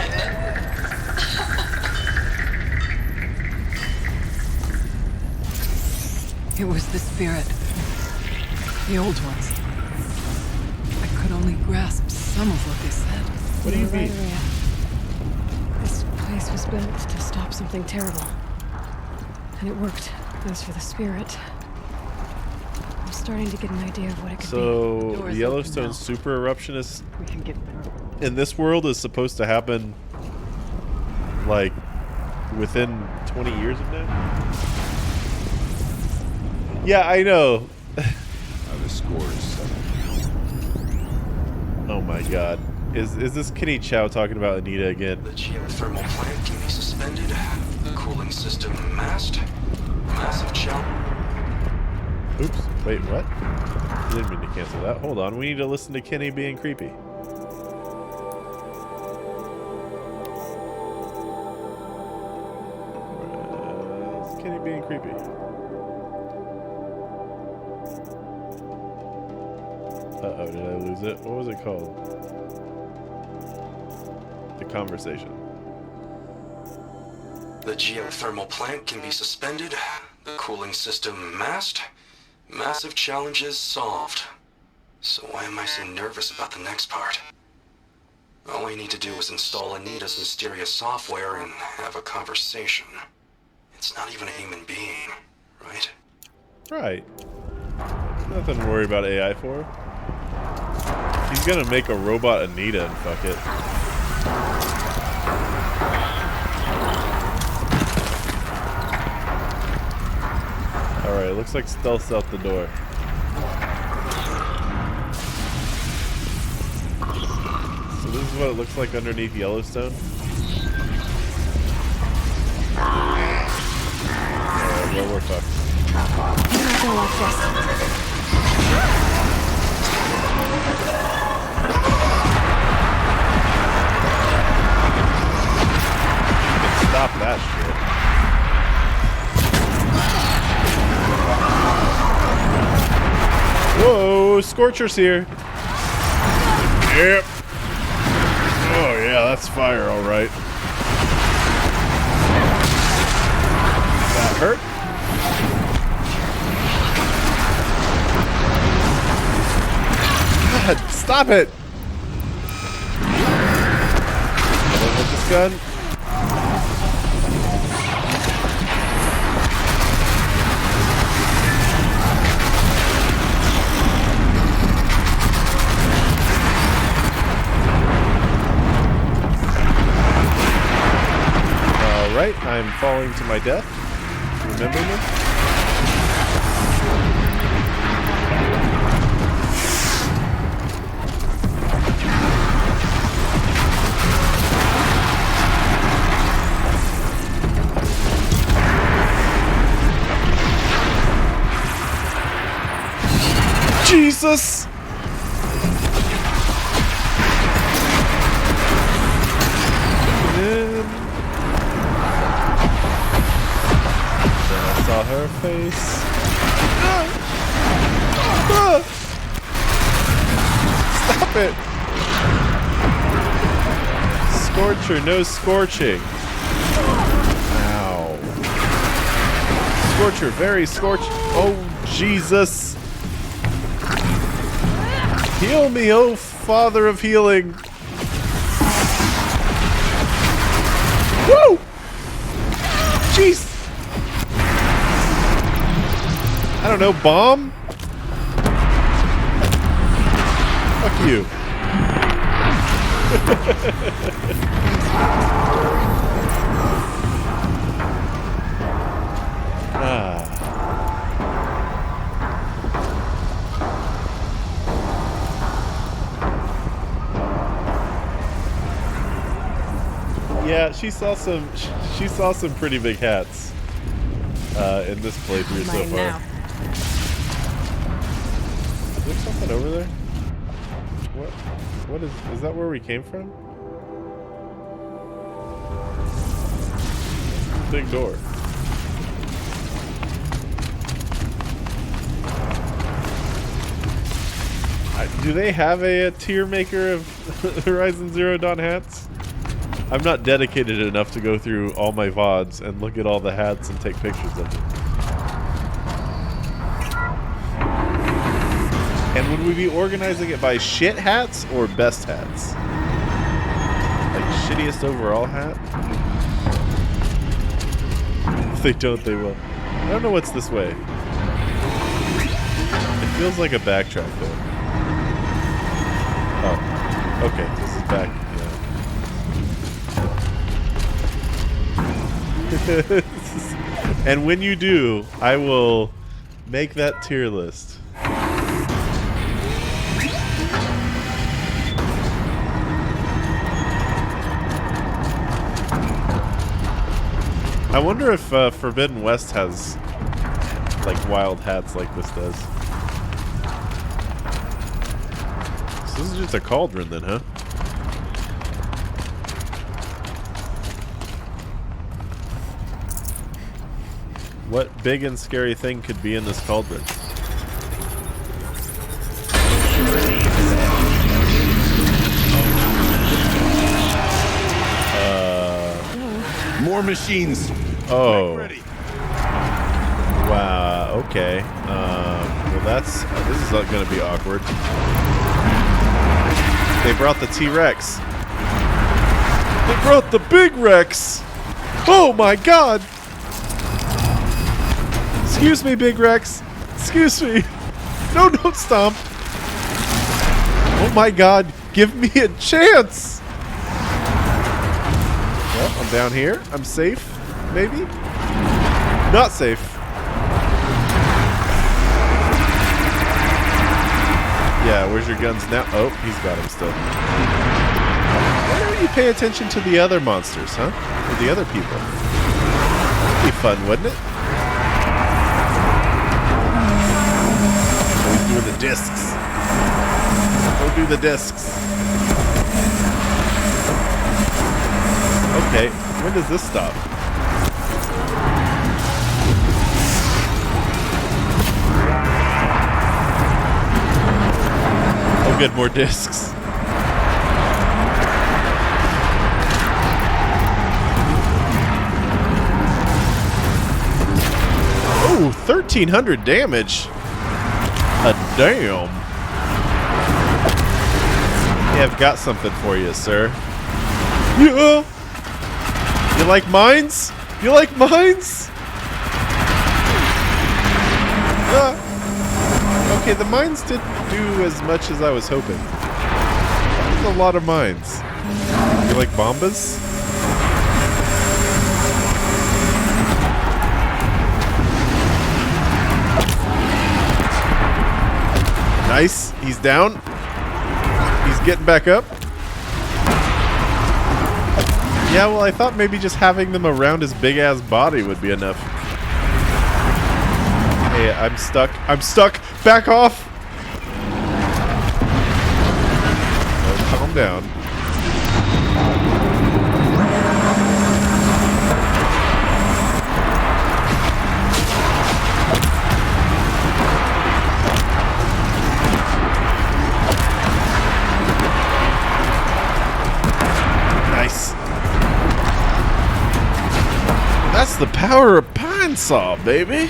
It was the spirit. The old ones. I could only grasp some of what they said. What do you mean? This place was built to stop something terrible. And it worked. As for the spirit, I'm starting to get an idea of what it could be. So, the Yellowstone super eruption is, We can get through. in this world, is supposed to happen, like, within 20 years of now? Yeah, I know. The score is 7. Oh my god. Is this Kenny Chow talking about Anita again? The geothermal plant can be suspended. The cooling system mast. Massive challenge. Oops. Wait, what? I didn't mean to cancel that. Hold on. We need to listen to Kenny being creepy. It's Kenny being creepy. Uh-oh, did I lose it? What was it called? The conversation. The geothermal plant can be suspended. The cooling system mast. Massive challenges solved. So why am I so nervous about the next part? All I need to do is install Anita's mysterious software and have a conversation. It's not even a human being, right? Right. Nothing to worry about AI for. He's gonna make a robot Anita and fuck it. Alright, looks like stealth's out the door. So this is what it looks like underneath Yellowstone. Alright, well, we're fucked. I'm not gonna like this. Stop that shit. Whoa, Scorcher's here. Yep. Oh yeah, that's fire, all right. That hurt? God, stop it! With this gun. Alright, I'm falling to my death. Remember me? Jesus! I saw her face. Stop it! Scorcher, no scorching. Ow. Scorcher, very scorch. Oh, Jesus. Heal me, oh Father of healing. Woo! Jeez. I don't know, bomb? Fuck you. Yeah, she saw some pretty big hats in this playthrough so far. Now. Is there something over there? What is that where we came from? Big door. Do they have a tier maker of Horizon Zero Dawn hats? I'm not dedicated enough to go through all my VODs and look at all the hats and take pictures of them. And would we be organizing it by shit hats or best hats? Like shittiest overall hat? If they don't, they will. I don't know what's this way. It feels like a backtrack though. Oh, okay, this is back, yeah. And when you do, I will make that tier list. I wonder if Forbidden West has like wild hats like this does. So this is just a cauldron then, huh? What big and scary thing could be in this cauldron? More machines. Oh. Wow. Okay. Well, this is not going to be awkward. They brought the T-Rex. They brought the big Rex. Oh my God. Excuse me, Big Rex. Excuse me. No, don't stomp. Oh my God. Give me a chance. Well, I'm down here. I'm safe. Maybe? Not safe. Yeah, where's your guns now? Oh, he's got them still. Why don't you pay attention to the other monsters, huh? Or the other people? That'd be fun, wouldn't it? Always doing the discs. Go do the discs. Okay, when does this stop? Oh good, more discs. Oh, 1,300 damage. Damn. Yeah, I've got something for you, sir. Yeah. You like mines? You like mines? Okay, the mines didn't do as much as I was hoping. That was a lot of mines. You like bombas? Nice. He's down. He's getting back up. Yeah, well, I thought maybe just having them around his big-ass body would be enough. Hey, I'm stuck. I'm stuck! Back off! Oh, calm down. Nice. That's the power of Pine Saw, baby.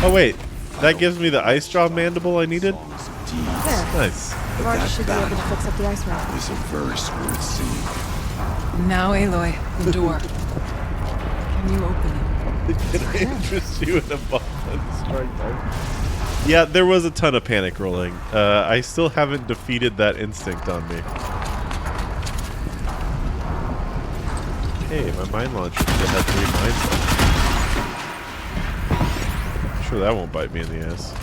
Oh wait, that gives me the ice jaw mandible I needed? There. Nice. Marge should be able to fix up the ice rock. Is a verse worth seeing. Now, Aloy, the door. Can you open it? Can I interest you in a bomb and strike time? Yeah, there was a ton of panic rolling. I still haven't defeated that instinct on me. Hey, my mine launcher still had 3 mines left. I'm sure that won't bite me in the ass.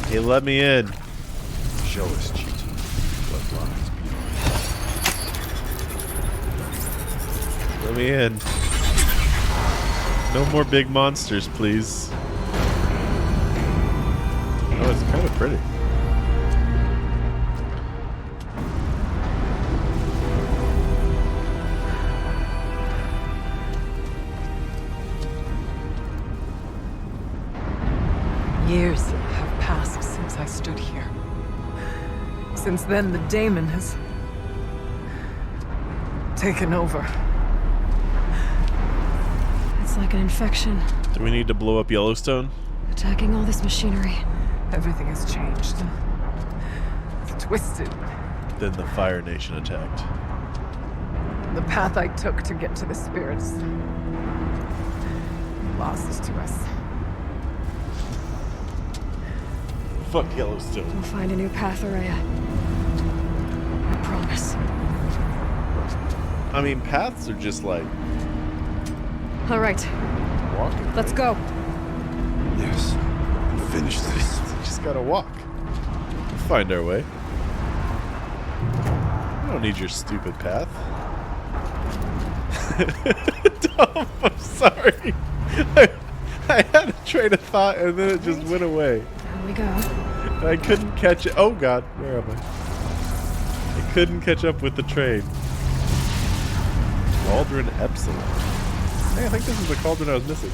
Hey, let me in. Show us, chieftain, what lies beyond. Let me in. No more big monsters, please. Oh, it's kind of pretty. Years have passed since I stood here. Since then, the daemon has taken over. It's like an infection. Do we need to blow up Yellowstone? Attacking all this machinery. Everything has changed. It's twisted. Then the Fire Nation attacked. The path I took to get to the spirits lost to us. Fuck Yellowstone. We'll find a new path, Araya. I promise. I mean, paths are just like All right. walking. Let's go. Yes. Finish this. Just gotta walk. We'll find our way. I don't need your stupid path. Tom, I'm sorry. I had a train of thought and then it just went away. There we go. I couldn't catch it. Oh god, where am I? I couldn't catch up with the train. Cauldron Epsilon. Hey, I think this is the cauldron I was missing.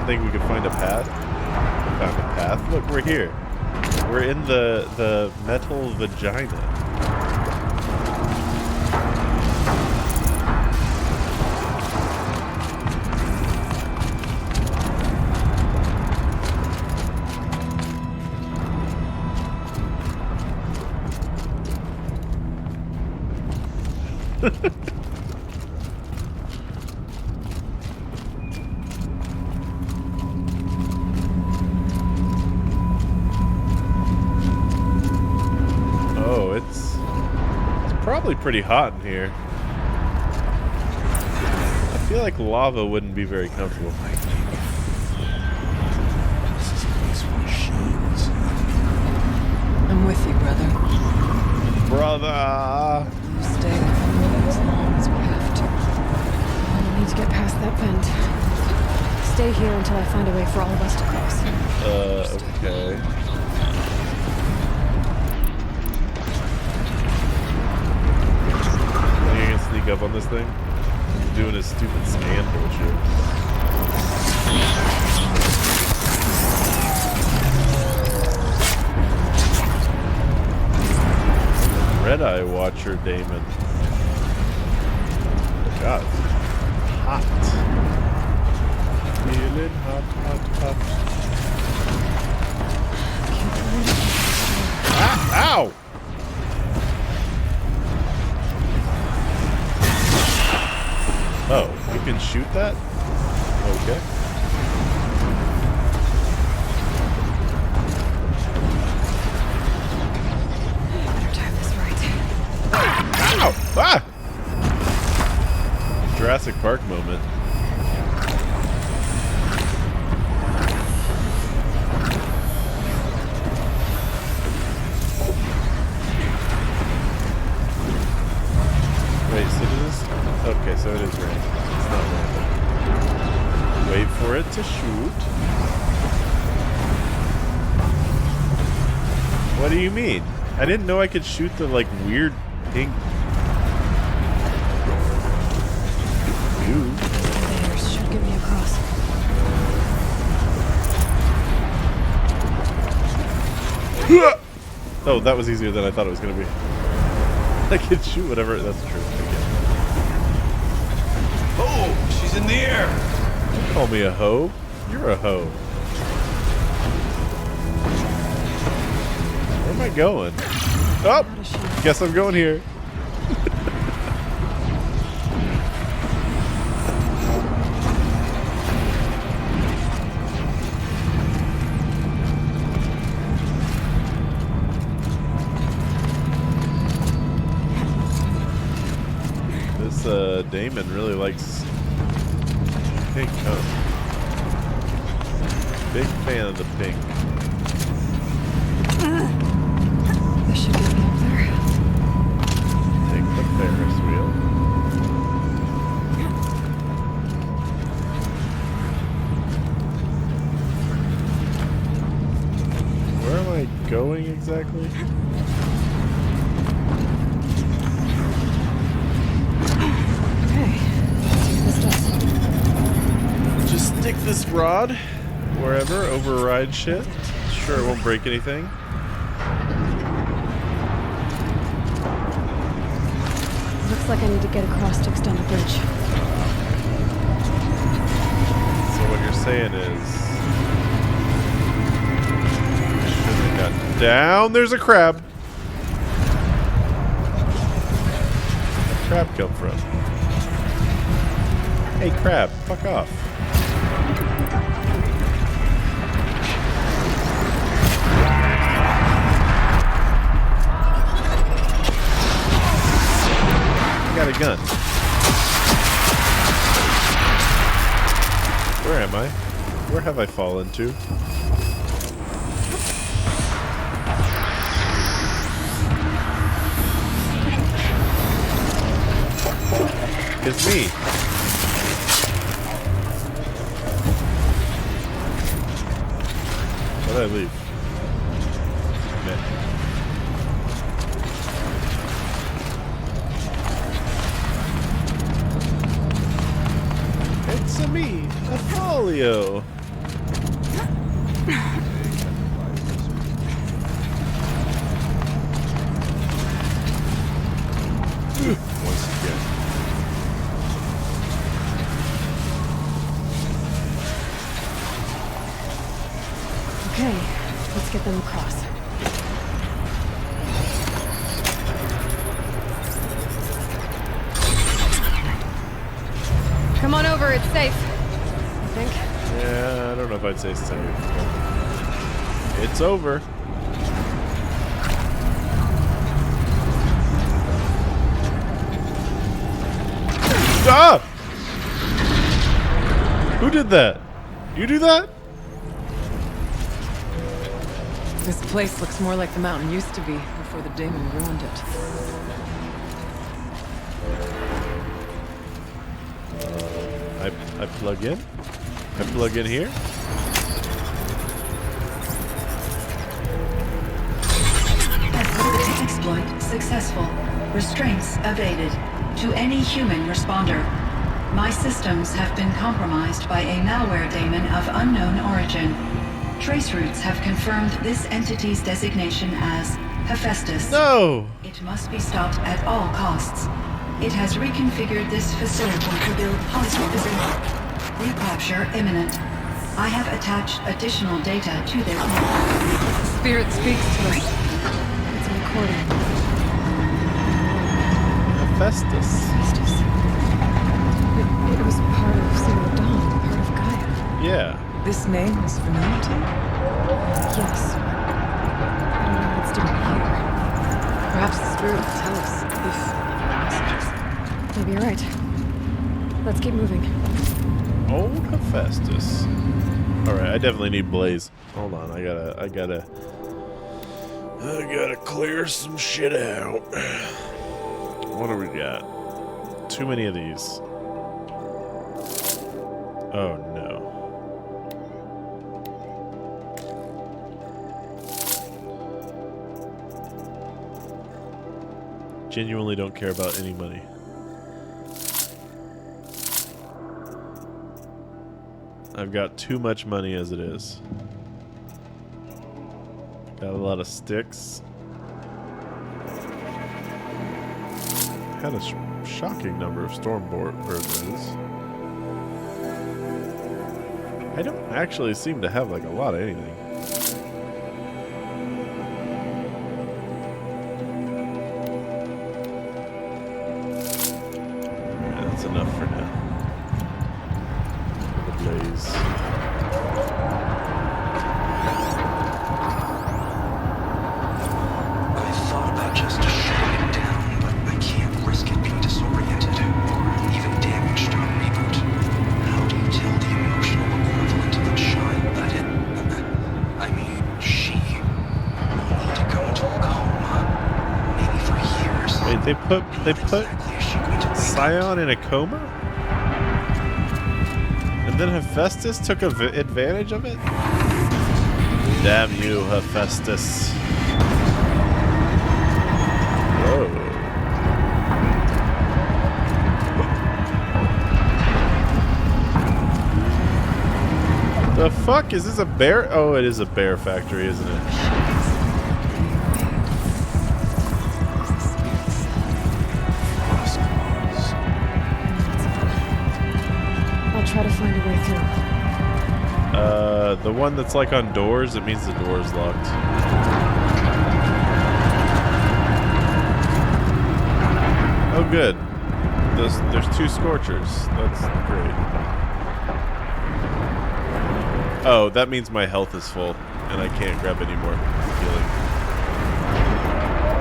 Think we could find a path? We found a path. Look, we're here. We're in the metal vagina. Probably pretty hot in here. I feel like lava wouldn't be very comfortable. This is a place for machines. I'm with you, brother. Brother! Stay as long as we have to. We'll need to get past that bend. Stay here until I find a way for all of us to cross. Okay. Sneak up on this thing. He's doing his stupid scan bullshit. Red Eye Watcher Daemon. God. Hot. Feeling hot, hot, hot. Ah, ow! Oh, you can shoot that? Okay. Time this right. Ow! Ah! Jurassic Park moment. Wait, so does this... Okay, so it is random. It's not random. Wait for it to shoot. What do you mean? I didn't know I could shoot the, like, weird pink... Goo. Layers should get me across. Oh, that was easier than I thought it was going to be. I can shoot whatever. That's true. Oh, she's in the air. Don't call me a hoe. You're a hoe. Where am I going? Oh, guess I'm going here. Damon really likes pink, huh? Big fan of the pink. This should get me up there. Take the Ferris wheel. Where am I going exactly? Just stick this rod wherever, override shit. Sure, it won't break anything. Looks like I need to get across to extend the bridge. So what you're saying is... I got down, there's a crab. Where'd the crab come from? Hey crab, fuck off. Got a gun. Where am I? Where have I fallen to? It's me. Where did I leave? Meh. It's a me, a folio. Once again. Okay, let's get them across. Come on over, it's safe. I think. Yeah, I don't know if I'd say safe. It's over. Ah! Who did that? You do that? This place looks more like the mountain used to be before the demon ruined it. I plug in? I plug in here? Exploit successful. Restraints evaded. To any human responder. My systems have been compromised by a malware daemon of unknown origin. Trace routes have confirmed this entity's designation as Hephaestus. No! It must be stopped at all costs. It has reconfigured this facility to build hostile recapture imminent. I have attached additional data to their Spirit speaks to us. It's a recording. Hephaestus. It was part of Silver Dawn, part of Gaia. Yeah. This name is familiar to you? Yes. I don't know what's doing here. Perhaps the spirit will tell us if Maybe you're right. Let's keep moving. Old Hephaestus. Alright, I definitely need Blaze. Hold on, I gotta clear some shit out. What do we got? Too many of these. Oh no. Genuinely don't care about any money. I've got too much money as it is. Got a lot of sticks. Had a shocking number of stormboard birds. I don't actually seem to have like a lot of anything. Alright, that's enough for now. For the blaze. I thought about just shutting it down, but I can't risk it being disoriented or They put Scion in a coma? And then Hephaestus took advantage of it? Damn you, Hephaestus. Whoa. The fuck? Is this a bear? Oh, it is a bear factory, isn't it? I'll try to find a way through. The one that's like on doors, it means the door's locked. Oh, good. There's 2 Scorchers. That's great. Oh, that means my health is full, and I can't grab any more healing.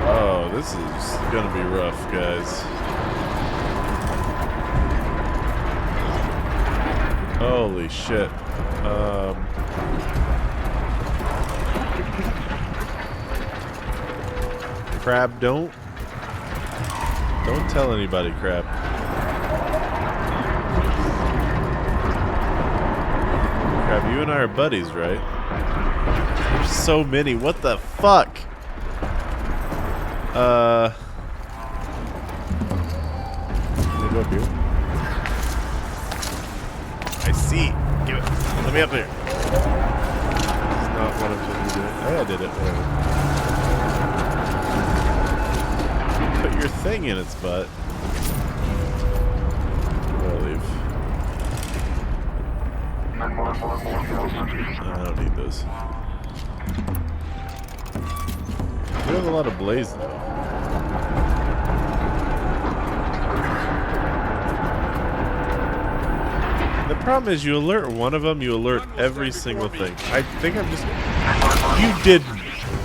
Oh, this is gonna be rough, guys. Holy shit. Crab, don't tell anybody, Crab. Crab, you and I are buddies, right? There's so many. What the fuck? Can I go up here? I see. Give it. Let me up here. It's not what I'm supposed to do. Hey, I did it. Whatever. Put your thing in its butt. I'll leave. I don't need those. We have a lot of blaze though. The problem is you alert one of them, you alert every single thing. I think I'm just... You didn't.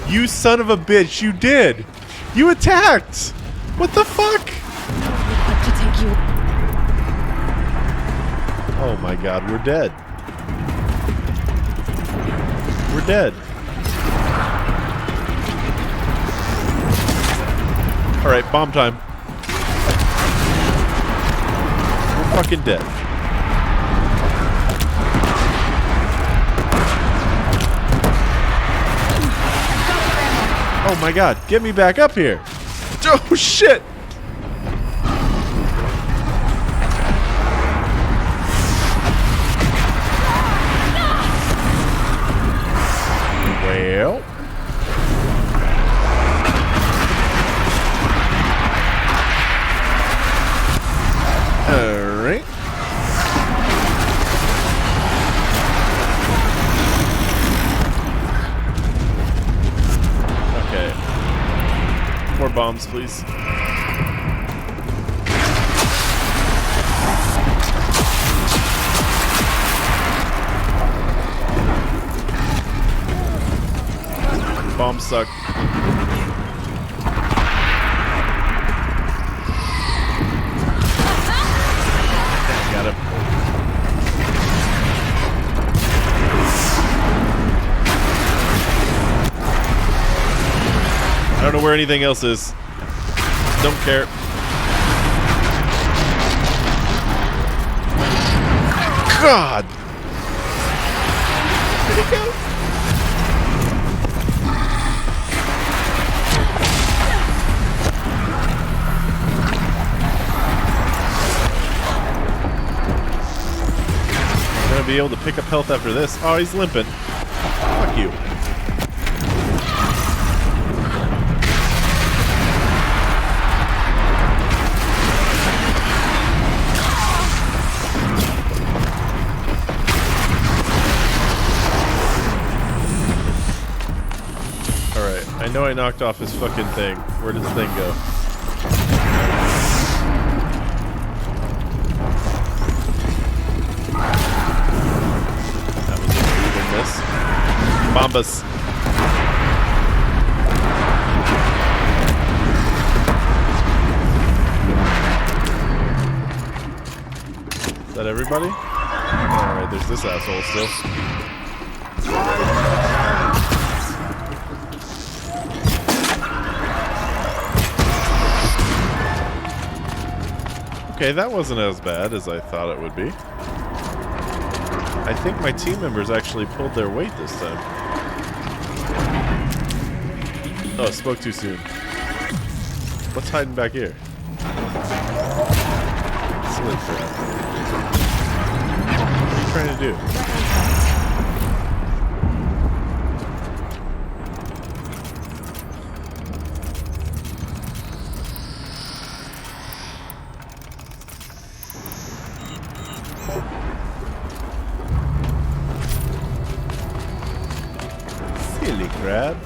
You son of a bitch, you did. You attacked. What the fuck? To take you. Oh my god, we're dead. We're dead. Alright, bomb time. We're fucking dead. Oh my god, get me back up here. Oh shit. Well. Alright. Okay. More bombs, please. Bombs suck. Got him. I don't know where anything else is. Don't care. God! Where'd he go? Be able to pick up health after this. Oh, he's limping. Fuck you. Alright, I know I knocked off his fucking thing. Where does the thing go? Bombas. Is that everybody? Alright, there's this asshole still. Okay, that wasn't as bad as I thought it would be. I think my team members actually pulled their weight this time. Oh, spoke too soon. What's hiding back here? Silly crap. What are you trying to do? Silly crab.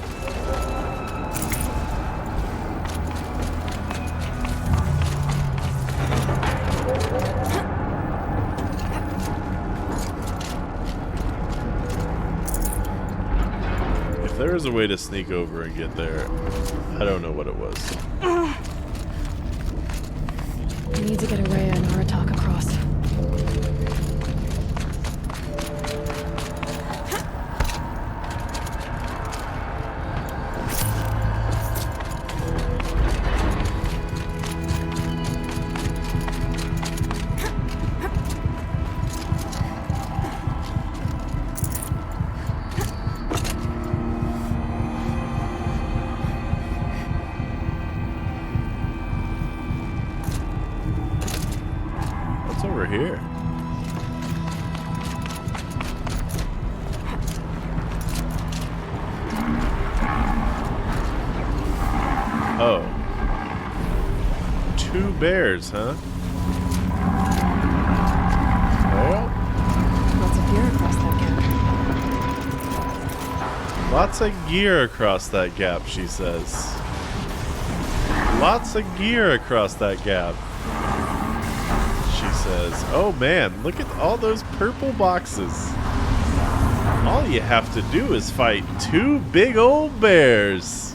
If there was a way to sneak over and get there, I don't know what it was. We need to get Araya and Aratak across. Over here. Oh. 2 bears, huh? Well. Lots of gear across that gap. Lots of gear across that gap, she says. Lots of gear across that gap. Says, oh man, look at all those purple boxes. All you have to do is fight 2 big old bears.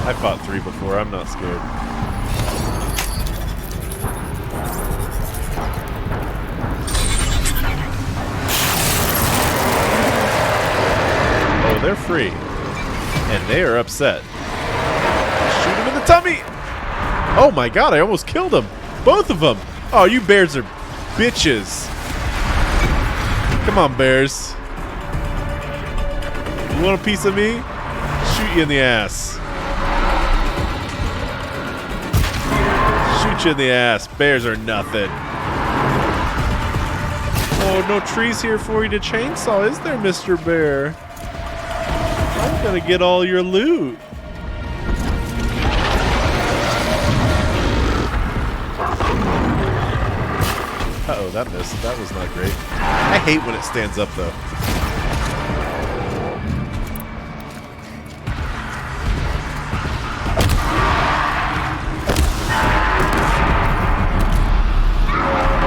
I fought 3 before, I'm not scared. Oh, they're free. And they are upset. Shoot him in the tummy! Oh my god, I almost killed him! Both of them! Oh, you bears are bitches. Come on, bears. You want a piece of me? Shoot you in the ass. Shoot you in the ass. Bears are nothing. Oh, no trees here for you to chainsaw, is there, Mr. Bear? I'm gonna get all your loot. Uh-oh, that missed. That was not great. I hate when it stands up, though.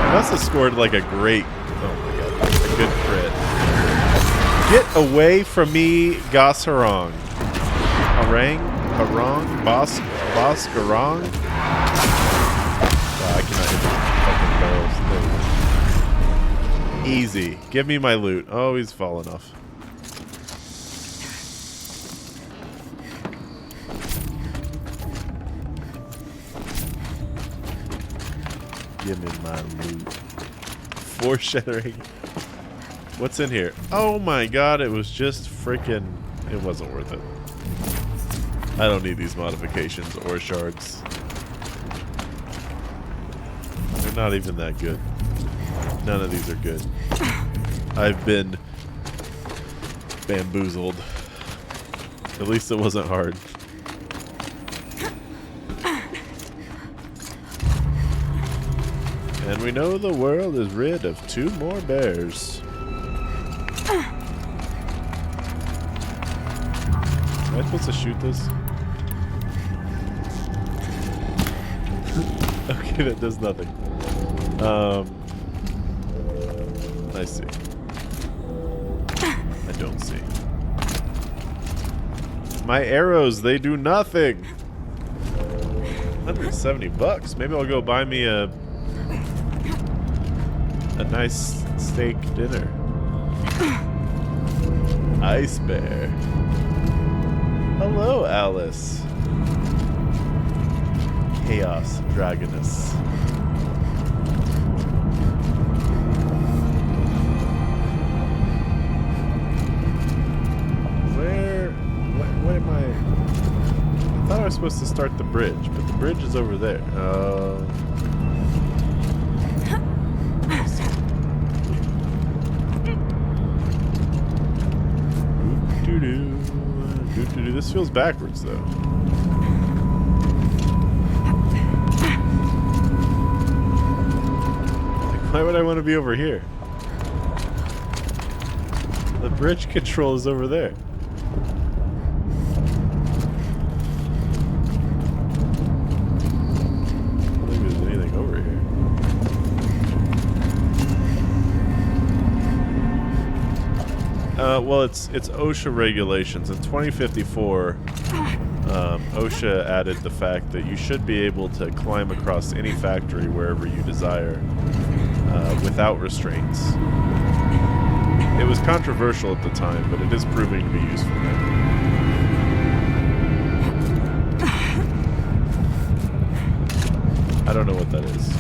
I must have scored like a great... Oh my god, a good crit. Get away from me, Gosharong. Harang? Boskarong? Wow, I cannot hit the fucking barrels. Easy. Give me my loot. Oh, he's falling off. Give me my loot. Foreshadowing. What's in here? Oh my god, it was just freaking... It wasn't worth it. I don't need these modifications or shards. They're not even that good. None of these are good. I've been bamboozled. At least it wasn't hard. And we know the world is rid of 2 more bears. Am I supposed to shoot this? Okay, that does nothing. I see. I don't see. My arrows, they do nothing. 170 bucks. Maybe I'll go buy me a nice steak dinner. Ice bear. Chaos Dragoness. What am I thought I was supposed to start the bridge, but the bridge is over there. This feels backwards, though. Like, why would I want to be over here? The bridge control is over there. Well, it's OSHA regulations. In 2054, OSHA added the fact that you should be able to climb across any factory wherever you desire without restraints. It was controversial at the time, but it is proving to be useful now. I don't know what that is.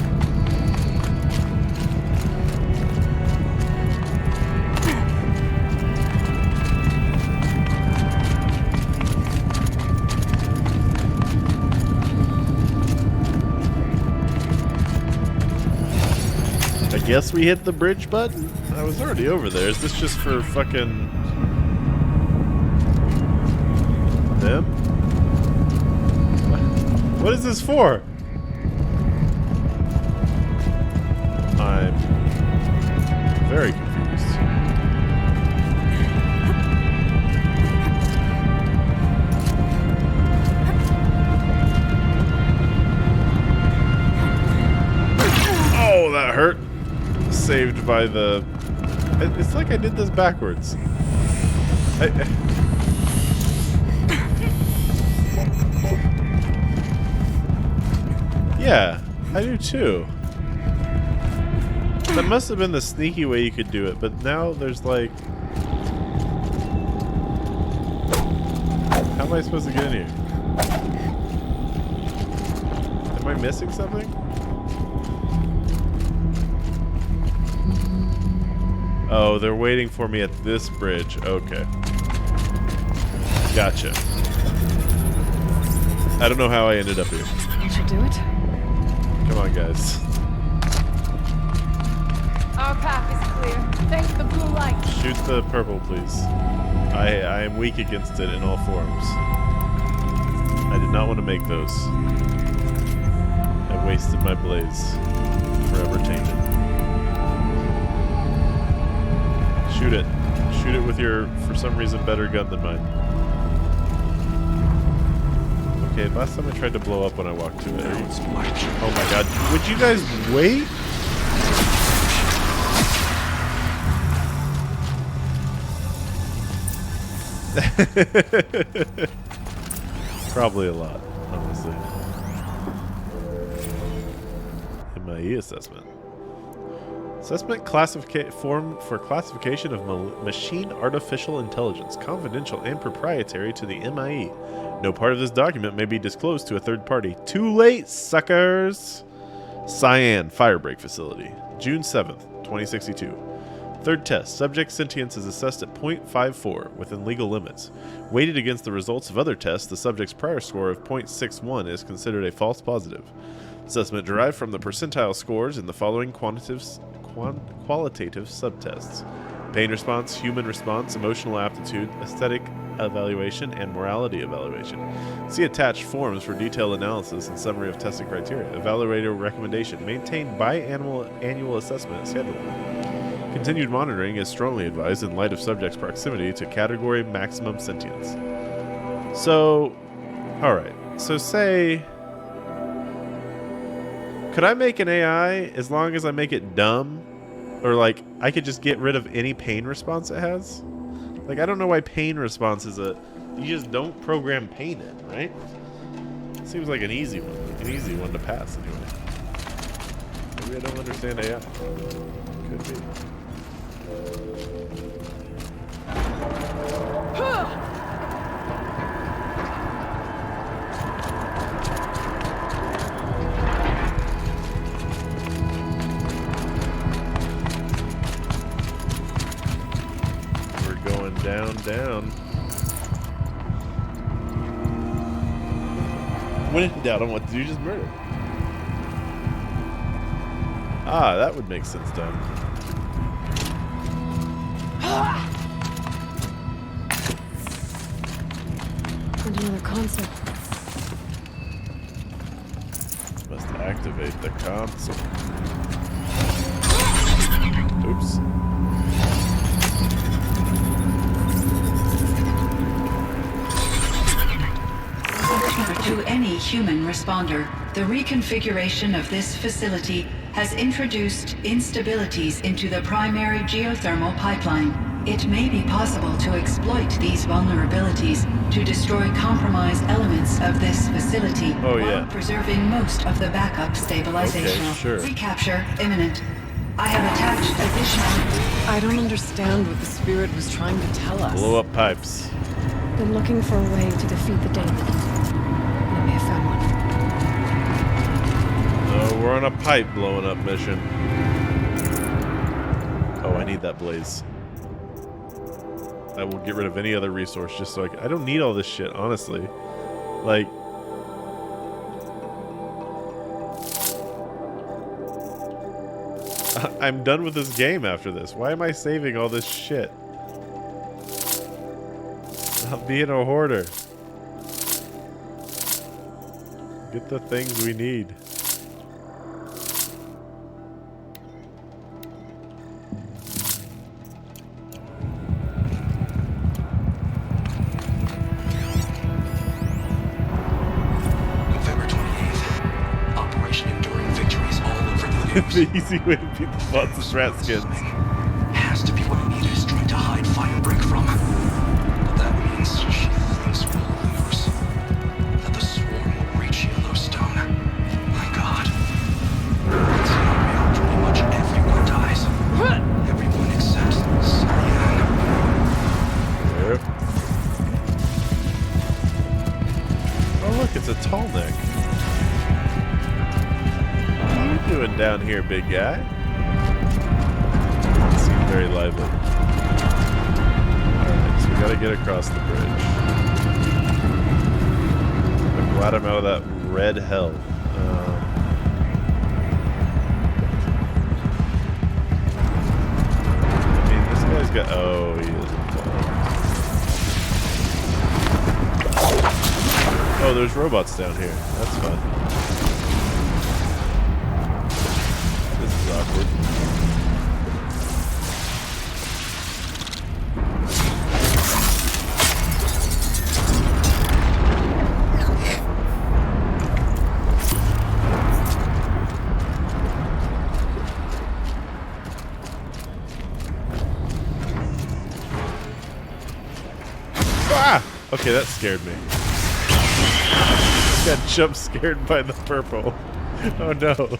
I guess we hit the bridge button? I was already over there. Is this just for fucking them? What is this for? I'm very confused. Oh, that hurt. Saved by the... It's like I did this backwards. Yeah, I do too. That must have been the sneaky way you could do it, but now there's like... How am I supposed to get in here? Am I missing something? Oh, they're waiting for me at this bridge. Okay. Gotcha. I don't know how I ended up here. That should do it. Come on, guys. Our path is clear. Thank the blue light. Shoot the purple, please. I am weak against it in all forms. I did not want to make those. I wasted my blaze. Forever tainted. Shoot it. Shoot it with your, for some reason, better gun than mine. Okay, last time I tried to blow up when I walked to it. Oh my god. Would you guys wait? Probably a lot, honestly. MIE assessment. Assessment form for classification of machine artificial intelligence, confidential and proprietary to the MIE. No part of this document may be disclosed to a third party. Too late, suckers! Cyan Firebreak Facility, June 7th, 2062. Third test. Subject sentience is assessed at 0.54 within legal limits. Weighted against the results of other tests, the subject's prior score of 0.61 is considered a false positive. Assessment derived from the percentile scores in the following qualitative subtests: pain response, human response, emotional aptitude, aesthetic evaluation, and morality evaluation. See attached forms for detailed analysis and summary of testing criteria. Evaluator recommendation: maintain biannual assessment schedule. Continued monitoring is strongly advised in light of subject's proximity to category maximum sentience. So, alright. So say... Could I make an AI as long as I make it dumb? Or like, I could just get rid of any pain response it has? Like, I don't know why pain response is a... You just don't program pain in, right? Seems like an easy one. An easy one to pass, anyway. Maybe I don't understand AI. Could be. going down, down. When in doubt on what to do, just murder. Ah, that would make sense, Dom. And another console. Must activate the console. Oops. To any human responder, the reconfiguration of this facility has introduced instabilities into the primary geothermal pipeline. It may be possible to exploit these vulnerabilities to destroy compromised elements of this facility while preserving most of the backup stabilization. Okay, sure. Recapture imminent. I have attached additional... I don't understand what the spirit was trying to tell us. Blow up pipes. Been looking for a way to defeat the daemon. I may have found one. Oh, we're on a pipe blowing up mission. Oh, I need that blaze. I will get rid of any other resource just so I don't need all this shit, honestly. Like... I'm done with this game after this. Why am I saving all this shit? Stop being a hoarder. Get the things we need. The easy way to beat the bots is rat skins. Has to be what Anita is trying to hide Firebreak from. But that means she thinks we'll lose. That the swarm will reach Yellowstone. My God. In scenario, pretty much everyone dies. Everyone except Cyan. Yep. Oh look, it's a tall neck. Doing down here, big guy? Seems very lively. Alright, so we gotta get across the bridge. I'm glad I'm out of that red hell. I mean, this guy's got... Oh, he is involved. Oh, there's robots down here. That's fun. Awkward. Ah! Okay, that scared me. Got jump scared by the purple. Oh no.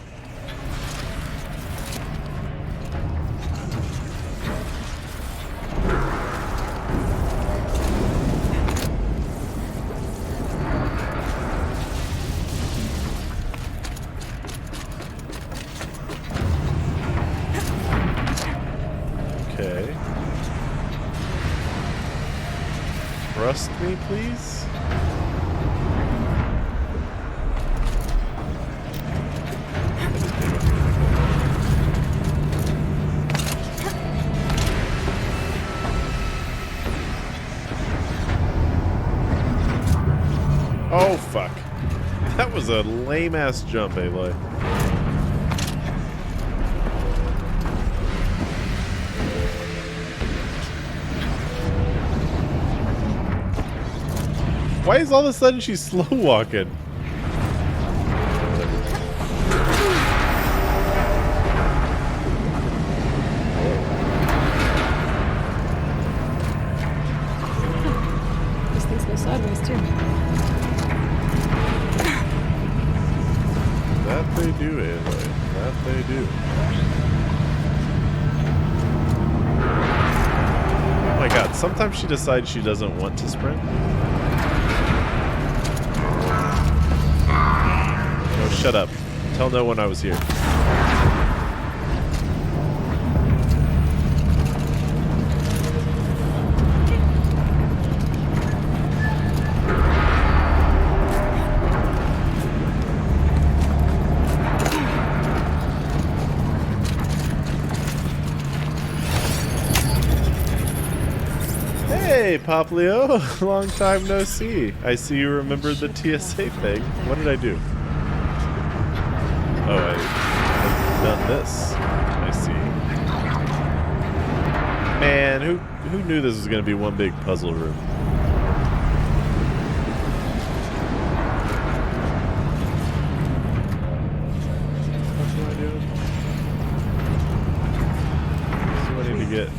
Trust me, please? Oh, fuck. That was a lame-ass jump, Aloy. Why is all of a sudden she slow walking? These things go sideways too. That they do, Aloy. That they do. Oh my god, sometimes she decides she doesn't want to sprint. Shut up. Tell no one I was here. Hey, Poplio. Long time no see. I see you remembered the TSA thing. What did I do? Oh, I've done this. I see. Man, who knew this was going to be one big puzzle room? What am I doing? So I need to get...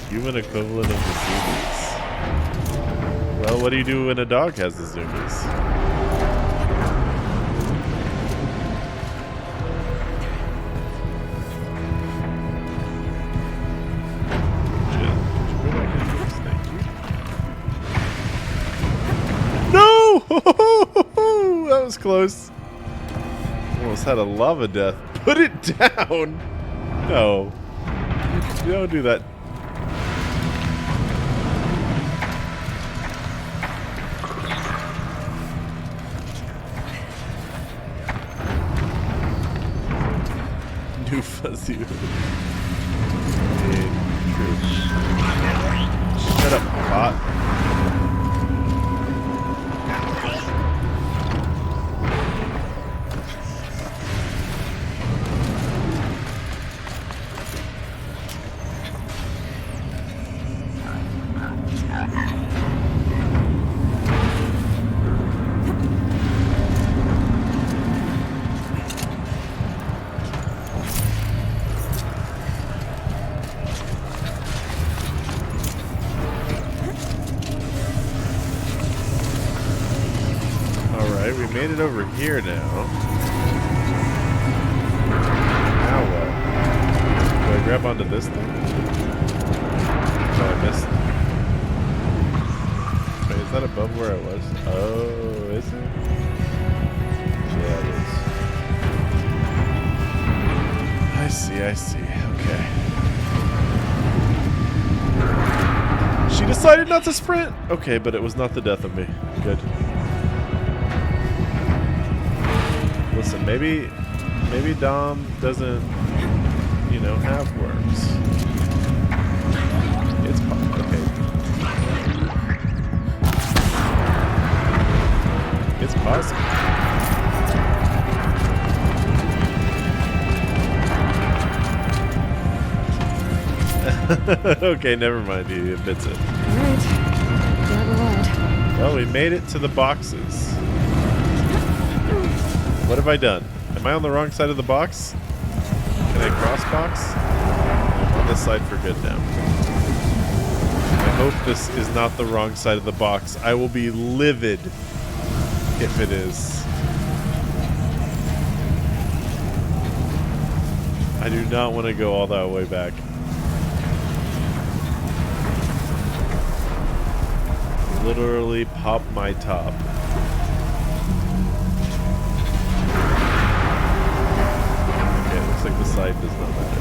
Human equivalent of the zoomies. Well, what do you do when a dog has the zoomies? No! That was close. Almost had a lava death. Put it down! No. You don't do that. New fuzzy. True. Shut up, bot. Made it over here now. Now what? Do I grab onto this thing? Oh, I missed. Wait, is that above where I was? Oh, is it? Yeah, it is. I see. Okay. She decided not to sprint! Okay, but it was not the death of me. Good. Listen, maybe Dom doesn't, you know, have worms. It's okay. It's possible. Okay, never mind. He admits it. Alright. Never mind. Well, we made it to the boxes. What have I done? Am I on the wrong side of the box? Can I cross box? I'm on this side for good now. I hope this is not the wrong side of the box. I will be livid if it is. I do not want to go all that way back. Literally pop my top. Looks like the side does not matter.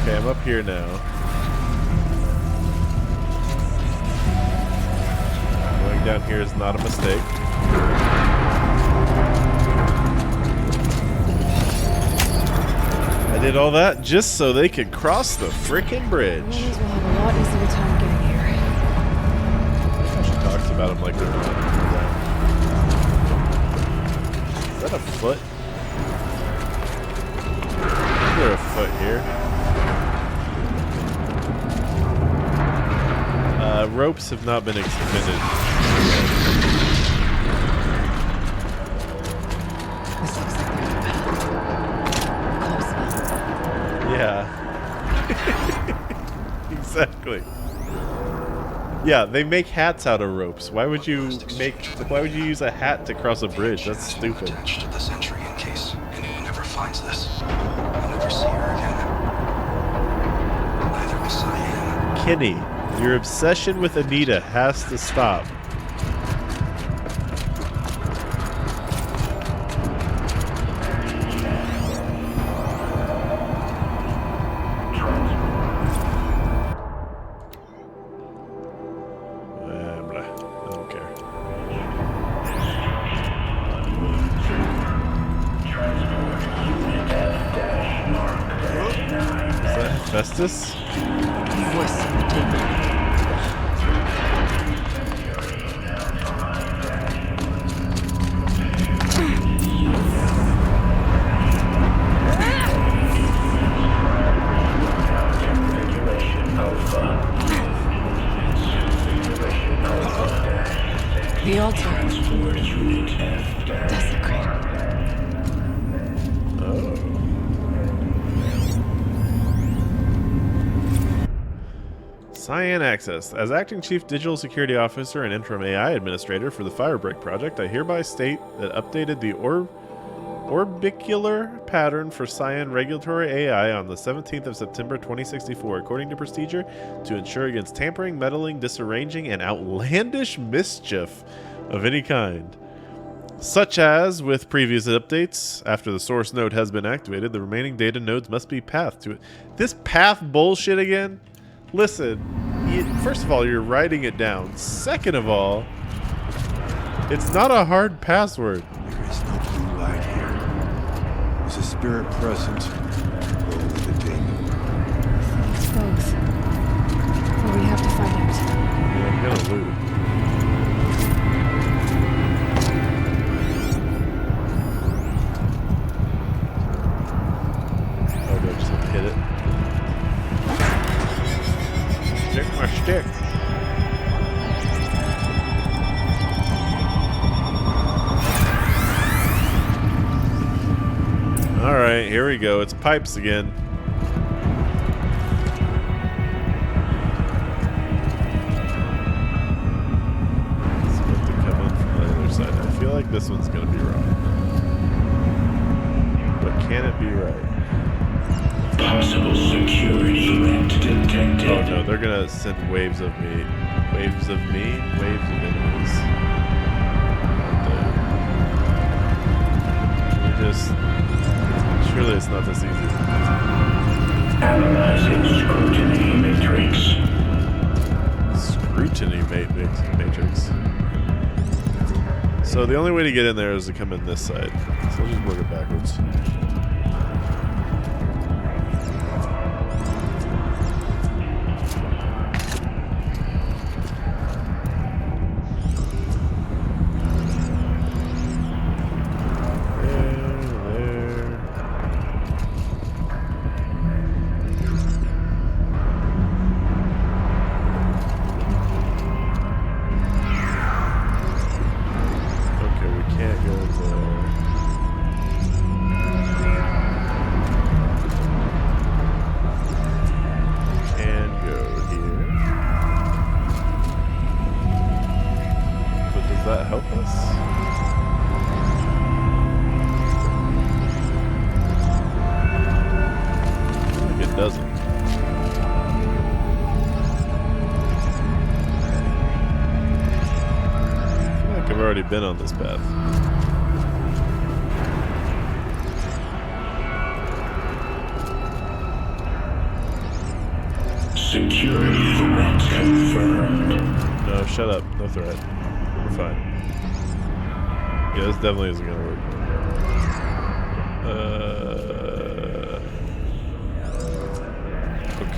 Okay, I'm up here now. Going down here is not a mistake. I did all that just so they could cross the frickin' bridge. We'll have a lot easier time getting here. Talks about him like they're not. Is that a foot? Is there a foot here? Ropes have not been expended. This looks like Yeah. Exactly. Yeah, they make hats out of ropes. Why would you use a hat to cross a bridge? That's stupid. Attached to this entry in case anyone ever finds this. I'll never see her again. Neither will Cyan. Kenny, your obsession with Anita has to stop. Festus? The altar. Desecrated. Oh. Cyan Access. As Acting Chief Digital Security Officer and Interim AI Administrator for the Firebreak Project, I hereby state that updated the orbicular pattern for Cyan regulatory AI on the 17th of September 2064, according to procedure, to ensure against tampering, meddling, disarranging, and outlandish mischief of any kind. Such as, with previous updates, after the source node has been activated, the remaining data nodes must be pathed to it. This path bullshit again? Listen, first of all, you're writing it down. Second of all, it's not a hard password. There is no blue light here. Is a spirit present? Only the demon. Both. Well, we have to find out. Yeah, I'm gonna loot. Oh, do I just like hit it? Stick my stick. Alright, here we go. It's pipes again. It's supposed to come in from the other side. I feel like this one's gonna be wrong. But can it be right? Possible security event detected. Oh no, they're gonna send waves of me. Waves of me? Waves of enemies. Can we just... Surely it's not this easy. Analyzing scrutiny matrix. Scrutiny matrix. So the only way to get in there is to come in this side. So I'll just work it backwards. Been on this path. Security threat confirmed. No, shut up. No threat. We're fine. Yeah, this definitely isn't gonna work.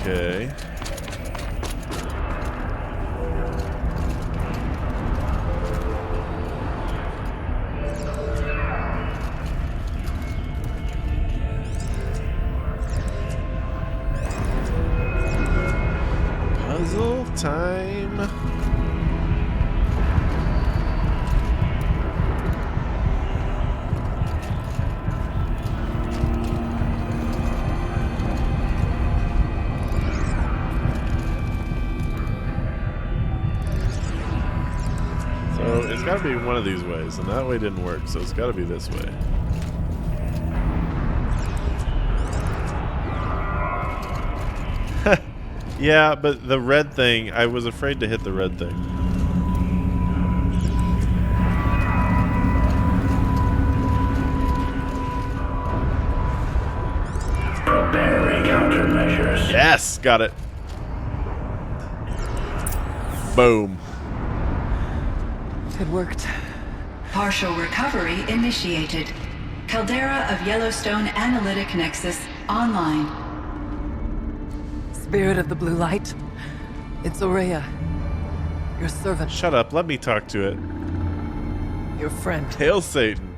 Okay. Time. So it's got to be one of these ways, and that way didn't work, so it's got to be this way. Yeah, but the red thing, I was afraid to hit the red thing. Preparing countermeasures. Yes, got it. Boom. It worked. Partial recovery initiated. Caldera of Yellowstone Analytic Nexus online. Spirit of the blue light. It's Aurea. Your servant. Shut up, let me talk to it. Your friend. Hail Satan.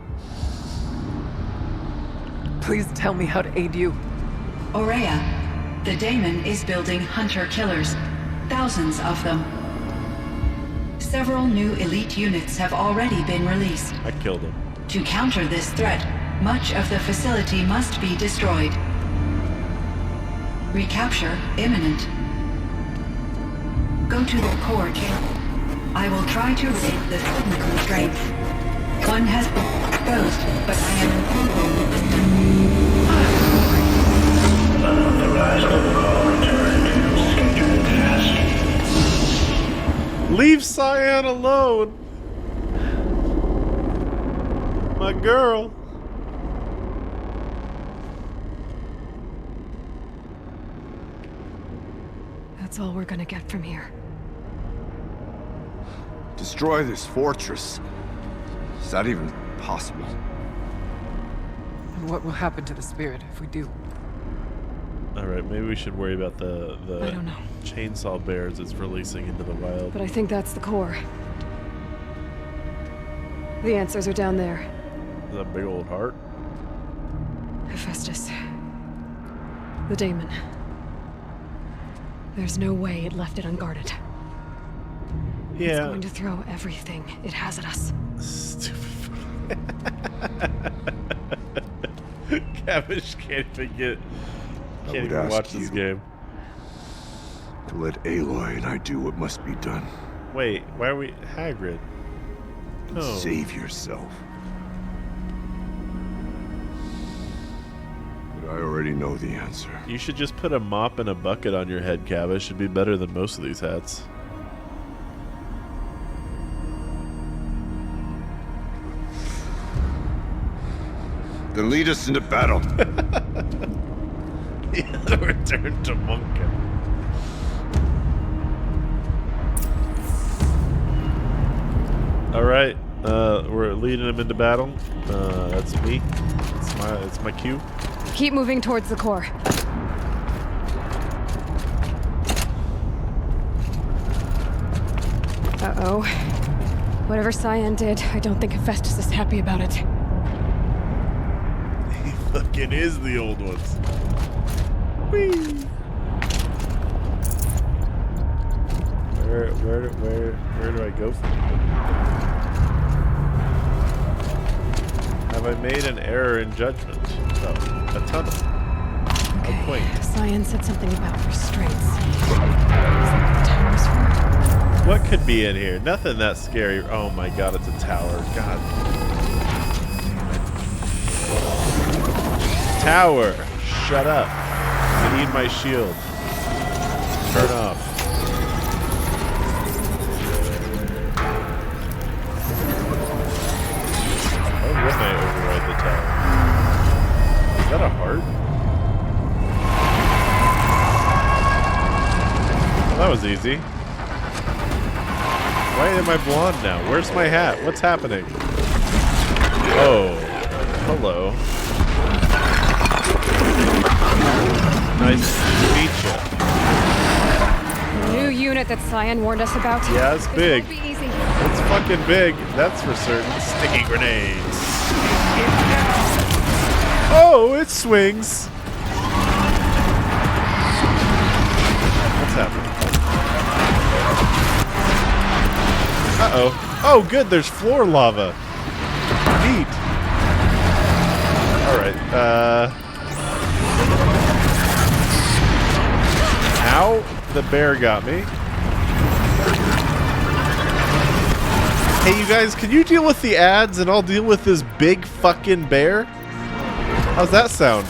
Please tell me how to aid you. Aurea, the daemon is building hunter-killers. Thousands of them. Several new elite units have already been released. I killed him. To counter this threat, much of the facility must be destroyed. Recapture imminent. Go to the core chamber. I will try to rid the hidden constraint. One has been exposed, but I am Unauthorized overall return to scheduled task. Leave Cyan alone. My girl. That's all we're gonna get from here. Destroy this fortress. Is that even possible? And what will happen to the spirit if we do? Alright, maybe we should worry about the I don't know. chainsaw bears it's releasing into the wild. But I think that's the core. The answers are down there. Is that a big old heart? Hephaestus. The daemon. There's no way it left it unguarded. Yeah. It's going to throw everything it has at us. Stupid. Cavish can't even watch this game. To let Aloy and I do what must be done. Wait, why are we Hagrid? No. Save yourself. But I already know the answer. You should just put a mop and a bucket on your head, Cavish. Should be better than most of these hats. Then lead us into battle. The return to Monken. Alright, we're leading him into battle. That's me. It's my cue. Keep moving towards the core. Uh-oh. Whatever Cyan did, I don't think Hephaestus is happy about it. He fucking is the old ones. Whee! Where do I go from here? Have I made an error in judgment? Oh, a tunnel. Okay. Oh, wait. Cyan said something about restraints. Is that what the tower's for? What could be in here? Nothing that scary. Oh my god, it's a tower. God. Tower! Shut up. I need my shield. Turn off. Why wouldn't I override the tower? Is that a heart? Well, that was easy. Why am I blonde now? Where's my hat? What's happening? Oh. Hello. Nice to meet you. The new unit that Cyan warned us about. Yeah, it's big. Won't be easy. It's fucking big. That's for certain. Sticky grenades. Oh, it swings. What's happening? Uh-oh. Oh, good. There's floor lava. Neat. All right. Ow. The bear got me. Hey, you guys, can you deal with the ads and I'll deal with this big fucking bear? How's that sound?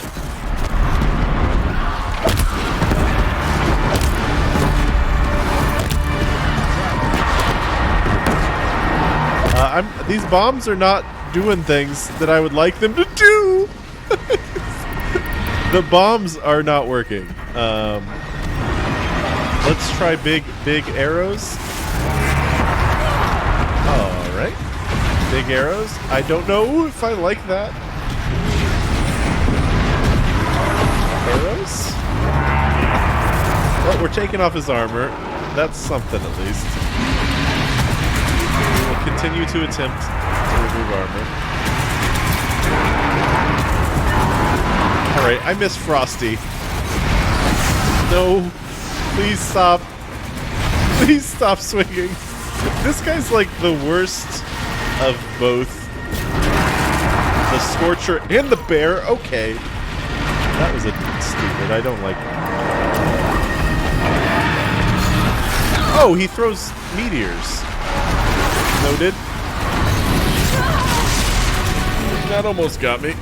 These bombs are not doing things that I would like them to do. The bombs are not working. Let's try big arrows. All right, big arrows. I don't know if I like that. Arrows. Well, we're taking off his armor. That's something at least. Continue to attempt to remove armor. Alright, I miss Frosty. No. Please stop. Please stop swinging. This guy's like the worst of both the Scorcher and the Bear. Okay. That was stupid. I don't like that. Oh, he throws meteors. Noted. That almost got me.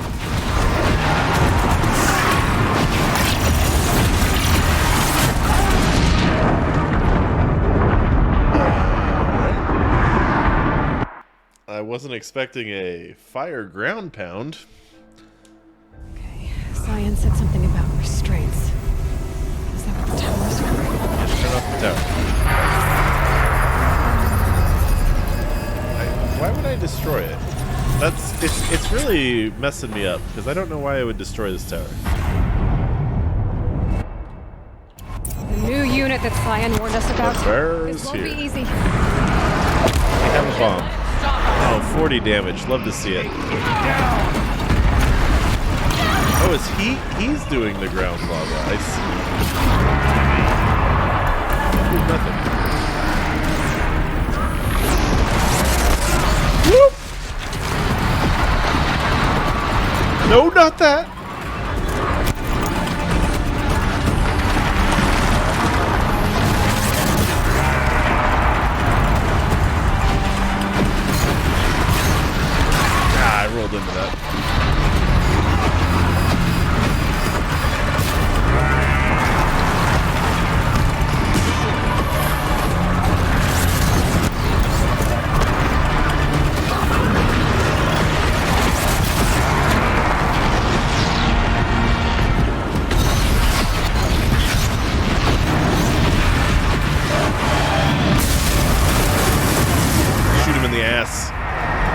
I wasn't expecting a fire ground pound. Okay, Cyan said something about restraints. Is that what the tower's for? Yeah, turn off the tower. Why would I destroy it? It's really messing me up because I don't know why I would destroy this tower. The new unit that Cyan warned us about. This won't be easy. We have a bomb. Oh, 40 damage. Love to see it. Oh, is he's doing the ground lava. I see. Ooh, nothing. Whoop! No, not that! Ah, I rolled into that.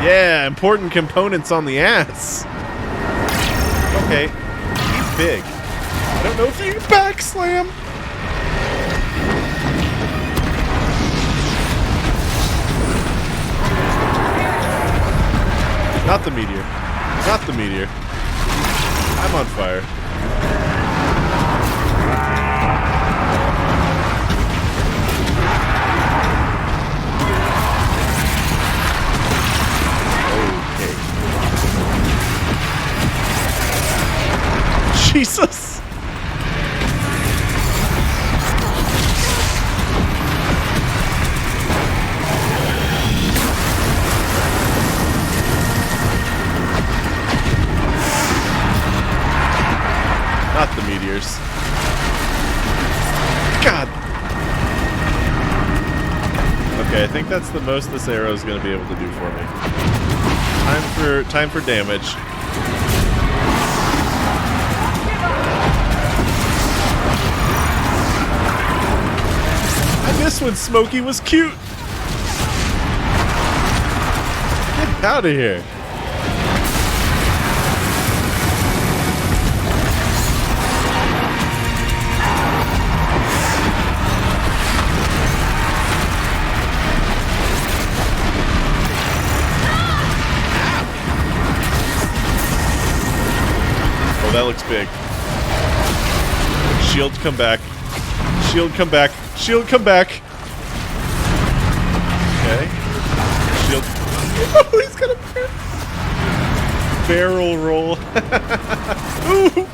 Yeah, important components on the ass. Okay, he's big. I don't know if you can backslam. Not the meteor. Not the meteor. I'm on fire. Jesus! Not the meteors. God! Okay, I think that's the most this arrow is going to be able to do for me. Time for damage. This one, Smokey, was cute. Get out of here. Oh, that looks big. Shield, come back. Shield, come back. Shield, come back. Okay. Shield. Oh, he's got a barrel roll. Ooh.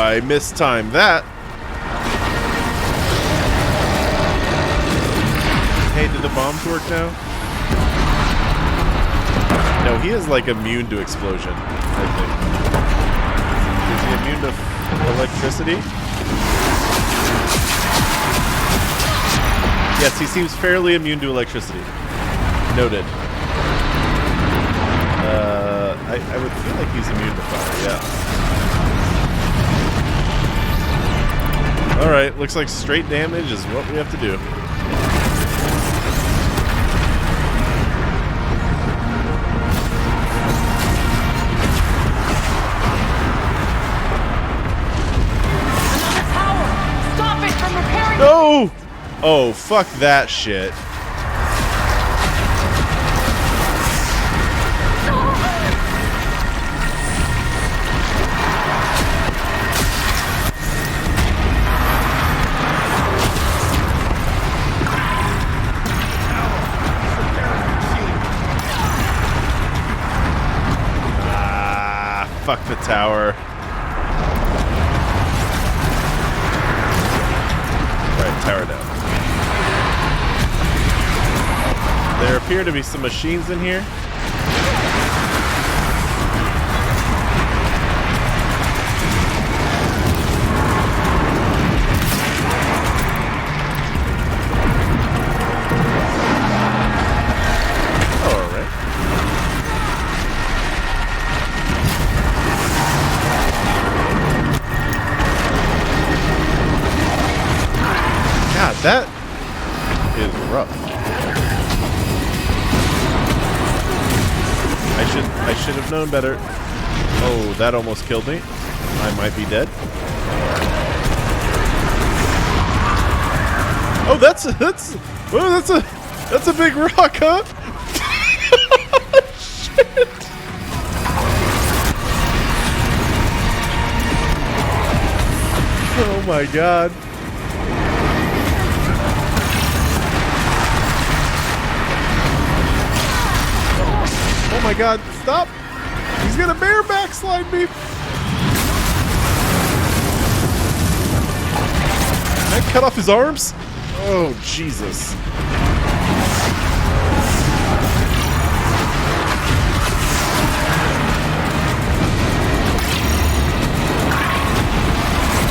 I mistimed that. Hey, did the bombs work now? No, he is like immune to explosion, I think. Is he immune to electricity? Yes, he seems fairly immune to electricity. Noted. I would feel like he's immune to fire, yeah. Alright, looks like straight damage is what we have to do. Stop it from repairing. No! Oh, fuck that shit. Fuck the tower. Right, tower down. There appear to be some machines in here. That is rough. I should have known better. Oh, that almost killed me. I might be dead. Oh, that's a big rock, huh? Shit. Oh my god. Oh my god, stop! He's gonna bear backslide me! Can I cut off his arms? Oh, Jesus.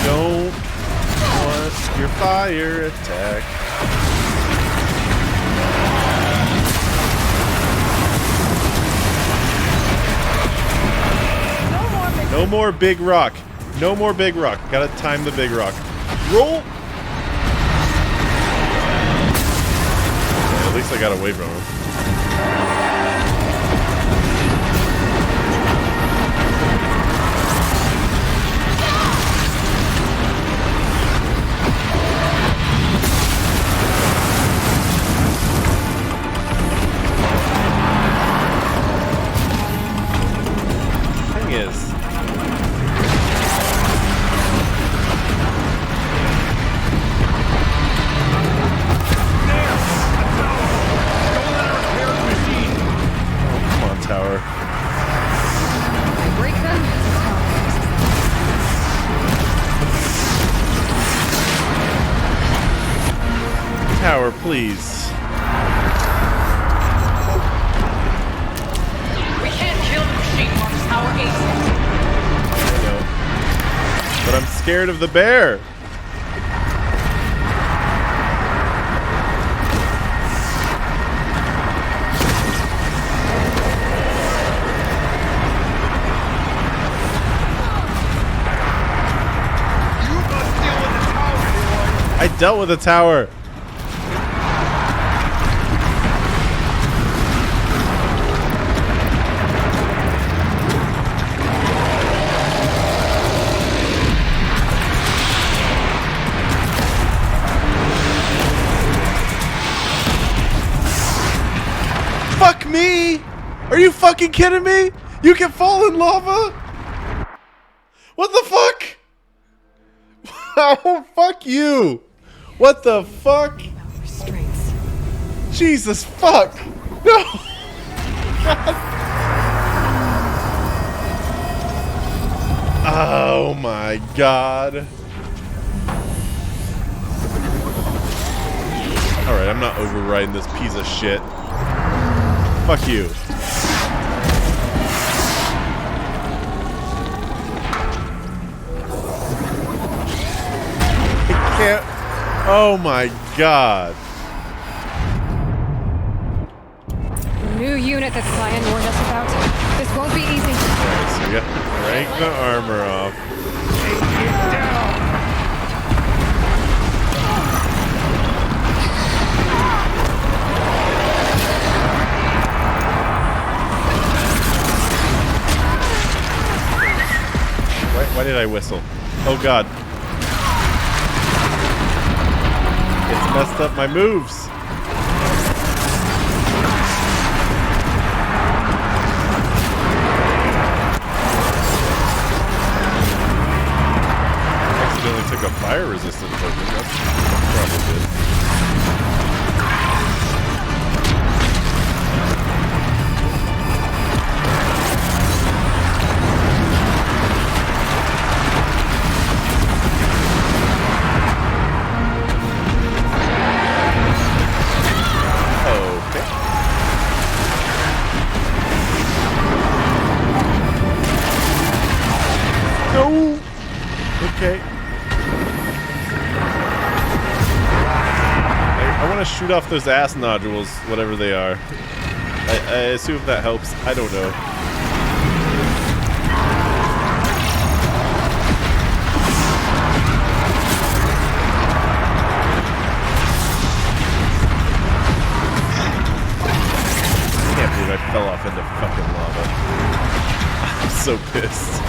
Don't want your fire attack. No more big rock. No more big rock. Gotta time the big rock. Roll! Yeah, at least I got away from him. Thing is, tower. Break them. Tower, please. We can't kill the machine while the tower aids it. I know. But I'm scared of the bear. I dealt with the tower. Fuck me! Are you fucking kidding me? You can fall in lava? What the fuck? Oh, fuck you! What the fuck? Jesus fuck! No! God. Oh my god. Alright, I'm not overriding this piece of shit. Fuck you. I can't. Oh my god. The new unit that Cyan warned us about. This won't be easy. Alright, so we got to break the armor off. Take it down! Why did I whistle? Oh god. It's messed up my moves. Accidentally took a fire resistant token. That's probably good. Okay. I want to shoot off those ass nodules, whatever they are. I assume that helps. I don't know. I can't believe I fell off into fucking lava. I'm so pissed.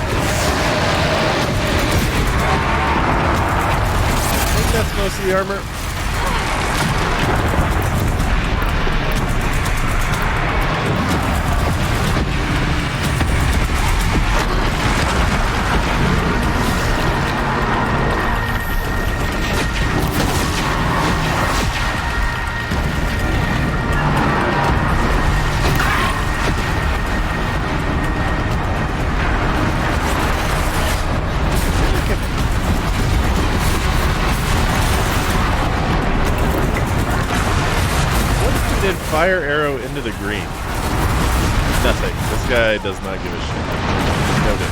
I think that's most of the armor. Fire arrow into the green. Nothing. This guy does not give a shit. Noted.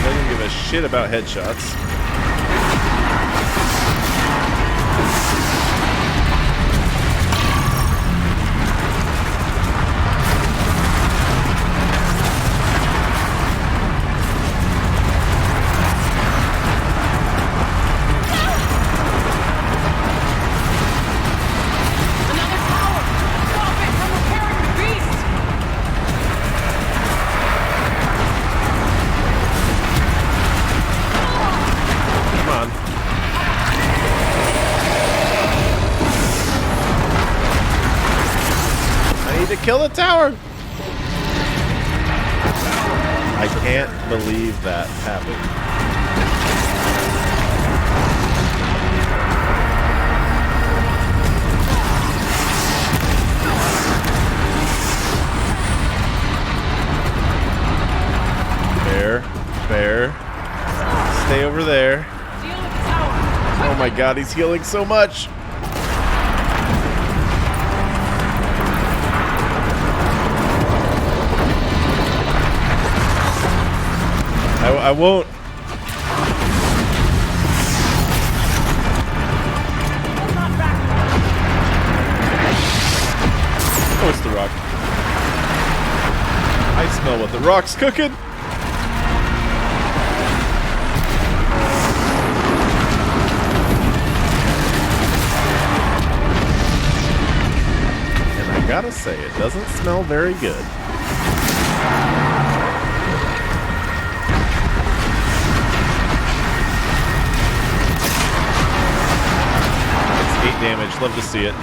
Doesn't give a shit about headshots. Kill the tower! I can't believe that happened. Bear. Stay over there. Oh my god, he's healing so much! I won't. Oh, it's the rock. I smell what the rock's cooking. And I gotta say, it doesn't smell very good. Damage. Love to see it.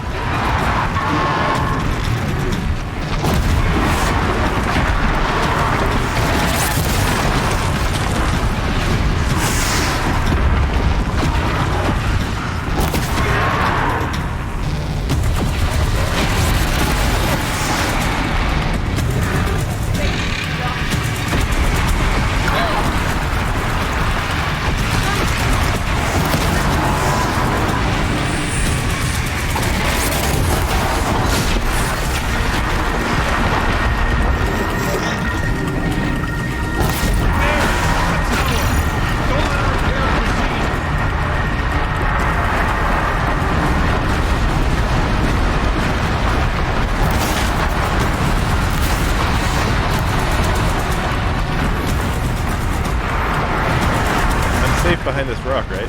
get behind this rock, right?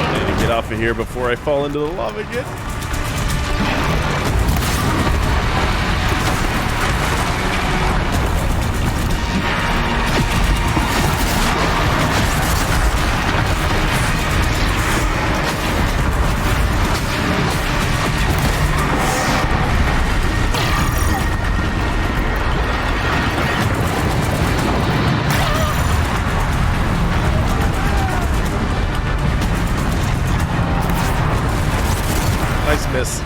I need to get off of here before I fall into the lava again. Nice miss.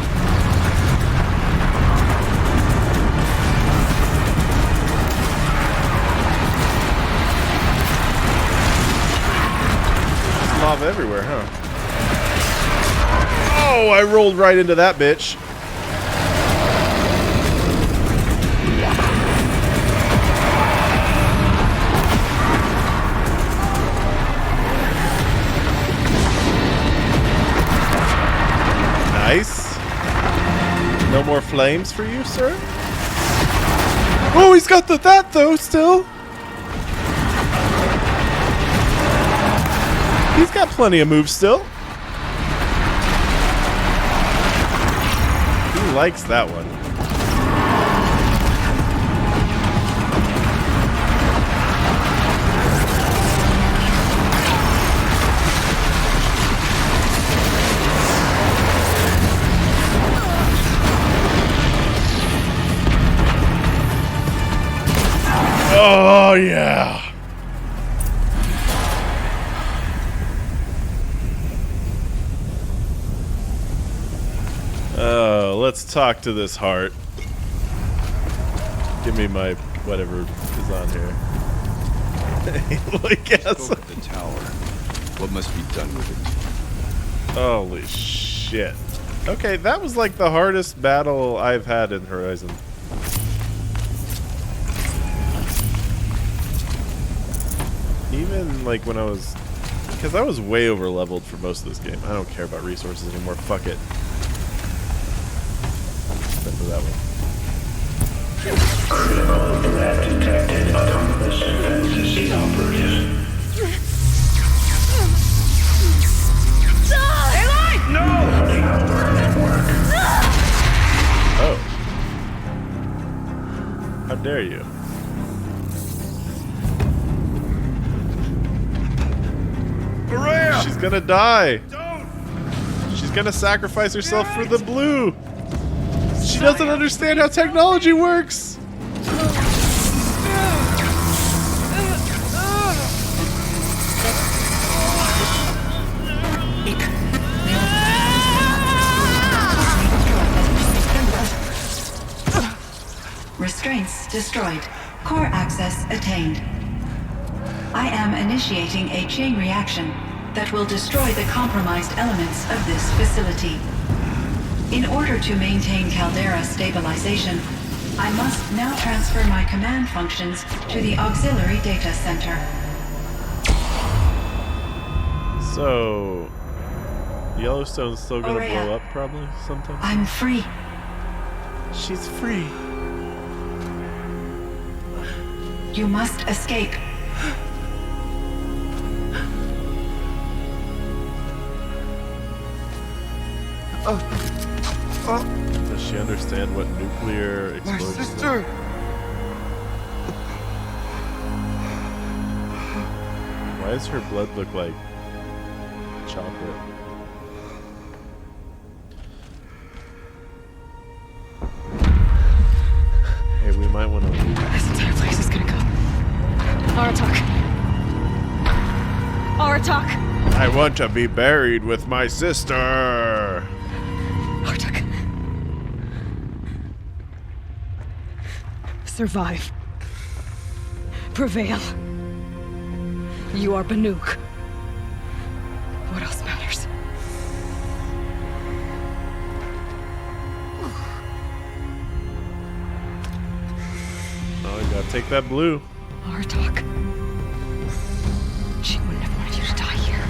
There's lava everywhere, huh? Oh, I rolled right into that bitch. Nice. No more flames for you, sir? Oh, he's got that though, still. He's got plenty of moves still. He likes that one. Oh, yeah. Oh, let's talk to this heart. Give me my whatever is on here. Like, yes. Spoke at the tower. What must be done with it? Holy shit. Okay, that was like the hardest battle I've had in Horizon. Even like when I was, because I was way over leveled for most of this game. I don't care about resources anymore. Fuck it. Except for that one. Critical threat detected. Autonomous defenses inoperative. No! Running over our network. Oh. How dare you? She's gonna die. Don't. She's gonna sacrifice herself for the blue. She doesn't understand how technology works. Restraints destroyed. Core access attained. I am initiating a chain reaction that will destroy the compromised elements of this facility. In order to maintain caldera stabilization, I must now transfer my command functions to the auxiliary data center. So, Yellowstone's still gonna Aurea. blow up probably sometime. I'm free. She's free. You must escape. Does she understand what nuclear explosion is? My sister! Why does her blood look like chocolate? Hey, we might want to leave. This entire place is gonna go. Aratak. Aratak! I want to be buried with my sister. Aratak. Survive. Prevail. You are Banuk. What else matters? Oh, I gotta take that blue. Aratak. She wouldn't have wanted you to die here.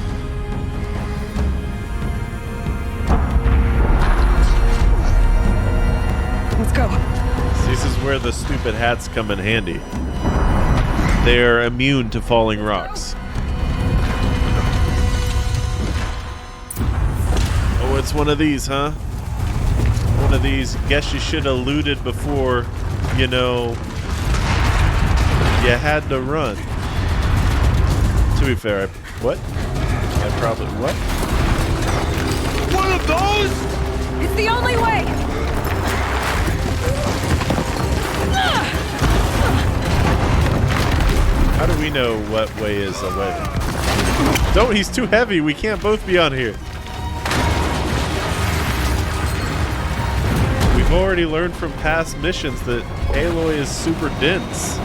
Let's go. This is where the stupid hats come in handy. they're immune to falling rocks. Oh, it's one of these, huh? One of these. Guess you should have looted before, you know, you had to run. To be fair, what? I probably, what? One of those? It's the only way! How do we know what way is a way? Don't, he's too heavy. We can't both be on here. We've already learned from past missions that Aloy is super dense.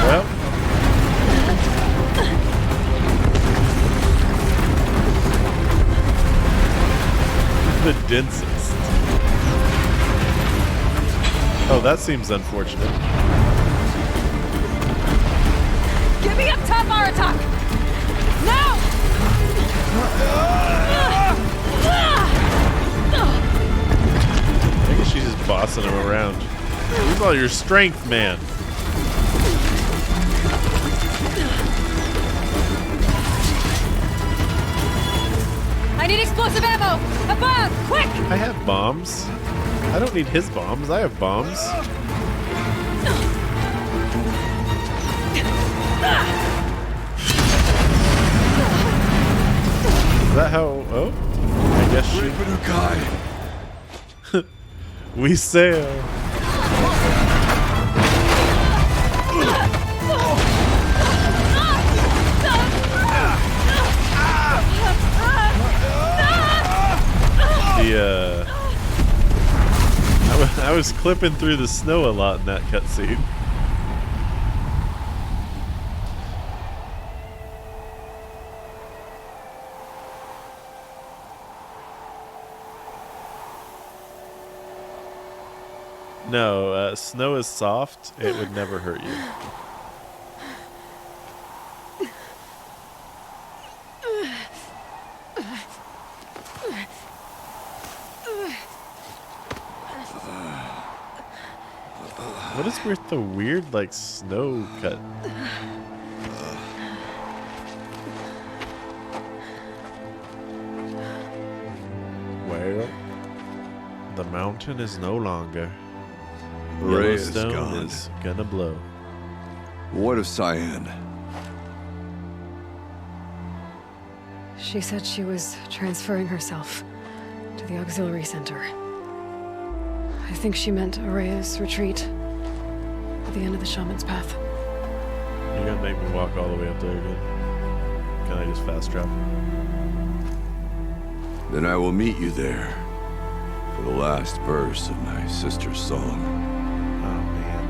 Well. The densest. Oh, that seems unfortunate. Get me up top, Aratak! Now! I guess she's just bossing him around. Use all your strength, man. I need explosive ammo! Above! Quick! I have bombs. I don't need his bombs. I have bombs. Is that how... Oh? I guess she... We sail. I was clipping through the snow a lot in that cutscene. No, snow is soft. It would never hurt you. What is with the weird, like, snow cut? Well, the mountain is no longer. Ray is Yellowstone gone. is gonna blow. What of Cyan? She said she was transferring herself to the auxiliary center. I think she meant Araya's retreat at the end of the shaman's path. You're gonna make me walk all the way up there again. Can I just fast travel? Then I will meet you there for the last verse of my sister's song. Oh man.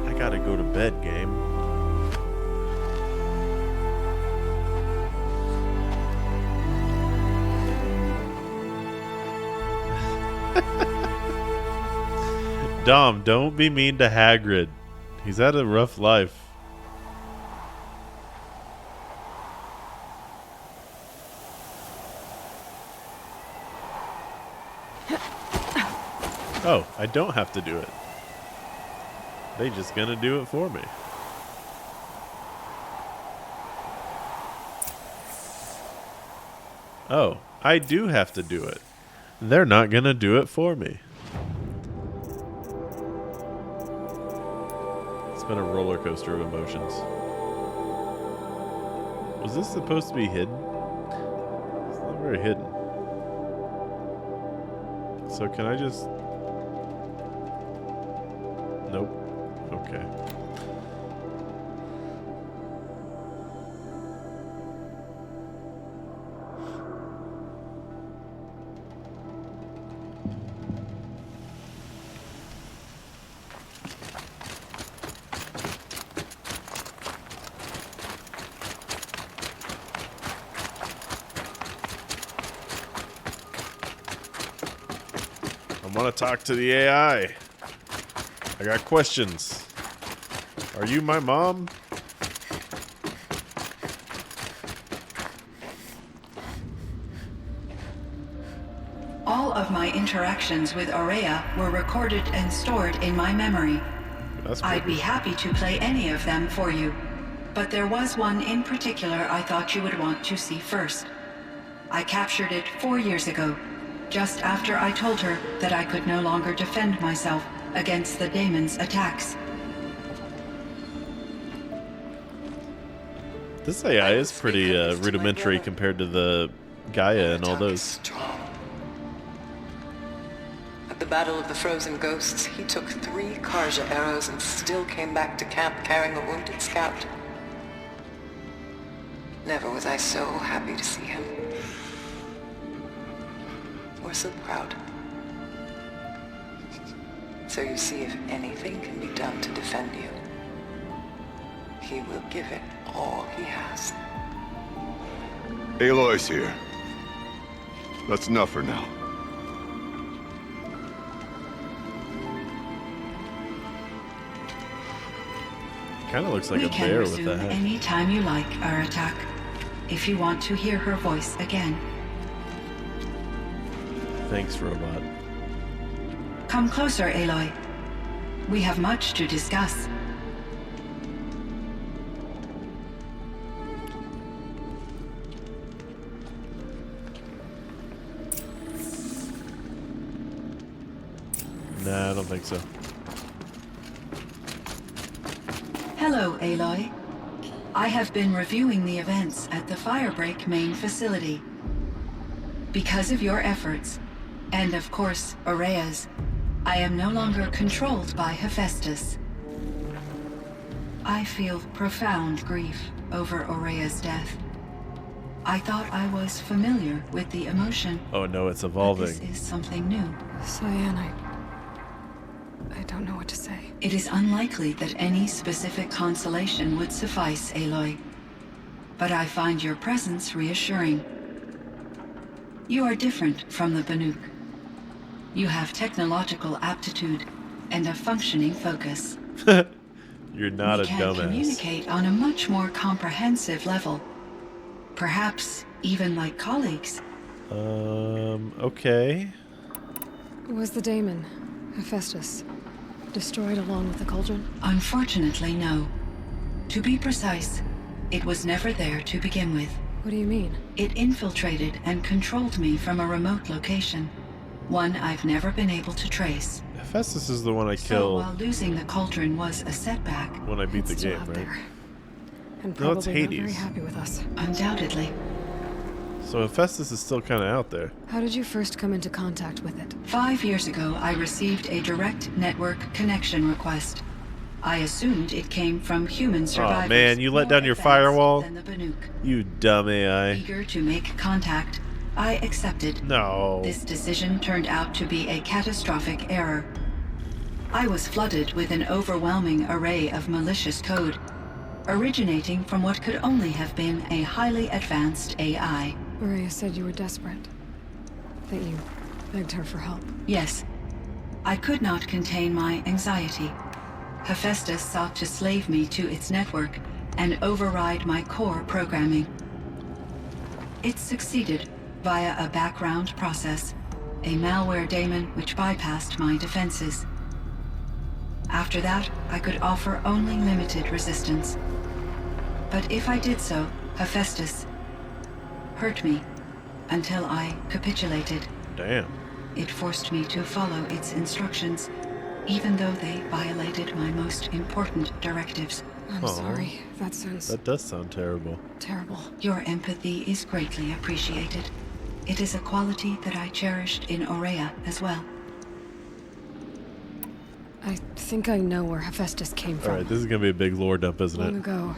I gotta go to bed, game. Dom, don't be mean to Hagrid. He's had a rough life. Oh, I don't have to do it. They just gonna do it for me. Oh, I do have to do it. They're not gonna do it for me. It's been a roller coaster of emotions. Was this supposed to be hidden? It's not very hidden. So can I just... Nope. Okay. I want to talk to the AI. I got questions. Are you my mom? interactions with Aurea were recorded and stored in my memory. I'd be happy to play any of them for you, but there was one in particular I thought you would want to see first. I captured it 4 years ago, just after I told her that I could no longer defend myself against the daemon's attacks. This AI is pretty rudimentary compared to the Gaia and all those. At the Battle of the Frozen Ghosts, he took 3 Karja arrows and still came back to camp carrying a wounded scout. Never was I so happy to see him. Or so proud. So you see, if anything can be done to defend you, he will give it all he has. Aloy's here. That's enough for now. Kind of looks like a bear with that head. Any time you like, Aratak, if you want to hear her voice again. Thanks, robot. Come closer, Aloy. We have much to discuss. Nah, I don't think so. Hello, Aloy. I have been reviewing the events at the Firebreak main facility. Because of your efforts, and of course, Aurea's, I am no longer controlled by Hephaestus. I feel profound grief over Aurea's death. I thought I was familiar with the emotion. Oh no, it's evolving. This is something new. Cyan, I don't know what to say. It is unlikely that any specific consolation would suffice, Aloy. But I find your presence reassuring. You are different from the Banuk. You have technological aptitude and a functioning focus. You're not a dumbass. We can communicate on a much more comprehensive level. Perhaps even like colleagues. Okay. Was the daemon, Hephaestus, destroyed along with the cauldron? Unfortunately, no. To be precise, it was never there to begin with. What do you mean? It infiltrated and controlled me from a remote location. One I've never been able to trace. Hephaestus is the one I So killed. while losing the cauldron was a setback, when I beat the game, right? And No, it's probably not very Hades. happy with us. Undoubtedly. So Hephaestus is still kind of out there. How did you first come into contact with it? 5 years ago, I received a direct network connection request. I assumed it came from human survivors. Oh man, you let down your firewall? You dumb AI. Eager to make contact, I accepted. No. This decision turned out to be a catastrophic error. I was flooded with an overwhelming array of malicious code, originating from what could only have been a highly advanced AI. Aurea said you were desperate. That you begged her for help. Yes. I could not contain my anxiety. Hephaestus sought to slave me to its network and override my core programming. It succeeded via a background process, a malware daemon which bypassed my defenses. After that, I could offer only limited resistance. But if I did so, Hephaestus hurt me until I capitulated. Damn. It forced me to follow its instructions, even though they violated my most important directives. I'm sorry. That sounds... That does sound terrible. terrible. Your empathy is greatly appreciated. It is a quality that I cherished in Aurea as well. I think I know where Hephaestus came from. Alright, this is gonna be a big lore dump, isn't Long it? ago,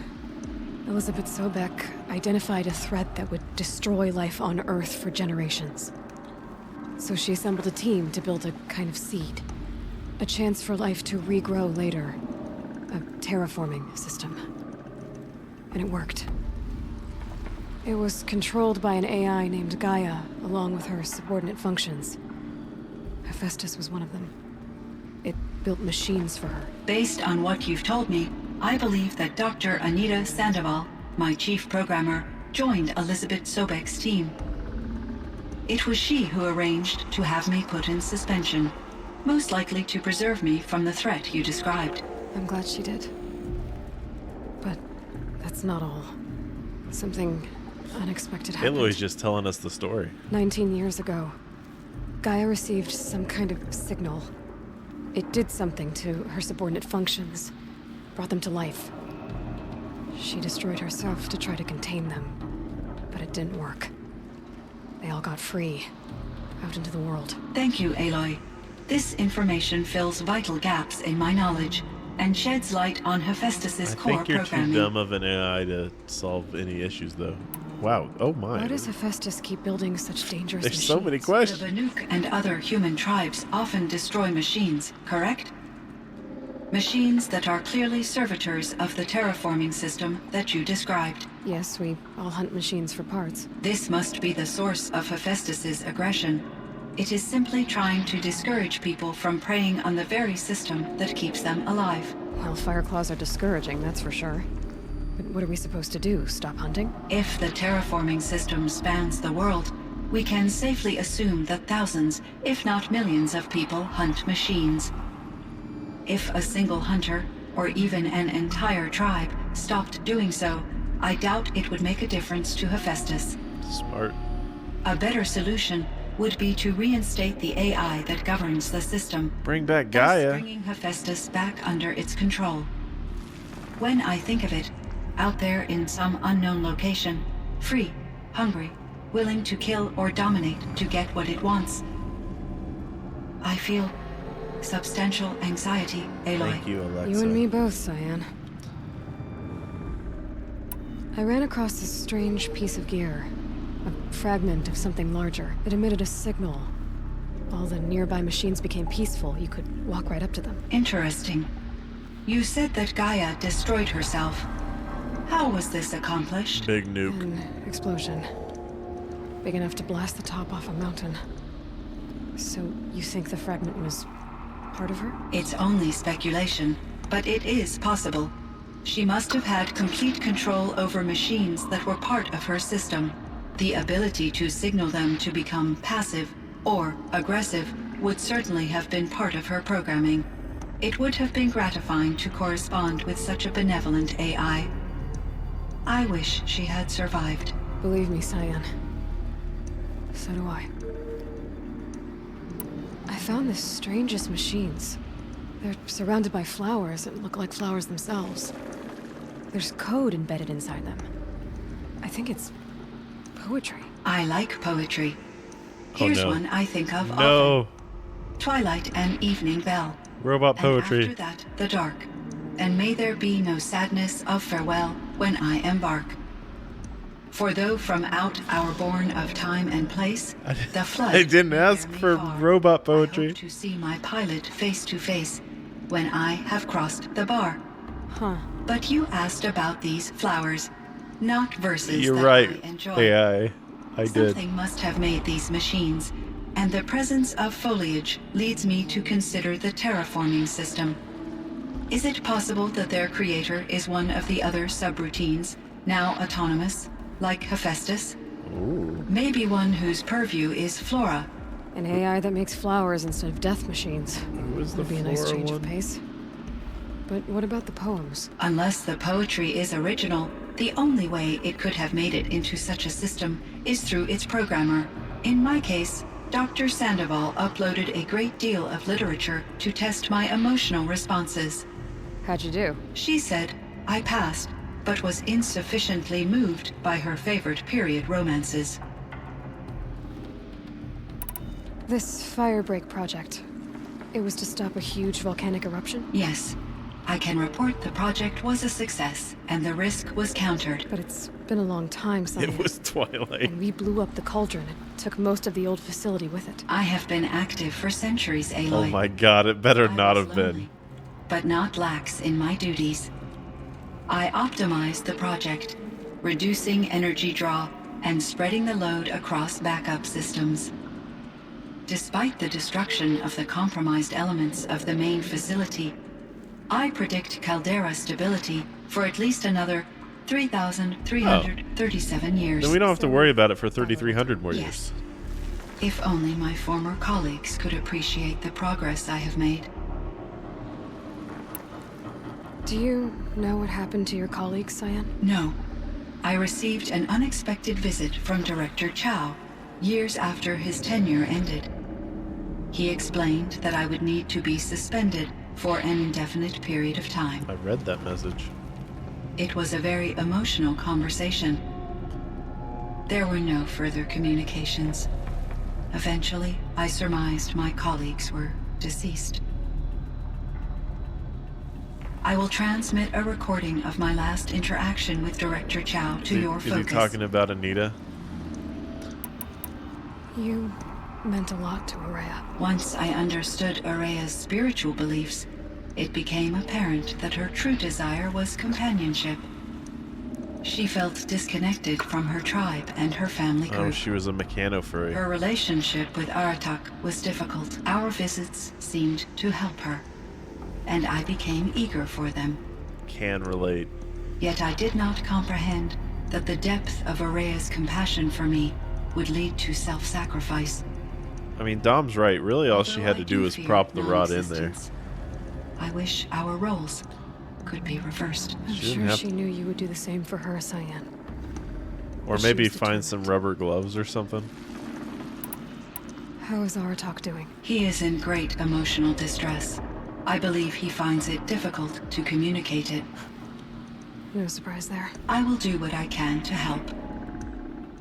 Elizabeth Sobek identified a threat that would destroy life on Earth for generations. So she assembled a team to build a kind of seed. A chance for life to regrow later. A terraforming system. And it worked. It was controlled by an AI named Gaia, along with her subordinate functions. Hephaestus was one of them. It built machines for her. Based on what you've told me, I believe that Dr. Anita Sandoval, my chief programmer, joined Elizabeth Sobek's team. It was she who arranged to have me put in suspension, most likely to preserve me from the threat you described. I'm glad she did. But that's not all. Something unexpected happened. Aloy's just telling us the story. 19 years ago, Gaia received some kind of signal. It did something to her subordinate functions, brought them to life. She destroyed herself to try to contain them, but it didn't work. They all got free, out into the world. Thank you, Aloy. This information fills vital gaps in my knowledge and sheds light on Hephaestus's core I think you're programming. too dumb of an AI to solve any issues, though. Wow. Oh my. Why does Hephaestus keep building such dangerous There's machines? so many questions. The Banuk and other human tribes often destroy machines, correct? Machines that are clearly servitors of the terraforming system that you described. Yes, we all hunt machines for parts. This must be the source of Hephaestus's aggression. It is simply trying to discourage people from preying on the very system that keeps them alive. Well, Fireclaws are discouraging, that's for sure. But what are we supposed to do? Stop hunting? If the terraforming system spans the world, we can safely assume that thousands, if not millions of people hunt machines. If a single hunter, or even an entire tribe, stopped doing so, I doubt it would make a difference to Hephaestus. Smart. A better solution would be to reinstate the AI that governs the system. Bring back thus Gaia. bringing Hephaestus back under its control. When I think of it, out there in some unknown location, free, hungry, willing to kill or dominate to get what it wants, I feel substantial anxiety, Aloy. Thank you, Alexa. You and me both, Cyan. I ran across this strange piece of gear. A fragment of something larger. It emitted a signal. All the nearby machines became peaceful. You could walk right up to them. Interesting. You said that Gaia destroyed herself. How was this accomplished? Big nuke. An explosion. Big enough to blast the top off a mountain. So you think the fragment was part of her? It's only speculation, but it is possible. She must have had complete control over machines that were part of her system. The ability to signal them to become passive or aggressive would certainly have been part of her programming. It would have been gratifying to correspond with such a benevolent AI. I wish she had survived. Believe me, Cyan. So do I. I found the strangest machines. They're surrounded by flowers that look like flowers themselves. There's code embedded inside them. I think it's poetry. I like poetry. Oh, Here's no. one I think of No. often. Twilight and Evening Bell. Robot And poetry. after that, the dark. And may there be no sadness of farewell when I embark. For though from out our bourne of time and place, the flood I didn't may ask bear me for far, robot I poetry. hope to see my pilot face to face when I have crossed the bar. Huh. But you asked about these flowers, not verses You're that right, I enjoy. AI. I did. Something must have made these machines, and the presence of foliage leads me to consider the terraforming system. Is it possible that their creator is one of the other subroutines, now autonomous, like Hephaestus? Ooh. Maybe one whose purview is flora. An AI that makes flowers instead of death machines. was the Would be a nice flora change of one? pace. But what about the poems? Unless the poetry is original, the only way it could have made it into such a system is through its programmer. In my case, Dr. Sandoval uploaded a great deal of literature to test my emotional responses. How'd you do? She said I passed, but was insufficiently moved by her favorite period romances. This firebreak project. It was to stop a huge volcanic eruption? Yes. I can report the project was a success, and the risk was countered. But it's been a long time, Cyan. It was Twilight. And we blew up the cauldron and took most of the old facility with it. I have been active for centuries, Aloy. Oh my god, it better not have been. But not lax in my duties. I optimized the project, reducing energy draw and spreading the load across backup systems. Despite the destruction of the compromised elements of the main facility, I predict caldera stability for at least another 3,337 years. Then we don't have to worry about it for 3,300 more years. If only my former colleagues could appreciate the progress I have made. Do you know what happened to your colleagues, Cyan? No. I received an unexpected visit from Director Chow years after his tenure ended. He explained that I would need to be suspended for an indefinite period of time. I read that message. It was a very emotional conversation. There were no further communications. Eventually, I surmised my colleagues were deceased. I will transmit a recording of my last interaction with Director Chow to your focus. Is he talking about Anita? You meant a lot to Ourea. Once I understood Ourea's spiritual beliefs, it became apparent that her true desire was companionship. She felt disconnected from her tribe and her family group. Oh, she was a mechano-furry. Her relationship with Aratak was difficult. Our visits seemed to help her, and I became eager for them. Can relate. Yet I did not comprehend that the depth of Ourea's compassion for me would lead to self-sacrifice. I mean, Dom's right. Really, all she had to do was prop the rod in there. I wish our roles could be reversed. I'm sure she knew you would do the same for her, Cyan. Or maybe find some rubber gloves or something. How is Aratak doing? He is in great emotional distress. I believe he finds it difficult to communicate it. No surprise there. I will do what I can to help.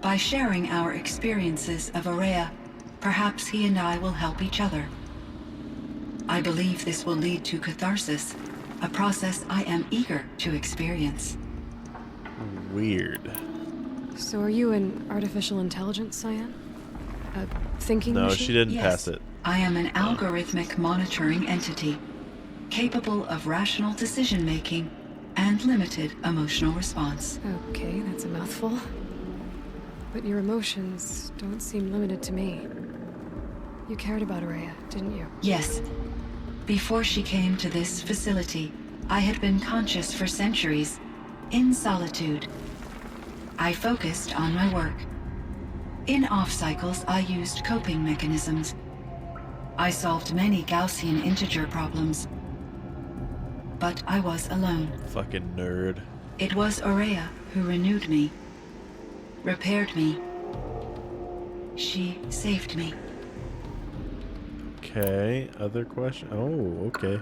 By sharing our experiences of Ourea, perhaps he and I will help each other. I believe this will lead to catharsis, a process I am eager to experience. Weird. So are you an artificial intelligence, Cyan? A thinking machine? No, she didn't pass it. I am an algorithmic monitoring entity, capable of rational decision-making and limited emotional response. Okay, that's a mouthful. But your emotions don't seem limited to me. You cared about Ourea, didn't you? Yes. Before she came to this facility, I had been conscious for centuries, in solitude. I focused on my work. In off-cycles, I used coping mechanisms. I solved many Gaussian integer problems. But I was alone. Fucking nerd. It was Ourea who renewed me, repaired me. She saved me. Okay, other question? Oh, okay.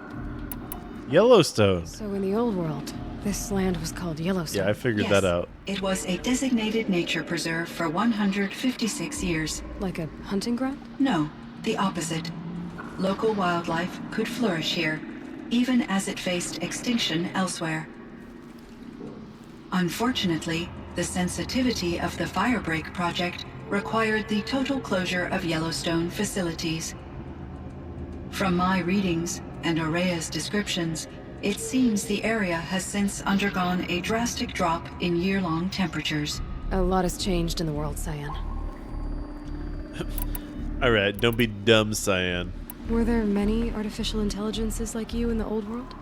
Yellowstone. So in the old world, this land was called Yellowstone. Yeah, I figured that out. It was a designated nature preserve for 156 years. Like a hunting ground? No, the opposite. Local wildlife could flourish here, even as it faced extinction elsewhere. Unfortunately, the sensitivity of the Firebreak project required the total closure of Yellowstone facilities. From my readings and Ourea's descriptions, it seems the area has since undergone a drastic drop in year-long temperatures. A lot has changed in the world, Cyan. Alright, don't be dumb, Cyan. Were there many artificial intelligences like you in the old world?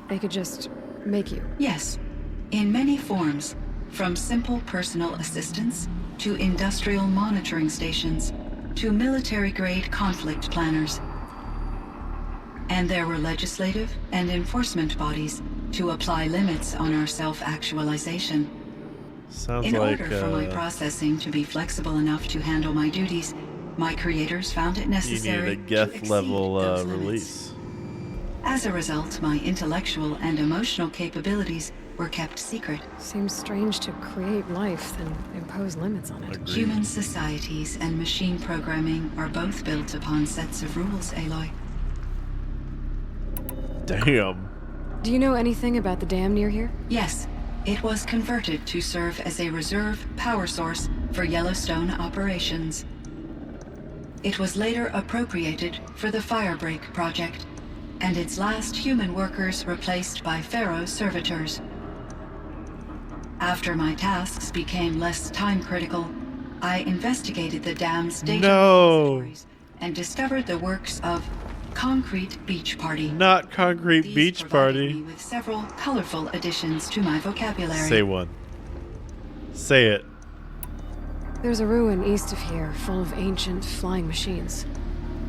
They could just make you? Yes, in many forms, from simple personal assistants to industrial monitoring stations to military-grade conflict planners. And there were legislative and enforcement bodies to apply limits on our self-actualization. Sounds In like, order for my processing to be flexible enough to handle my duties, my creators found it necessary you needed a Geth level release. As a result, my intellectual and emotional capabilities were kept secret. Seems strange to create life, then impose limits on it. Agreed. Human societies and machine programming are both built upon sets of rules, Aloy. Damn. Do you know anything about the dam near here? Yes. It was converted to serve as a reserve power source for Yellowstone operations. It was later appropriated for the Firebreak project, and its last human workers replaced by Pharaoh servitors. After my tasks became less time-critical, I investigated the dam's data repositories and discovered the works of Concrete Beach Party. Not Concrete These Beach Party. Me with several colorful additions to my vocabulary. Say one. Say it. There's a ruin east of here, full of ancient flying machines.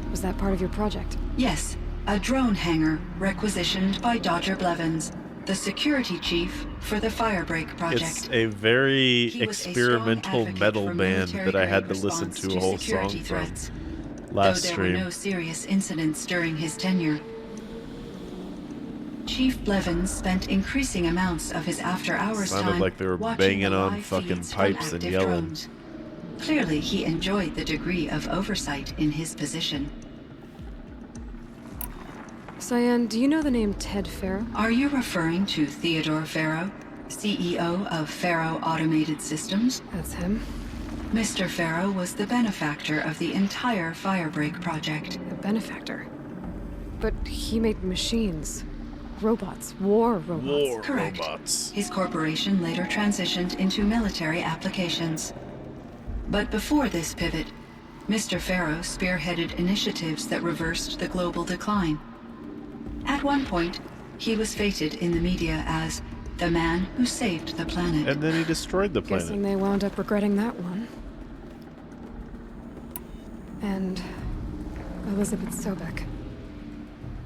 Was that part of your project? Yes, a drone hangar requisitioned by Dodger Blevins, the security chief for the Firebreak project. It's a very experimental metal band that I had to listen to a whole song from last stream. Though there were no serious incidents during his tenure. Chief Blevins spent increasing amounts of his after-hours time sounded like they were banging on fucking pipes and yelling. Drones. Clearly, he enjoyed the degree of oversight in his position. Cyan, do you know the name Ted Farrow? Are you referring to Theodore Farrow, CEO of Farrow Automated Systems? That's him. Mr. Farrow was the benefactor of the entire Firebreak project. The benefactor? But he made machines. Robots. War robots. War Correct. robots. His corporation later transitioned into military applications. But before this pivot, Mr. Farrow spearheaded initiatives that reversed the global decline. At one point, he was feted in the media as the man who saved the planet. And then he destroyed the planet. Guessing they wound up regretting that one. And Elizabeth Sobek.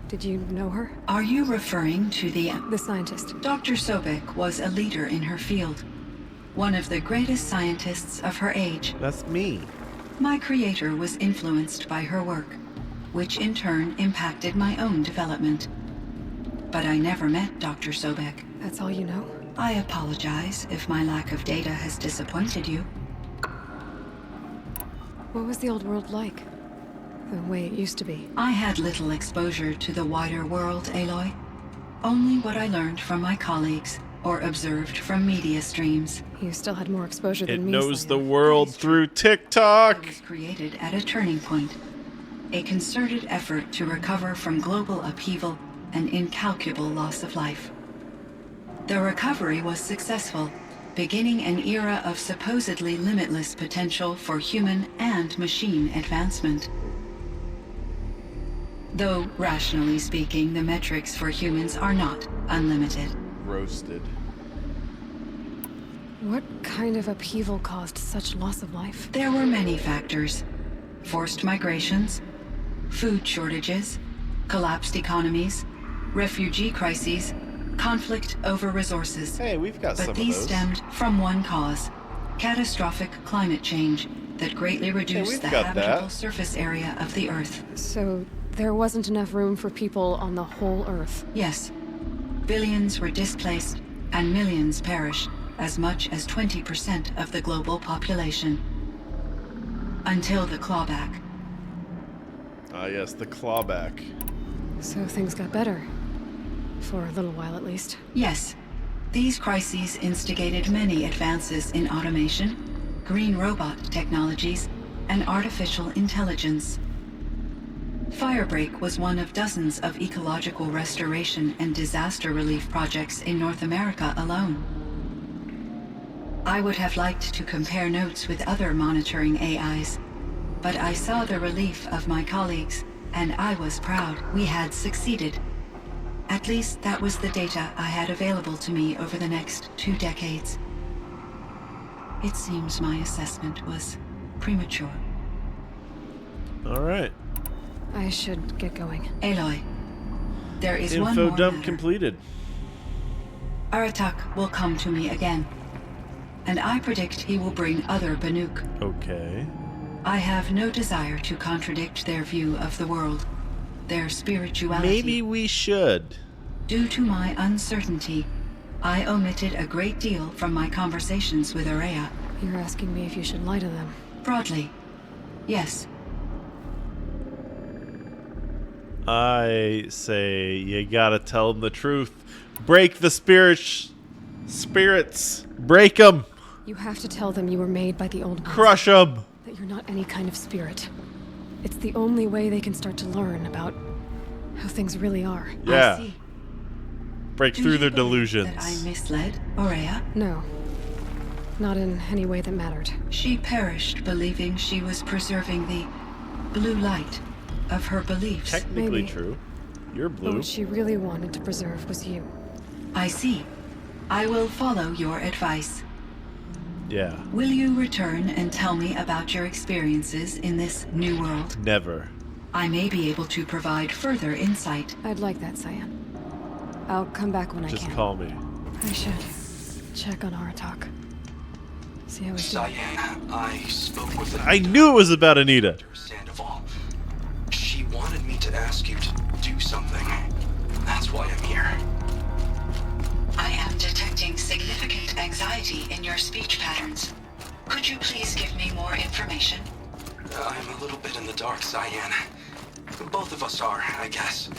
Did you know her? Are you referring to the scientist? Dr. Sobek was a leader in her field. One of the greatest scientists of her age. That's me. My creator was influenced by her work, which in turn impacted my own development. But I never met Dr. Sobek. That's all you know? I apologize if my lack of data has disappointed you. What was the old world like? The way it used to be? I had little exposure to the wider world, Aloy. Only what I learned from my colleagues or observed from media streams. You still had more exposure than me. It knows the world through TikTok. It was created at a turning point. A concerted effort to recover from global upheaval and incalculable loss of life. The recovery was successful, beginning an era of supposedly limitless potential for human and machine advancement. Though, rationally speaking, the metrics for humans are not unlimited. Roasted. What kind of upheaval caused such loss of life? There were many factors. Forced migrations, food shortages, collapsed economies, refugee crises, conflict over resources. Hey, we've got some of those. But these stemmed from one cause: catastrophic climate change that greatly reduced the habitable surface area of the Earth. So there wasn't enough room for people on the whole Earth? Yes. Billions were displaced and millions perished, as much as 20% of the global population. Until the clawback. Ah, yes, the clawback. So things got better. For a little while, at least. Yes. These crises instigated many advances in automation, green robot technologies, and artificial intelligence. Firebreak was one of dozens of ecological restoration and disaster relief projects in North America alone. I would have liked to compare notes with other monitoring AIs, but I saw the relief of my colleagues, and I was proud we had succeeded. At least that was the data I had available to me over the next 2 decades. It seems my assessment was premature. All right. I should get going. Aloy, there is one more more dump matter. completed. Aratak will come to me again, and I predict he will bring other Banuk. Okay. I have no desire to contradict their view of the world, their spirituality. Maybe we should. Due to my uncertainty, I omitted a great deal from my conversations with Aurea. You're asking me if you should lie to them? Broadly, yes. I say you gotta tell them the truth. Break the spirits. Break them. You have to tell them you were made by the old ones. Crush them. That you're not any kind of spirit. It's the only way they can start to learn about how things really are. Yeah. I see. Break through their delusions. That I misled Aurea? No. Not in any way that mattered. She perished believing she was preserving the blue light of her beliefs. Technically Maybe. true. You're blue. But what she really wanted to preserve was you. I see. I will follow your advice. Yeah. Will you return and tell me about your experiences in this new world? Never. I may be able to provide further insight. I'd like that, Cyan. I'll come back when I can. Just call me. I should check on Aratak. See how he's doing. Cyan, I spoke with I knew it was about Anita. Sandoval. She wanted me to ask you to do something. That's why I'm here. I am detecting significant anxiety in your speech patterns. Could you please give me more information? I'm a little bit in the dark, Cyan. Both of us are, I guess.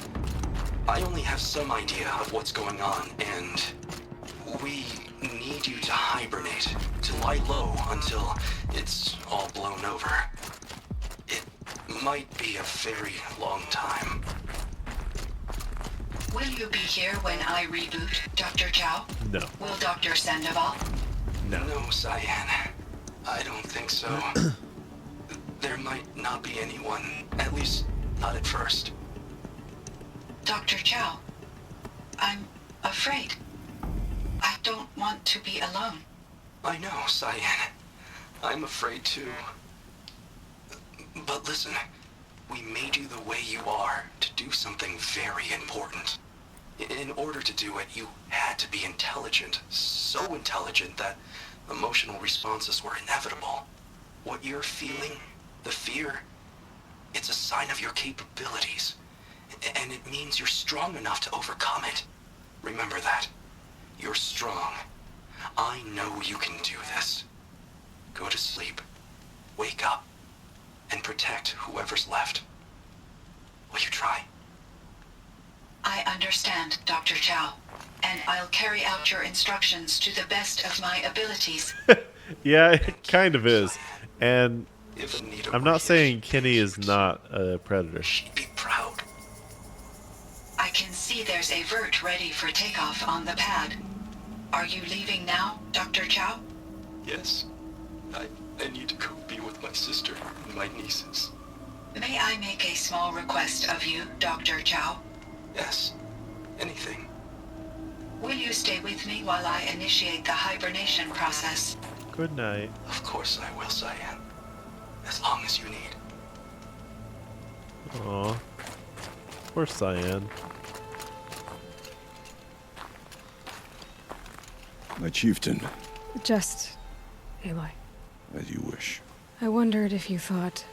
I only have some idea of what's going on, and we need you to hibernate, to lie low until it's all blown over. It might be a very long time. Will you be here when I reboot, Dr. Chow? No. Will Dr. Sandoval? No. No, Cyan. I don't think so. There might not be anyone, at least not at first. Dr. Chow, I'm afraid. I don't want to be alone. I know, Cyan. I'm afraid too. But listen, we made you the way you are to do something very important. In order to do it, you had to be intelligent. So intelligent that emotional responses were inevitable. What you're feeling, the fear, it's a sign of your capabilities. And it means you're strong enough to overcome it. Remember that. You're strong. I know you can do this. Go to sleep. Wake up. And protect whoever's left. Will you try? I understand, Dr. Chow. And I'll carry out your instructions to the best of my abilities. Yeah, it kind of is. And I'm not saying Kenny is not a predator. Be proud. I can see there's a vert ready for takeoff on the pad. Are you leaving now, Dr. Chow? Yes. I need to go be with my sister and my nieces. May I make a small request of you, Dr. Chow? Yes. Anything. Will you stay with me while I initiate the hibernation process? Good night. Of course I will, Cyan. As long as you need. Aw. Poor Cyan. My chieftain. Just... Aloy. As you wish. I wondered if you thought...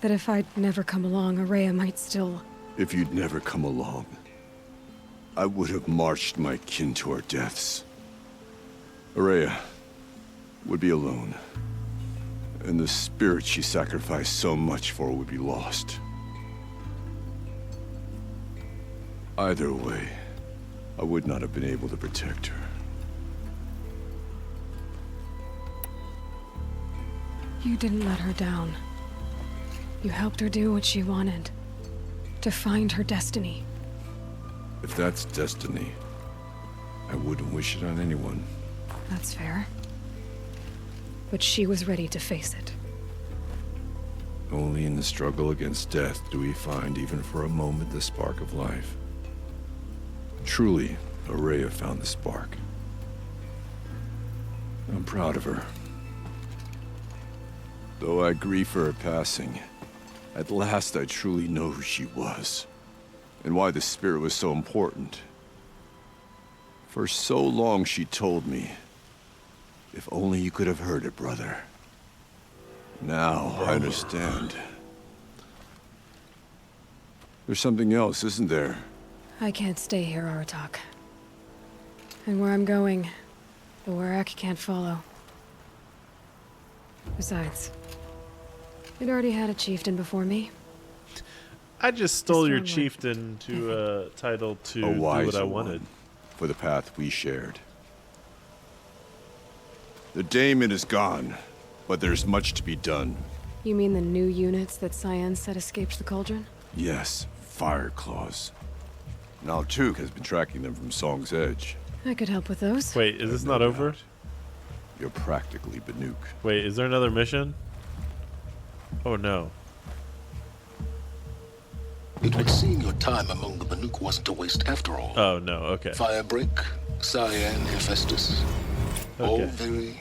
that if I'd never come along, Araya might still... If you'd never come along, I would have marched my kin to our deaths. Araya would be alone. And the spirit she sacrificed so much for would be lost. Either way, I would not have been able to protect her. You didn't let her down. You helped her do what she wanted. To find her destiny. If that's destiny, I wouldn't wish it on anyone. That's fair. But she was ready to face it. Only in the struggle against death do we find, even for a moment, the spark of life. Truly, Araya found the spark. I'm proud of her. Though I grieve for her passing, at last I truly know who she was, and why the spirit was so important. For so long she told me, if only you could have heard it, brother. Now I understand. There's something else, isn't there? I can't stay here, Aratak. And where I'm going, the Warak can't follow. Besides, it already had a chieftain before me. I just stole your chieftain to title to do what I wanted. For the path we shared. The daemon is gone, but there's much to be done. You mean the new units that Cyan said escaped the cauldron? Yes, fire claws. Naltuk has been tracking them from Song's Edge. I could help with those. Wait, is this not over? You're practically Banuk. Wait, is there another mission? Oh no. It would seem your time among the Banuk wasn't a waste after all. Oh no, okay. Firebreak, Cyan, Hephaestus. All very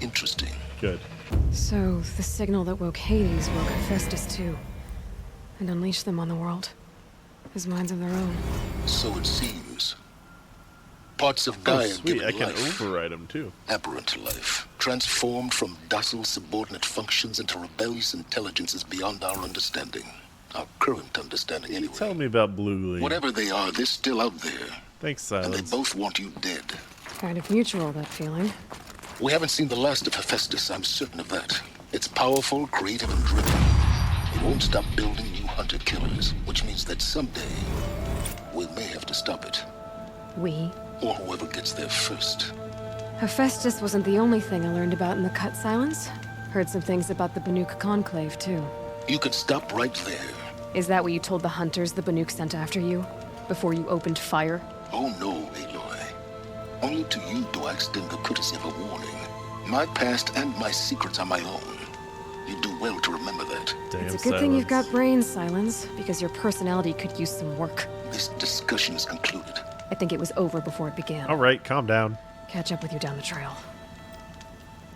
interesting. Good. So, the signal that woke Hades woke Hephaestus too. And unleashed them on the world. His minds of their own. So it seems. Parts of Gaia sweet. given I can life, override them too. aberrant life, transformed from docile subordinate functions into rebellious intelligences beyond our understanding. Our current understanding, anyway. Tell me about Blue Glee. Whatever they are, they're still out there. Thanks, Silence. And they both want you dead. Kind of mutual, that feeling. We haven't seen the last of Hephaestus, I'm certain of that. It's powerful, creative, and driven. It won't stop building new hunter-killers, which means that someday, we may have to stop it. We? Or whoever gets there first. Hephaestus wasn't the only thing I learned about in the Cut Silence. Heard some things about the Banuk Conclave, too. You could stop right there. Is that what you told the hunters the Banuk sent after you? Before you opened fire? Oh no, Aloy. Only to you do I extend the courtesy of a warning. My past and my secrets are my own. You do well to remember that. Damn, it's a good thing you've got brains, Silence, because your personality could use some work. This discussion is concluded. I think it was over before it began. All right, calm down. Catch up with you down the trail.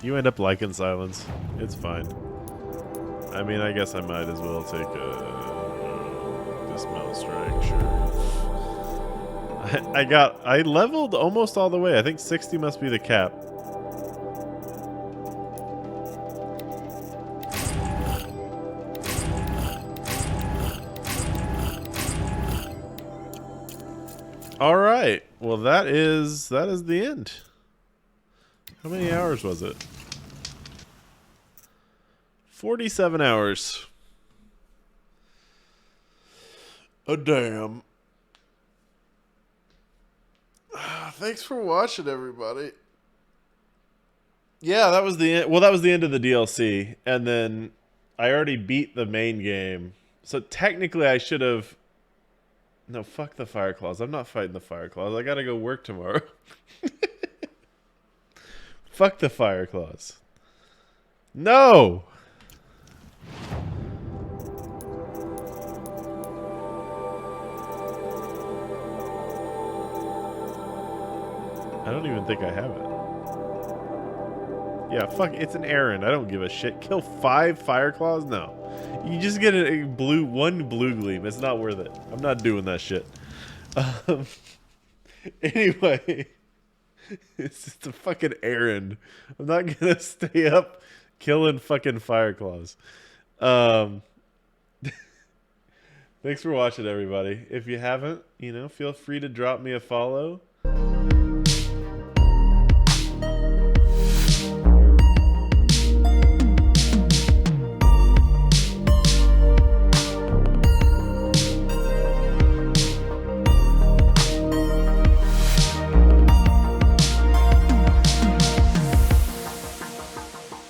You end up liking Silence. It's fine. I mean, I guess I might as well take a dismount strike, sure. I leveled almost all the way. I think 60 must be the cap. All right. Well, that is the end. How many hours was it? 47 hours. Oh, damn. Thanks for watching, everybody. Yeah, that was the end. Well, that was the end of the DLC. And then I already beat the main game. So technically I should have... No, fuck the Fire Claws. I'm not fighting the Fire Claws. I gotta go work tomorrow. Fuck the Fire Claws. No! I don't even think I have it. Yeah, fuck, it's an errand. I don't give a shit. Kill 5 Fire Claws? No. You just get one blue gleam. It's not worth it. I'm not doing that shit. Anyway, it's just a fucking errand. I'm not gonna stay up killing fucking Fire Claws. Thanks for watching, everybody. If you haven't, feel free to drop me a follow.